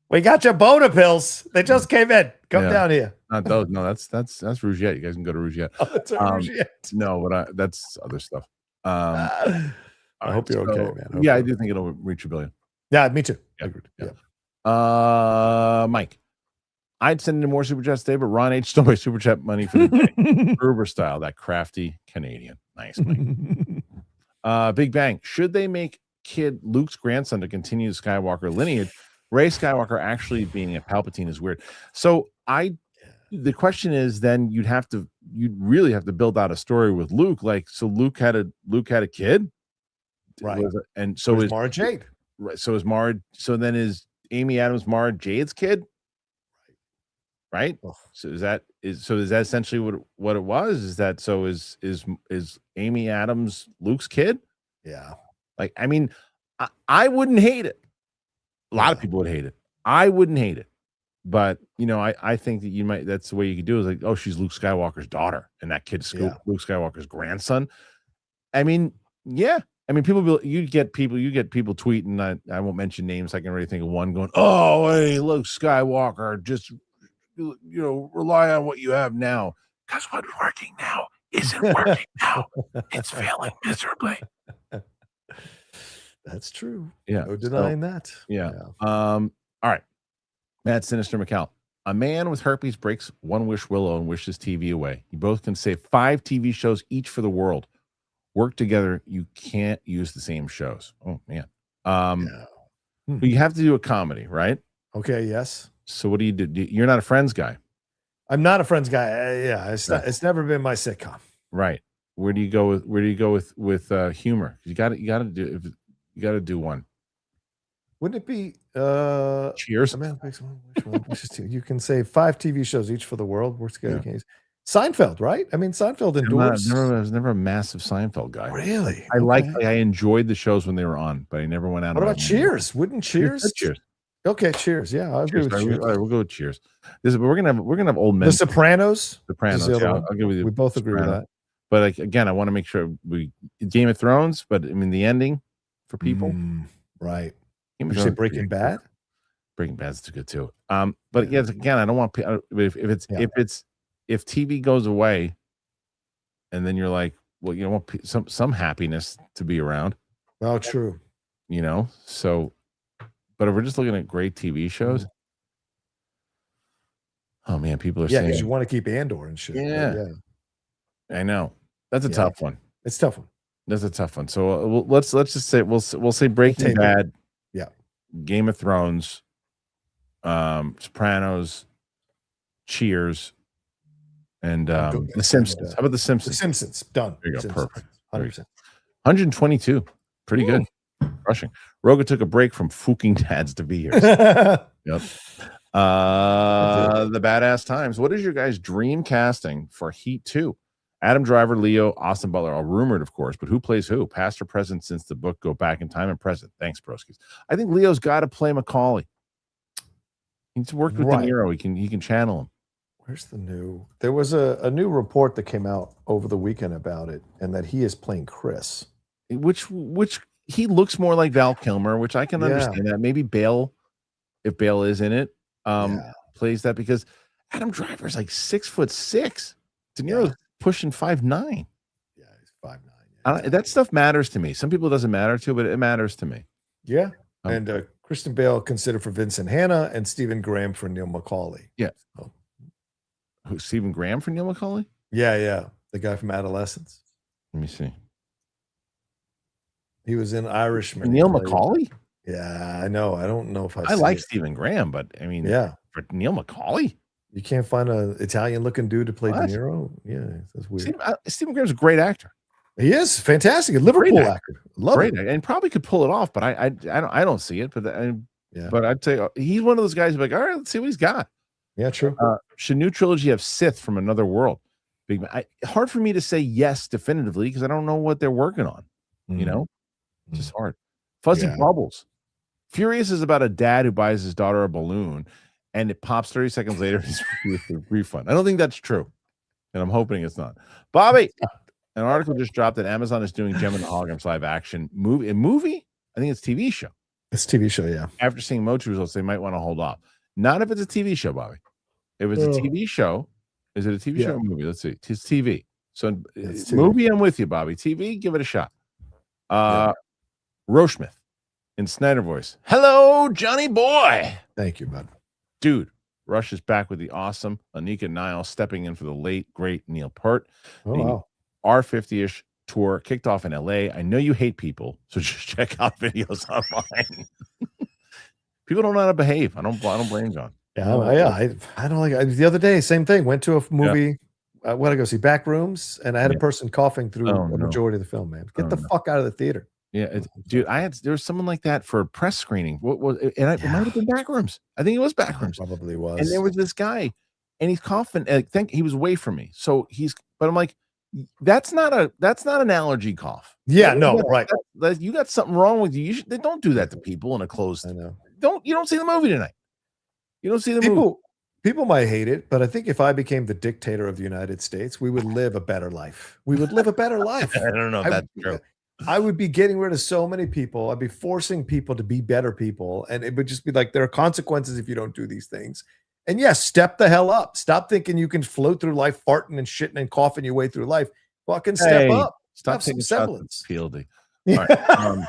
We got your boner pills. They just came in. Come down here. Not those. No, that's Rouget. You guys can go to Rouget. Oh, that's Rouget. No, but that's other stuff. I hope you're okay, man. I do think it'll reach 1 billion. Yeah, me too. Yeah. Mike, I'd send in more super chats today, but Ron H stole my super chat money for the day. Gruber style, that crafty Canadian. Nice, Mike. Big Bang. Should they make kid Luke's grandson to continue the Skywalker lineage? Rey Skywalker actually being a Palpatine is weird. So the question is, then you'd really have to build out a story with Luke. Like, so Luke had a kid, right? And so is Mara Jade. Right. So is Mara. So then is Amy Adams Mara Jade's kid? Right. Oh. So is that essentially what it was? Is that so? Is Amy Adams Luke's kid? Yeah. Like, I mean, I wouldn't hate it. A lot of people would hate it. I wouldn't hate it. But, I think that that's the way you could do it. Is like, oh, she's Luke Skywalker's daughter, and that kid's Luke Skywalker's grandson. I mean, yeah. I mean, you get people tweeting. I won't mention names. I can already think of one going, oh, hey, Luke Skywalker, just, rely on what you have now. Because what's working now isn't working now. It's failing miserably. That's true. Yeah. No denying that. Yeah. All right. Mad Sinister McCall. A man with herpes breaks one wish willow and wishes TV away. You both can save 5 TV shows each for the world. Work together. You can't use the same shows. Oh, man. But you have to do a comedy, right? Okay. Yes. So what do you do? You're not a Friends guy. I'm not a Friends guy. It's never been my sitcom. Right. Where do you go with humor? You got to do one. Wouldn't it be Cheers? You can save 5 TV shows each for the world. Works together. Yeah. Seinfeld, right? I mean, Seinfeld endorsed. I was never a massive Seinfeld guy. Really? I enjoyed the shows when they were on, but I never went out. What about Cheers? Wouldn't Cheers? Cheers. Okay, Cheers. Yeah, I'll agree with Cheers. All right, we'll go with Cheers. We're gonna have old men. The Sopranos. I'll give you. We both agree with that. But again, I want to make sure Game of Thrones. But I mean, the ending for people, right? You say Breaking Bad. Breaking Bad's too good too. But yes, again, I don't want if TV goes away, and then you're like, well, you want some happiness to be around. Oh, true. So, but if we're just looking at great TV shows, oh man, people are saying, because you want to keep Andor and shit. Yeah, I know that's a tough one. It's a tough one. That's a tough one. So let's just say we'll say Breaking Bad, Game of Thrones, Sopranos, Cheers, and The Simpsons. How about The Simpsons? The Simpsons. Done. There you go. Simpsons. Perfect. 100%. 122. Pretty good. Rushing. Roga took a break from fucking dads to be here. Yep. The Badass Times. What is your guys' dream casting for Heat 2? Adam Driver, Leo, Austin Butler, all rumored, of course, but who plays who? Past or present since the book Go Back in Time and present. Thanks, broskies. I think Leo's got to play Macaulay. He's worked with De Niro. He can channel him. Where's the new? There was a new report that came out over the weekend about it, and that he is playing Chris. Which he looks more like Val Kilmer, which I can understand that. Maybe Bale, if Bale is in it, plays that, because Adam Driver is like 6'6". De Niro's pushing 5'9". Yeah, he's 5'9". That stuff matters to me. Some people it doesn't matter to, but it matters to me. Yeah. And Kristen Bale considered for Vincent Hanna, and Stephen Graham for Neil Macaulay. Yeah. So. Who, Stephen Graham for Neil Macaulay? Yeah. The guy from Adolescence. Let me see. He was in Irishman. Neil Macaulay? Yeah, I know. I don't know if I like Stephen Graham, but I mean, for Neil Macaulay, you can't find an Italian-looking dude to play De Niro. Yeah, that's weird. Stephen Graham's a great actor. He is fantastic. A Liverpool actor. Love it. And probably could pull it off, but I don't see it. But I'd say he's one of those guys who's like, all right, let's see what he's got. Yeah, true. Should new trilogy have Sith from another world? Hard for me to say yes definitively because I don't know what they're working on. You know, it's just hard. Fuzzy Bubbles. Furious is about a dad who buys his daughter a balloon, and it pops 30 seconds later. And he's refused a refund. I don't think that's true, and I'm hoping it's not. Bobby, an article just dropped that Amazon is doing Gem and the Holograms live action movie. A movie? I think it's TV show. It's TV show, yeah. After seeing MOTU results, they might want to hold off. Not if it's a TV show, Bobby. If it's a TV show, is it a TV show or movie? Let's see. It's TV. So movie, I'm with you, Bobby. TV, give it a shot. Roshmith in Snyder voice. Hello, Johnny boy. Thank you, bud. Dude, Rush is back with the awesome Anika Niles stepping in for the late, great Neil Peart. Wow. R50-ish tour kicked off in LA. I know you hate people, so just check out videos online. People don't know how to behave. I don't blame John. I don't like it. The other day, same thing. Went to a movie. Went to go see Backrooms, and I had a person coughing through a majority of the film. Man, get the fuck out of the theater. Yeah, dude. There was someone like that for a press screening. What was? It might have been Backrooms. I think it was Backrooms. Probably was. And there was this guy, and he's coughing. I think he was away from me, so but I'm like, that's not an allergy cough. Yeah, no, right. You got something wrong with you. They don't do that to people in a closed. I know. You don't see the movie tonight. You don't see the movie. People might hate it, but I think if I became the dictator of the United States, we would live a better life. We would live a better life. I don't know if that's true. I would be getting rid of so many people. I'd be forcing people to be better people. And it would just be like, there are consequences if you don't do these things. And yes, step the hell up. Stop thinking you can float through life farting and shitting and coughing your way through life. Fucking step up. Stop Have taking some semblance. Fieldy. All right. Come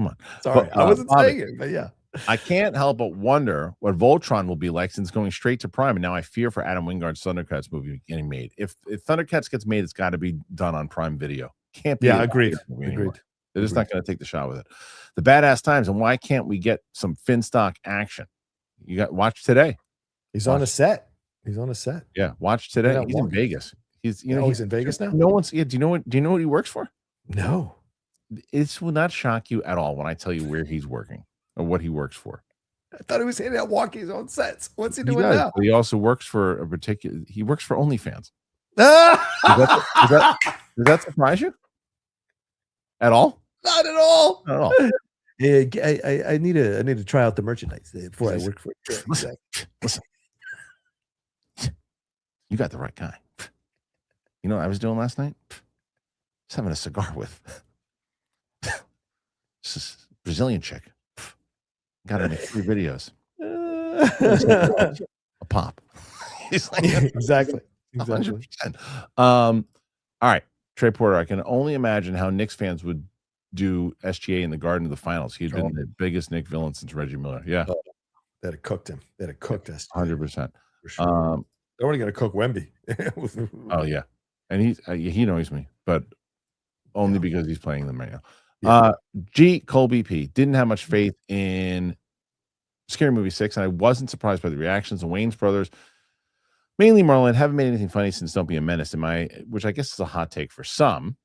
on. Sorry, I wasn't saying it, but yeah. I can't help but wonder what Voltron will be like since going straight to Prime. And now I fear for Adam Wingard's Thundercats movie getting made. If Thundercats gets made, it's got to be done on Prime Video. Can't be. Yeah, agreed. They're just not going to take the shot with it. The Badass Times. And why can't we get some Finstock action? You got watch today. He's on a set. He's on a set. Yeah, watch today. He's in Vegas. He's he's in Vegas now. No one's. Yeah. Do you know what he works for? No. This will not shock you at all when I tell you where he's working or what he works for. I thought he was handing out walkies on sets. What's he doing now? He also works for a particular. He works for OnlyFans. Does that surprise you? At all? Not at all. Not at all. I need to try out the merchandise before I work for it. Listen. You got the right guy. You know what I was doing last night? Just having a cigar with this Brazilian chick. Got her in 3 videos. A pop. He's like, exactly. 100%. All right. Trey Porter, I can only imagine how Knicks fans would do SGA in the Garden of the Finals. He'd been the biggest Knick villain since Reggie Miller. Yeah. They'd have cooked him. They'd have cooked us. 100%. For sure. They're only going to cook Wemby. Oh, yeah. And he annoys me, but only because he's playing them right now. G. Colby P. Didn't have much faith in Scary Movie 6, and I wasn't surprised by the reactions. The Wayans brothers, mainly Marlon, haven't made anything funny since Don't Be a Menace, which I guess is a hot take for some.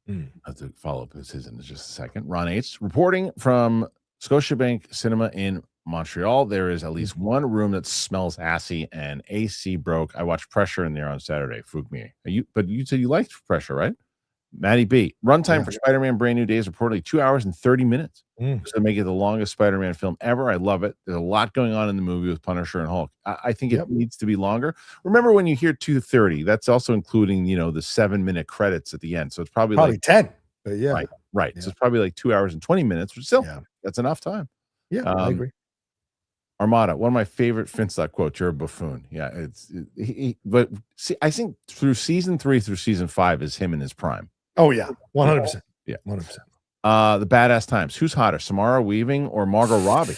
I have to follow up this in just a second. Ron H. reporting from Scotiabank Cinema in Montreal. There is at least one room that smells assy and AC broke. I watched Pressure in there on Saturday. Fook me. But you said you liked Pressure, right? Maddie B. Runtime for Spider-Man Brand New Day is reportedly 2 hours and 30 minutes. To make it the longest Spider-Man film ever. I love it. There's a lot going on in the movie with Punisher and Hulk. I think it needs to be longer. Remember when you hear 2:30, that's also including, the 7-minute credits at the end. So it's probably like 10. But yeah. Right. So it's probably like 2 hours and 20 minutes, which still that's enough time. Yeah, I agree. Armada, one of my favorite Finstock quotes, "You're a buffoon." Yeah, but see, I think through season 3 through season 5 is him in his prime. Oh yeah, 100%. Yeah, 100%. The Badass Times. Who's hotter, Samara Weaving or Margot Robbie?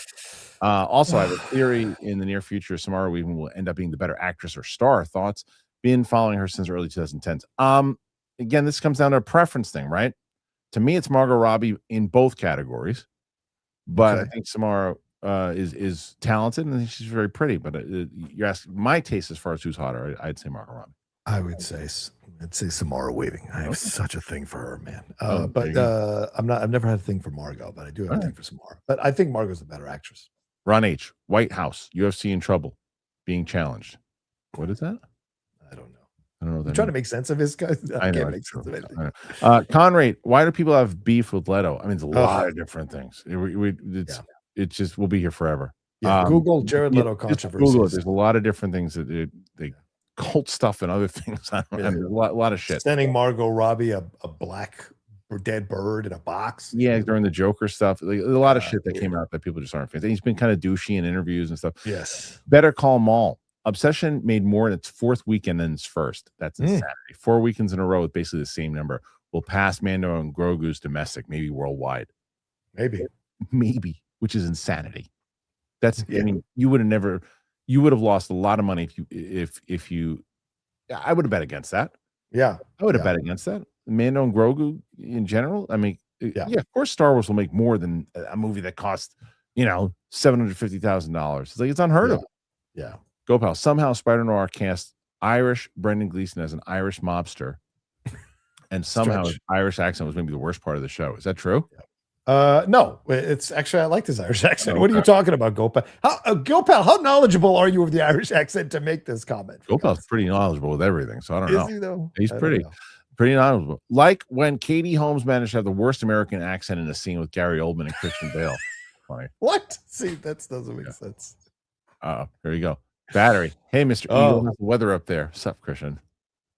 Also, I have a theory in the near future, Samara Weaving will end up being the better actress or star. Thoughts? Been following her since early 2010s. Again, this comes down to a preference thing, right? To me, it's Margot Robbie in both categories, but I think Samara is talented and I think she's very pretty. But you're asking my taste as far as who's hotter. I'd say Margot Robbie. I would say Samara Weaving. I have such a thing for her, man. I've never had a thing for Margot, but I do have a thing for Samara. But I think Margot's the better actress. Ron H. White House. UFC in trouble. Being challenged. What is that? I don't know. I don't know. I'm trying to make sense of his guys. I know. Can't make sense of anything. Conrad, why do people have beef with Leto? I mean, it's a lot of different things. It's just we'll be here forever. Yeah, Google Jared Leto controversy. Google it. There's a lot of different things that they cult stuff and other things. I mean, a lot of shit. Sending Margot Robbie a black or dead bird in a box. Yeah, during the Joker stuff, like, a lot of shit that came out that people just aren't fans. And he's been kind of douchey in interviews and stuff. Yes. Better Call Maul. Obsession made more in its fourth weekend than its first. That's insanity. 4 weekends in a row with basically the same number. Will pass Mando and Grogu's domestic, maybe worldwide. Maybe, which is insanity. That's I mean, you would have lost a lot of money if you I would have bet against that. Yeah. I would have bet against that. Mando and Grogu in general. I mean, of course Star Wars will make more than a movie that costs, $750,000. It's like it's unheard of. Yeah. Go pal. Somehow Spider Noir cast Irish Brendan Gleeson as an Irish mobster. And somehow his Irish accent was maybe the worst part of the show. Is that true? No, it's actually, I like this Irish accent. What are you talking about, Gopal? Gopal, how knowledgeable are you of the Irish accent to make this comment? Gopal's pretty knowledgeable with everything, so I don't know. Is he though? He's pretty knowledgeable. Like when Katie Holmes managed to have the worst American accent in a scene with Gary Oldman and Christian Bale. Funny. What? See, that doesn't make sense. Here you go. Battery. Hey, Mr. Eagle, how's the weather up there? Sup, Christian?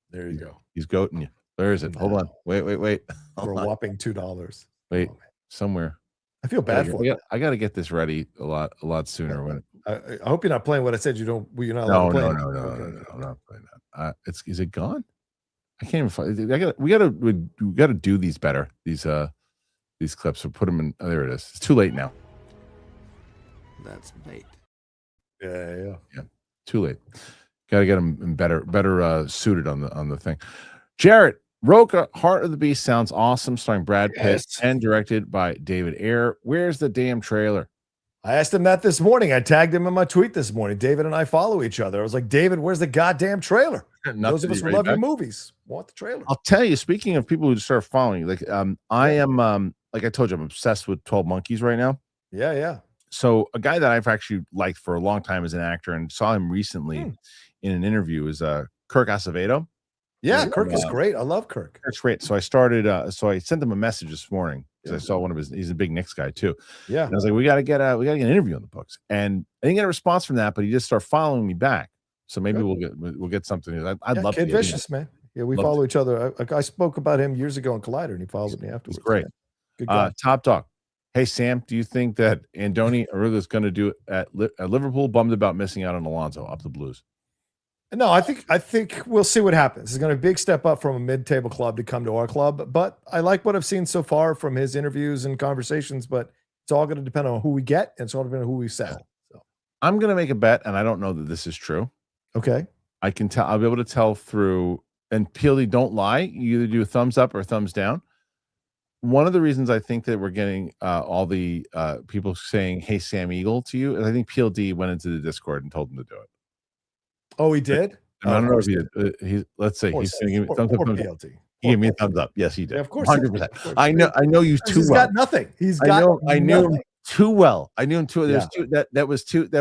There you go. He's goating you. Where is it? Hold on. Wait. For a whopping $2. Wait, somewhere. I feel bad for you. I got to get this ready a lot sooner. When I hope you're not playing what I said. You're not allowed to play. No, I'm not playing that. Is it gone? I can't even find. We got to do these better. These clips. So put them in. Oh, there it is. It's too late now. That's bait. Yeah. Too late. Got to get them in better suited on the thing. Jarrett Roca, Heart of the Beast sounds awesome, starring Brad Pitt and directed by David Ayer. Where's the damn trailer? I asked him that this morning. I tagged him in my tweet this morning. David and I follow each other. I was like, David, where's the goddamn trailer? Those of us who love your movies want the trailer. I'll tell you, speaking of people who start following you, like I am like I told you, I'm obsessed with 12 Monkeys right now. Yeah. So a guy that I've actually liked for a long time as an actor and saw him recently in an interview is Kirk Acevedo. Yeah, Kirk is great. I love Kirk. Kirk's great. So I started. So I sent him a message this morning because I saw one of his. He's a big Knicks guy too. Yeah, and I was like, we got to get an interview on the books, and I didn't get a response from that, but he just started following me back. So maybe we'll get something. I'd love Kid Vicious, man. Yeah, we follow each other. I spoke about him years ago in Collider, and he followed me afterwards. He's great. Good guy. Top dog. Hey Sam, do you think that Andoni Aruga is going to do it at Liverpool? Bummed about missing out on Alonso up the Blues. No, I think we'll see what happens. It's going to be a big step up from a mid-table club to come to our club. But I like what I've seen so far from his interviews and conversations. But it's all going to depend on who we get, and it's all depend on who we sell. So I'm going to make a bet, and I don't know that this is true. Okay, I can tell. I'll be able to tell through. And PLD, don't lie. You either do a thumbs up or a thumbs down. One of the reasons I think that we're getting all the people saying, "Hey, Sam Eagle" to you, is I think PLD went into the Discord and told them to do it. Oh, he did? I don't know if he did. Let's say he's going to give me thumbs up. He gave me a thumbs up. Yes, he did. Yeah, of course, 100%. I know you too well. He's got nothing. I knew him too well. I knew him too. There's two that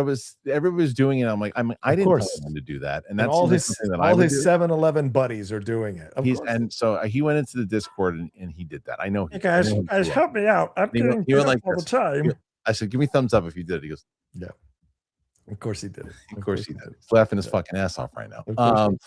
was everybody was doing it. I'm like, I didn't tell him to do that, and that's all his 7-Eleven buddies are doing it. And so he went into the Discord and he did that. I know. Hey guys, help me out. I'm getting beat up all the time. I said, give me thumbs up if you did it. He goes, yeah. Of cour's he did it. Of course he did. He's laughing his fucking ass off right now. All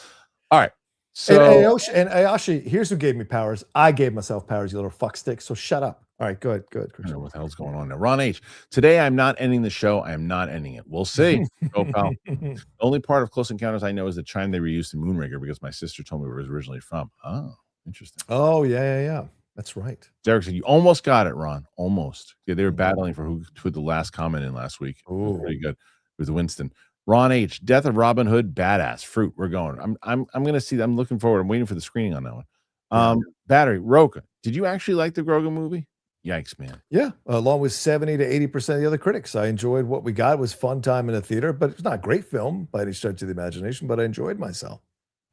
right. So and Ayashi, here's who gave me powers. I gave myself powers, you little fuck stick. So shut up. All right, good. I don't know what the hell's going on there. Ron H. Today I'm not ending the show. I am not ending it. We'll see. Go, pal. The only part of Close Encounters I know is the chime they reused in Moonraker because my sister told me where it was originally from. Oh, interesting. Oh, yeah. That's right. Derek said, you almost got it, Ron. Almost. Yeah, they were battling for who put the last comment in last week. Oh, pretty good. With Winston. Ron H. Death of Robin Hood, badass. Fruit. We're going. I'm gonna see. I'm looking forward. I'm waiting for the screening on that one. Battery. Roca. Did you actually like the Grogu movie? Yikes, man. Yeah. Along with 70 to 80% of the other critics. I enjoyed what we got. It was fun time in the theater, but it's not a great film by any stretch of the imagination, but I enjoyed myself.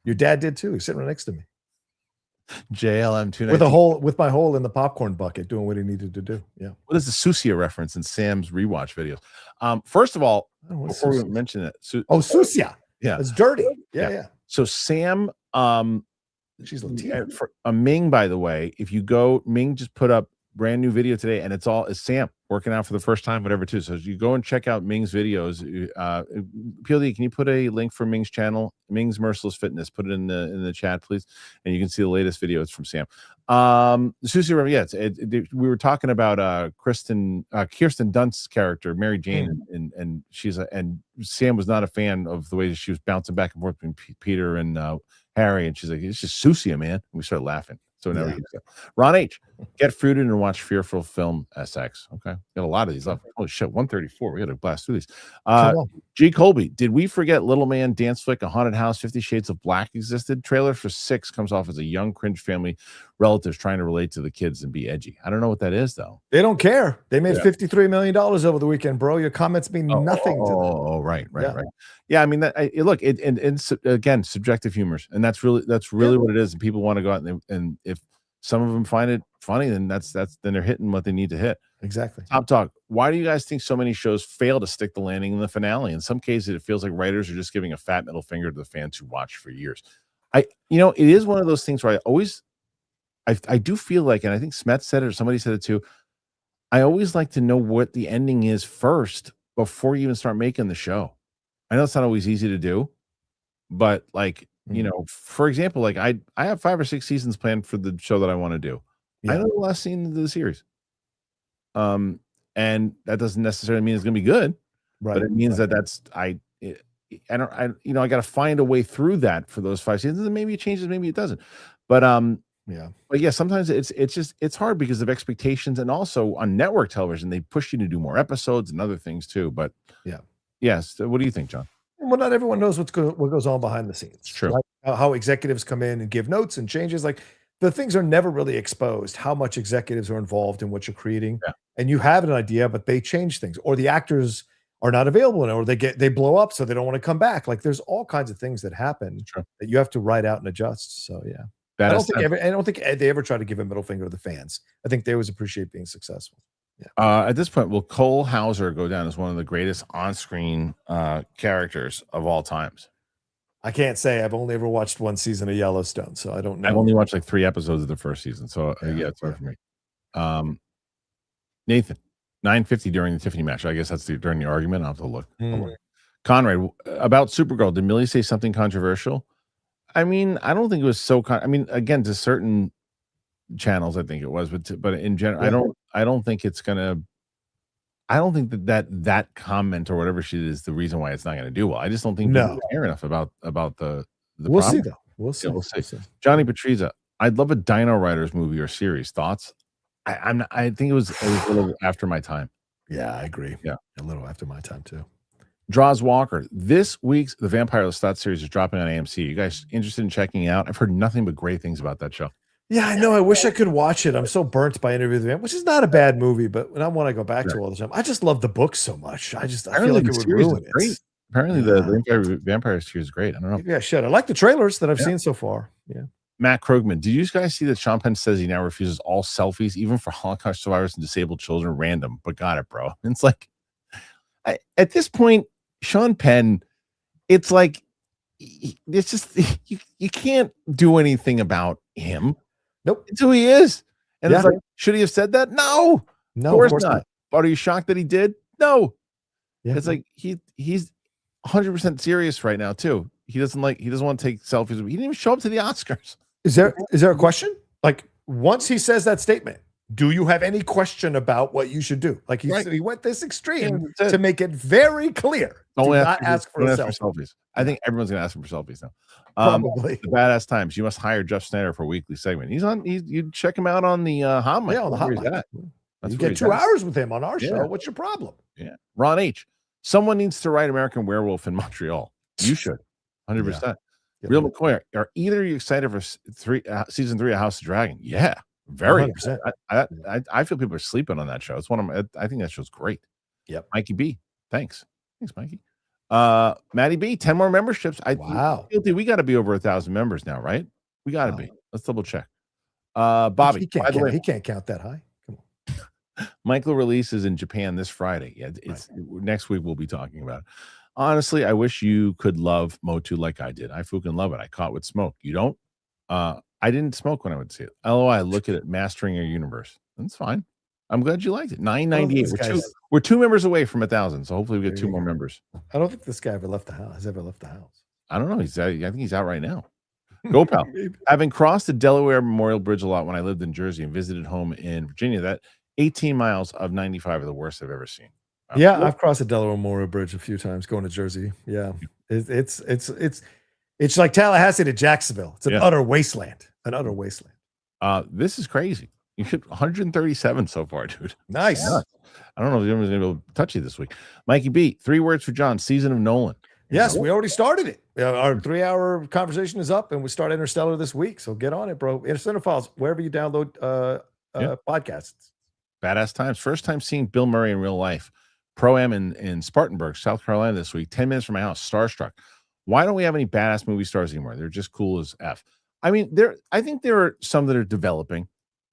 Your dad did too. He's sitting right next to me. JLM 219 with my hole in the popcorn bucket, doing what he needed to do. Yeah. What is the Susia reference in Sam's rewatch videos? First of all, before we mention it, Susia. Yeah, it's dirty. Yeah. So Sam, she's Latina. For Ming, by the way, if you go, Ming just put up brand new video today, and it's Sam working out for the first time, whatever too. So you go and check out Ming's videos. PLD, can you put a link for Ming's channel, Ming's Merciless Fitness? Put it in the chat, please, and you can see the latest videos from Sam. Susie, yeah, we were talking about Kirsten Dunst's character, Mary Jane, and and Sam was not a fan of the way she was bouncing back and forth between Peter and Harry, and she's like, it's just Susia, man. And we started laughing. So now Ron H, get fruited and watch Fearful Film SX. Okay, got a lot of these left. Holy shit, 134. We got to blast through these. G. Colby, did we forget Little Man, Dance Flick, A Haunted House, 50 Shades of Black existed? Trailer for 6 comes off as a young cringe family relatives trying to relate to the kids and be edgy. I don't know what that is though. They don't care. They made $53 million over the weekend, bro. Your comments mean nothing to them. Oh, right. Yeah, I mean that. Look, it's again subjective humors, and that's really what it is. And people want to go out and if some of them find it funny, then then they're hitting what they need to hit. Exactly. Top talk. Why do you guys think so many shows fail to stick the landing in the finale? In some cases, it feels like writers are just giving a fat middle finger to the fans who watch for years. It is one of those things where I do feel like, and I think Smet said it or somebody said it too, I always like to know what the ending is first before you even start making the show. I know it's not always easy to do, but for example, like I have 5 or 6 seasons planned for the show that I want to do. I know the last scene of the series. And that doesn't necessarily mean it's going to be good, but it means that I got to find a way through that for those 5 seasons, and maybe it changes, maybe it doesn't. But sometimes it's hard because of expectations, and also on network television they push you to do more episodes and other things too. But yes, what do you think, John? Well, not everyone knows what goes on behind the scenes. It's true. Like how executives come in and give notes and changes. Like the things are never really exposed. How much executives are involved in what you're creating, and you have an idea, but they change things, or the actors are not available, or they blow up, so they don't want to come back. Like there's all kinds of things that happen that you have to write out and adjust. So yeah. I don't think they ever try to give a middle finger to the fans. I think they always appreciate being successful. Yeah. At this point, will Cole Hauser go down as one of the greatest on-screen characters of all times? I can't say. I've only ever watched 1 season of Yellowstone, so I don't know. I've only watched like 3 episodes of the first season, so it's hard for me. Nathan, 950 during the Tiffany match. I guess that's during the argument. I'll have to look. Conrad, about Supergirl, did Millie say something controversial? I mean, I don't think it was so. Again, to certain channels, I think it was, but in general, I don't think it's gonna. I don't think that comment or whatever she did is the reason why it's not gonna do well. I just don't think people care enough about the. We'll problem. See though. We'll see. We'll see. Johnny Patrizia, I'd love a Dino Riders movie or series. Thoughts? I think it was a little after my time. Yeah, I agree. Yeah, a little after my time too. Draws Walker, this week's The Vampire Lestat series is dropping on AMC. You guys interested in checking it out? I've heard nothing but great things about that show. Yeah, I know. I wish I could watch it. I'm so burnt by Interview with the Vampire, which is not a bad movie, but I want to go back to all the time. I just love the book so much. I feel like it would ruin it. Great. Apparently, the Vampire series is great. I don't know. Yeah, shit. I like the trailers that I've seen so far. Yeah. Matt Krugman, did you guys see that Sean Penn says he now refuses all selfies, even for Holocaust survivors and disabled children? Random, but got it, bro. It's like, at this point, Sean Penn, it's like, it's just, you can't do anything about him. Nope. It's who he is. And it's like, should he have said that? No, of course not. But are you shocked that he did? No. Yeah. It's like, he's 100% serious right now too. He doesn't want to take selfies. He didn't even show up to the Oscars. Is there a question? Like, once he says that statement, do you have any question about what you should do? Like he went this extreme to make it very clear. Don't ask for selfies. I think everyone's gonna ask him for selfies now. Probably. The Badass Times. You must hire Jeff Snyder for a weekly segment. You check him out on the hotline. Yeah, on the hotline. You get 2 hours with him on our show. What's your problem? Yeah. Ron H. Someone needs to write American Werewolf in Montreal. You should. 100%. Yeah. Real McCoy, are either of you excited for season 3 of House of Dragon? Yeah. Very 100%. I feel people are sleeping on that show. It's one of my. I think that show's great. Yep. Mikey B. Thanks, Mikey. Maddie B. 10 more memberships. Wow. We got to be over 1,000 members now, right? We got to be. Let's double check. Bobby, by the way, he can't count that high. Come on. Michael releases in Japan this Friday. Yeah, it's next week. We'll be talking about it. Honestly, I wish you could love MOTU like I did. I fucking love it. I caught with smoke. You don't? I didn't smoke when I would see it. LOI, look at it, mastering your universe. That's fine. I'm glad you liked it. 998. We're two members away from 1,000, so hopefully we get two more members. I don't think this guy ever left the house. Has ever left the house? I don't know. I think he's out right now. Go, pal. Having crossed the Delaware Memorial Bridge a lot when I lived in Jersey and visited home in Virginia, that 18 miles of 95 are the worst I've ever seen. Yeah, I've crossed the Delaware Memorial Bridge a few times going to Jersey. Yeah, it's like Tallahassee to Jacksonville. It's an utter wasteland. An utter wasteland. This is crazy. You hit 137 so far, dude. Nice. Yeah. I don't know if anyone's going to be able to touch you this week. Mikey B, 3 words for John. Season of Nolan. Yes, we already started it. Our 3-hour conversation is up, and we start Interstellar this week. So get on it, bro. Cinephiles, wherever you download podcasts. Badass times. First time seeing Bill Murray in real life. Pro-Am in Spartanburg, South Carolina this week. 10 minutes from my house. Starstruck. Why don't we have any badass movie stars anymore? They're just cool as F. I mean, I think there are some that are developing.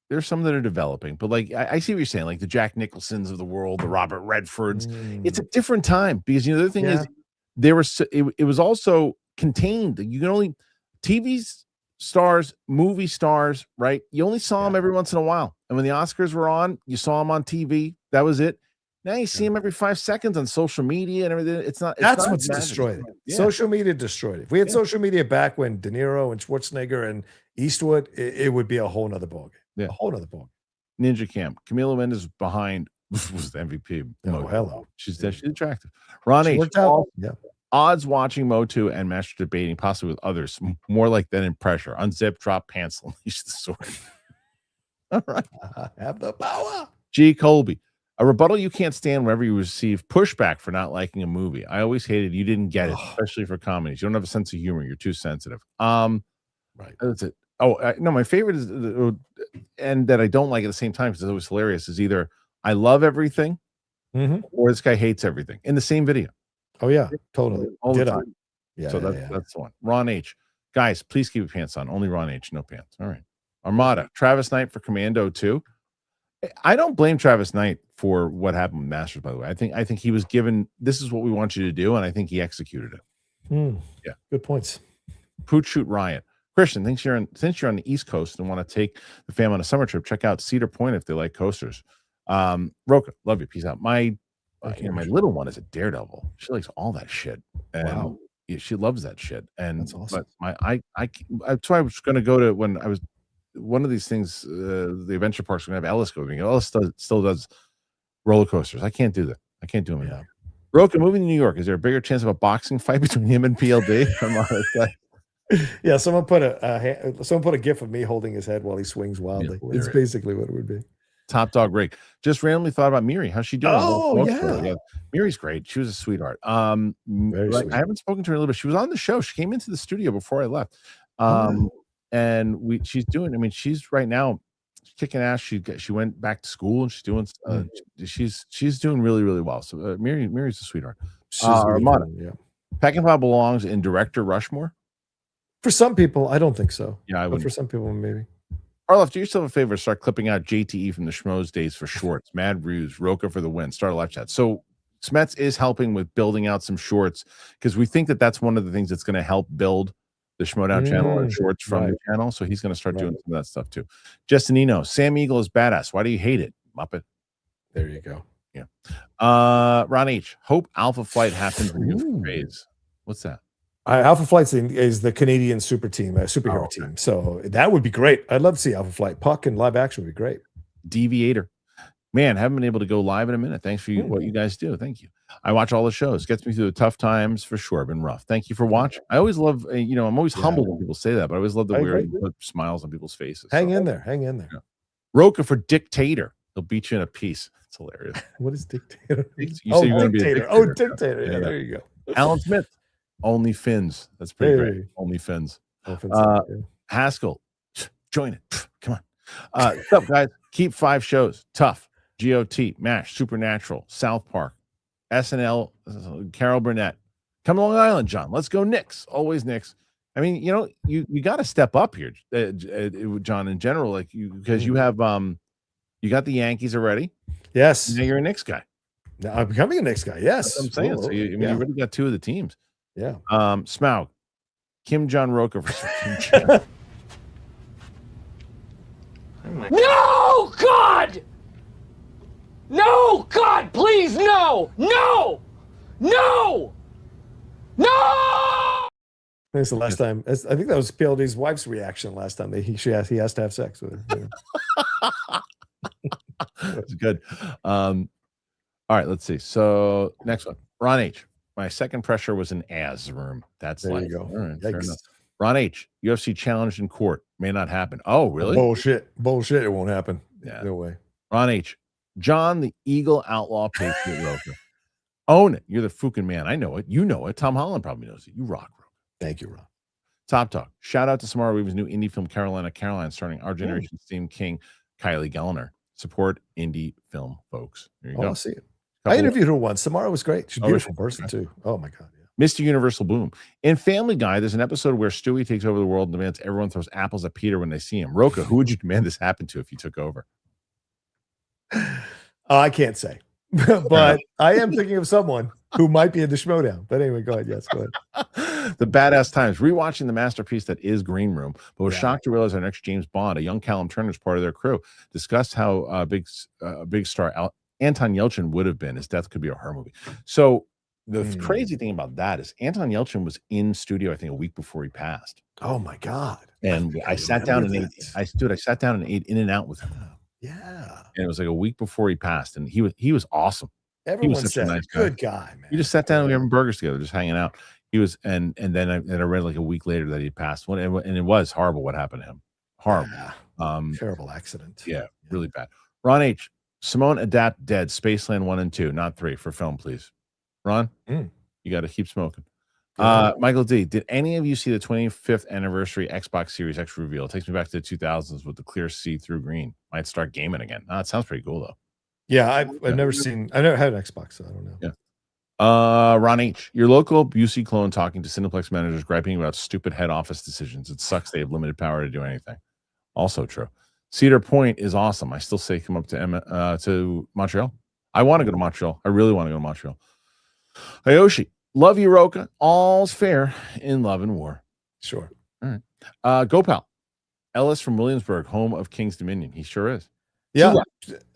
There's some that are developing, but like I see what you're saying, like the Jack Nicholsons of the world, the Robert Redfords. It's a different time because the other thing is it was also contained. You can only TV stars, movie stars, right? You only saw them every once in a while, and when the Oscars were on, you saw them on TV. That was it. Now you see them every 5 seconds on social media and everything. That's what's destroyed it. Yeah. Social media destroyed it. If we had social media back when De Niro and Schwarzenegger and Eastwood, it would be a whole nother ballgame. Yeah. A whole nother ballgame. Ninja Camp. Camila Mendes behind was the MVP. Oh, hello. She's attractive. Ron H. Odds watching MOTU and Master debating, possibly with others, more like that in pressure. Unzip, drop pants, unleash the sword. All right. Have the power. G. Colby. A rebuttal you can't stand whenever you receive pushback for not liking a movie. I always hated you didn't get it, especially for comedies. You don't have a sense of humor. You're too sensitive. Right. That's it. Oh, no, my favorite is, and that I don't like at the same time because it's always hilarious, is either I love everything or this guy hates everything in the same video. Oh, yeah, totally. All the time. Yeah. So that's the one. Ron H. Guys, please keep your pants on. Only Ron H. No pants. All right. Armada. Travis Knight for Commando 2. I don't blame Travis Knight for what happened with Masters, by the way. I think he was given, this is what we want you to do, and I think he executed it. Yeah. Good points. Poot Shoot Riot. Christian, since you're on the East Coast and want to take the fam on a summer trip, check out Cedar Point if they like coasters. Roca, love you. Peace out. My little one is a daredevil. She likes all that shit. And she loves that shit. And that's awesome. But that's why I was going to go to when I was one of these things, the adventure parks are going to have Ellis go. Ellis still does roller coasters. I can't do that. I can't do them anymore. Roca, moving to New York, is there a bigger chance of a boxing fight between him and PLD? Yeah, someone put a gif of me holding his head while he swings wildly. Yeah, it's basically what it would be. Top Dog Rick. Just randomly thought about Miri. How's she doing? Oh, yeah. Miri's great. She was a sweetheart. Very sweet. I haven't spoken to her a little bit. She was on the show. She came into the studio before I left. And she's doing, I mean, she's right now kicking ass. She went back to school and she's doing she's doing really, really well. So Miri's a sweetheart. Armada. Yeah. Peckinpah belongs in director Rushmore. For some people, I don't think so. Yeah, but for some people, maybe. Harloff, do yourself a favor. Start clipping out JTE from the Schmoes days for shorts. Mad Ruse, Roca for the win. Start a live chat. So Smets is helping with building out some shorts because we think that that's one of the things that's going to help build the Schmoedown channel and shorts from the channel. So he's going to start doing some of that stuff too. Justinino, Sam Eagle is badass. Why do you hate it? Muppet. There you go. Yeah. Ron H. Hope Alpha Flight happens in new phase. What's that? Alpha Flight is the Canadian superhero team. So that would be great. I'd love to see Alpha Flight. Puck and live action would be great. Deviator. Man, haven't been able to go live in a minute. Thanks for what you guys do. Thank you. I watch all the shows. Gets me through the tough times for sure. Been rough. Thank you for watching. I always love, I'm always humbled when people say that, but I always love the way you put smiles on people's faces. Hang in there. Yeah. Roca for Dictator. He'll beat you in a piece. It's hilarious. What is Dictator? You say you're going to be a dictator. Dictator. Yeah, there you go. Alan Smith. Only Fins. That's pretty great. Only Fins. Haskell. Join it. Come on. What's up, guys? Keep 5 shows. Tough. GOT. MASH. Supernatural. South Park. SNL. Carol Burnett. Come to Long Island, John. Let's go Knicks. Always Knicks. I mean, you got to step up here, John. In general, like because you have you got the Yankees already. Yes. Now you're a Knicks guy. Now I'm becoming a Knicks guy. Yes, that's what I'm saying. So you already got two of the teams. Yeah. Smaug, Kim John Roca versus. No, God! No, God, please, no! No! No! No! That's the last time. I think that was PLD's wife's reaction last time. He has to have sex with her. That's good. All right, let's see. So next one, Ron H. My second pressure was an ass room. That's there like, you go. Right, fair enough. Ron H. UFC challenged in court may not happen. Oh, really? Bullshit. It won't happen. Yeah. No way. Ron H. John the Eagle Outlaw Patriot Roker. Own it. You're the fucking man. I know it. You know it. Tom Holland probably knows it. You rock, Roker. Thank you, Ron. Top Talk. Shout out to Samara Weaver's new indie film, Caroline, starring our generation's theme king, Kylie Gellner. Support indie film, folks. There you go. I'll see it. I interviewed her once. Samara was great. She's a beautiful person, too. Oh, my God. Yeah. Mr. Universal Boom. In Family Guy, there's an episode where Stewie takes over the world and demands everyone throws apples at Peter when they see him. Roca, who would you demand this happen to if you took over? I can't say. But I am thinking of someone who might be in the Schmoedown. But anyway, go ahead. Yes, go ahead. The Badass Times. Rewatching the masterpiece that is Green Room, but was shocked to realize our next James Bond, a young Callum Turner, is part of their crew. Discussed how big star Anton Yelchin would have been. His death could be a horror movie. So the crazy thing about that is Anton Yelchin was in studio, I think, a week before he passed. Oh my God. And I sat down and ate. I sat down and ate In-N-Out with him. Yeah. And it was like a week before he passed. And he was awesome. Everyone said, nice good guy, man. We just sat down and we were having burgers together, just hanging out. He was, and then I read like a week later that he passed. And it was horrible what happened to him. Horrible. Yeah. Terrible accident. Yeah, really bad. Ron H. Simone Adapt dead. Spaceland 1 and 2, not 3 for film, please. Ron, you got to keep smoking. Michael D. Did any of you see the 25th anniversary Xbox Series X reveal? It takes me back to the 2000s with the clear see-through green. Might start gaming again. It sounds pretty cool though. Yeah, I've never seen. I never had an Xbox, so I don't know. Yeah. Ron H. Your local Busey clone talking to Cineplex managers griping about stupid head office decisions. It sucks they have limited power to do anything. Also true. Cedar Point is awesome. I still say come up to Montreal. I want to go to Montreal. I really want to go to Montreal. Ayoshi, love you, Roca. All's fair in love and war. Sure. All right. Gopal. Ellis from Williamsburg, home of King's Dominion. He sure is. Yeah.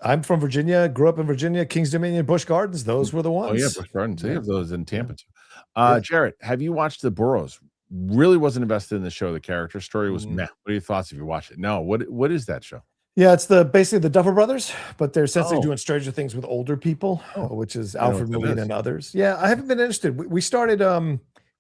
I'm from Virginia, grew up in Virginia, King's Dominion, Busch Gardens. Those were the ones. Oh, yeah, Busch Gardens. They have those in Tampa, too. Jarrett, have you watched The Burrows? Really wasn't invested in the show. The character story was meh. What are your thoughts if you watched it? No. What is that show? Yeah, it's basically the Duffer Brothers, but they're essentially doing Stranger Things with older people, which is Alfred Molina and others. Yeah, I haven't been interested. We started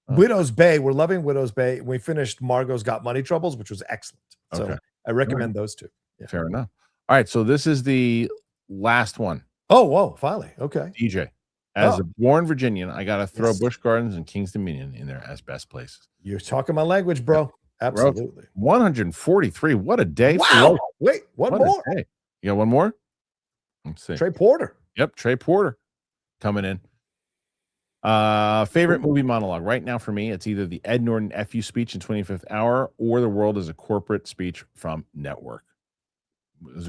Widow's Bay. We're loving Widow's Bay. We finished Margot's Got Money Troubles, which was excellent. So I recommend those two. Yeah. Fair enough. All right, so this is the last one. Oh, whoa, finally. Okay. DJ. As a born Virginian, I got to throw Busch Gardens and King's Dominion in there as best places. You're talking my language, bro. Absolutely. 143. What a day. Wow. Wait, one more. You got one more? Let's see. Trey Porter. Yep, Trey Porter coming in. Favorite movie monologue right now for me, it's either the Ed Norton FU speech in 25th Hour or The World is a Corporate speech from Network.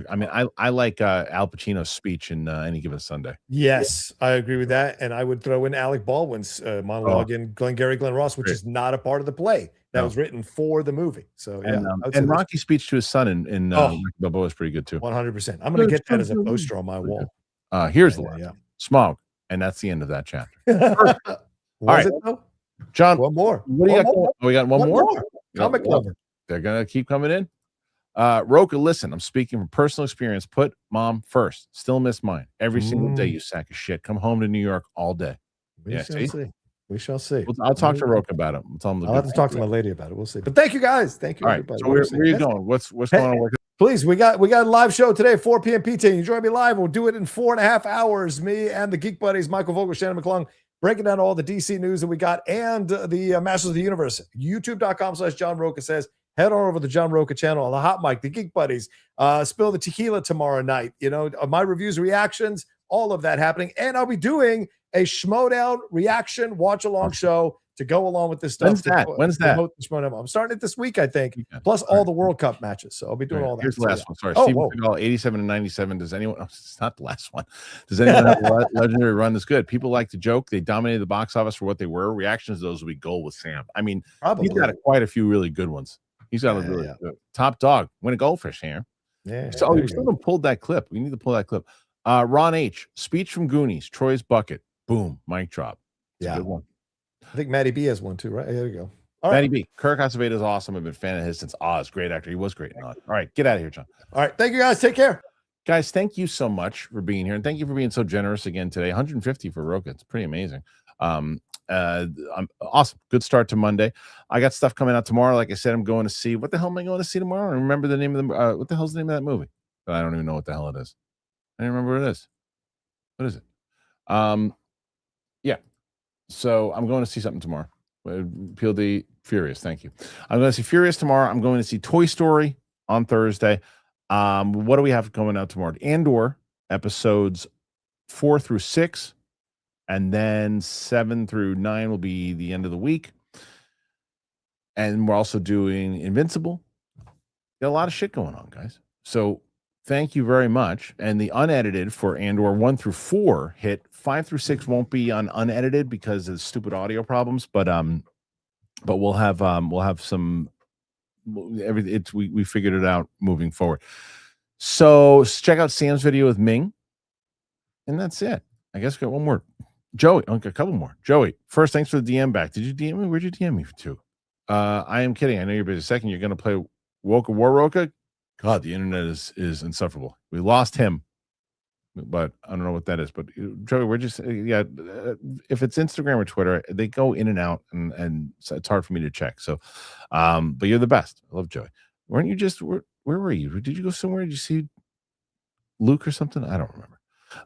I mean, I like Al Pacino's speech in Any Given Sunday. Yes, I agree with that. And I would throw in Alec Baldwin's monologue in Glengarry Glen Ross, which is not a part of the play. That was written for the movie. So, and Rocky's speech to his son in Balboa is pretty good, too. 100%. I'm going to get that as a poster on my wall. Here's the one. Smog. And that's the end of that chapter. All right. John, one more. What do you got? Oh, we got one more? Comic Lover. They're going to keep coming in. Roca, listen, I'm speaking from personal experience. Put mom first. Still miss mine. Every single day, you sack of shit. Come home to New York all day. We shall see. We shall see. I'll talk to Roca about it. I'll have to talk to my lady about it. We'll see. But thank you, guys. Thank you, everybody. So where are you going? What's going on? Please, we got a live show today, 4 p.m. PT. You join me live. We'll do it in 4.5 hours. Me and the Geek Buddies, Michael Vogel, Shannon McClung, breaking down all the DC news that we got and the Masters of the Universe. YouTube.com/John Roca says. Head on over to the John Roca channel on the Hot Mic, the Geek Buddies, Spill the Tequila tomorrow night. You know, my reviews, reactions, all of that happening. And I'll be doing a Schmoedown reaction watch-along show to go along with this stuff. When's that? I'm starting it this week, I think. Plus all the World Cup matches. So I'll be doing all that. Here's the last one. Sorry, Steven Seagal, 87 and 97. Does anyone? Oh, it's not the last one. Does anyone have a legendary run that's good? People like to joke. They dominated the box office for what they were. Reactions to those would be gold with Sam. I mean, he's got quite a few really good ones. He's got a really good top dog. Win a goldfish here. Yeah. So we still haven't pulled that clip. We need to pull that clip. Ron H. Speech from Goonies. Troy's bucket. Boom. Mic drop. It's a good one. I think Matty B has one too, right? There you go. All Matty B. Kirk Acevedo is awesome. I've been a fan of his since Oz. Great actor. He was great in Oz. All right, get out of here, John. All right, thank you guys. Take care. Guys, thank you so much for being here, and thank you for being so generous again today. 150 for Roka. It's pretty amazing. Awesome. Good start to Monday. I got stuff coming out tomorrow. Like I said, I'm going to see. What the hell am I going to see tomorrow? I remember the name of the. What the hell's the name of that movie? I don't even know what the hell it is. I don't remember what it is. What is it? Yeah. So I'm going to see something tomorrow. PLD Furious. Thank you. I'm going to see Furious tomorrow. I'm going to see Toy Story on Thursday. What do we have coming out tomorrow? Andor episodes 4 through 6, and then 7 through 9 will be the end of the week. And we're also doing Invincible. Got a lot of shit going on, guys. So thank you very much. And the unedited for Andor 1 through 4 hit. 5 through 6 won't be on unedited because of stupid audio problems, but we'll have some we figured it out moving forward. So check out Sam's video with Ming, and that's it. I guess we got one more. Joey, okay, a couple more. Joey, first, thanks for the DM back. Did you DM me? Where'd you DM me to? I am kidding. I know you're busy. Second, you're gonna play Woka War Roka. God, the internet is insufferable. We lost him, but I don't know what that is. But Joey, we're just if it's Instagram or Twitter, they go in and out, and so it's hard for me to check. So, but you're the best. I love Joey. Weren't you just where were you? Did you go somewhere? Did you see Luke or something? I don't remember.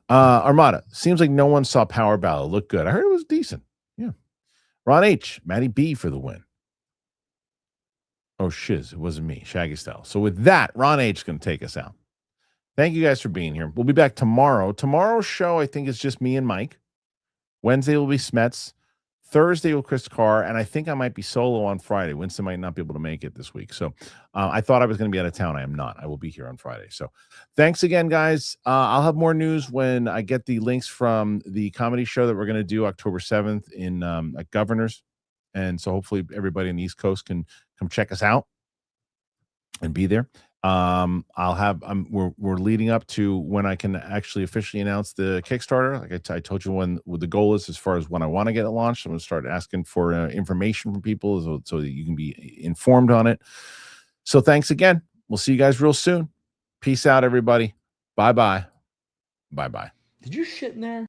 Armada, seems like no one saw Power Ballad. Looked good. I heard it was decent. Yeah. Ron H, Matty B for the win. Oh shiz, it wasn't me. Shaggy style. So with that, Ron H is going to take us out. Thank you guys for being here. We'll be back tomorrow. Tomorrow's show, I think, is just me and Mike. Wednesday will be Smets. Thursday will Chris Carr, and I think I might be solo on Friday. Winston might not be able to make it this week. So I thought I was going to be out of town. I am not. I will be here on Friday. So thanks again, guys. I'll have more news when I get the links from the comedy show that we're going to do October 7th in at Governors. And so hopefully everybody on the East Coast can come check us out and be there. We're leading up to when I can actually officially announce the Kickstarter. Like I told you what the goal is as far as when I want to get it launched. I'm going to start asking for information from people so that you can be informed on it. So thanks again. We'll see you guys real soon. Peace out, everybody. Bye-bye. Bye-bye. Did you shit in there?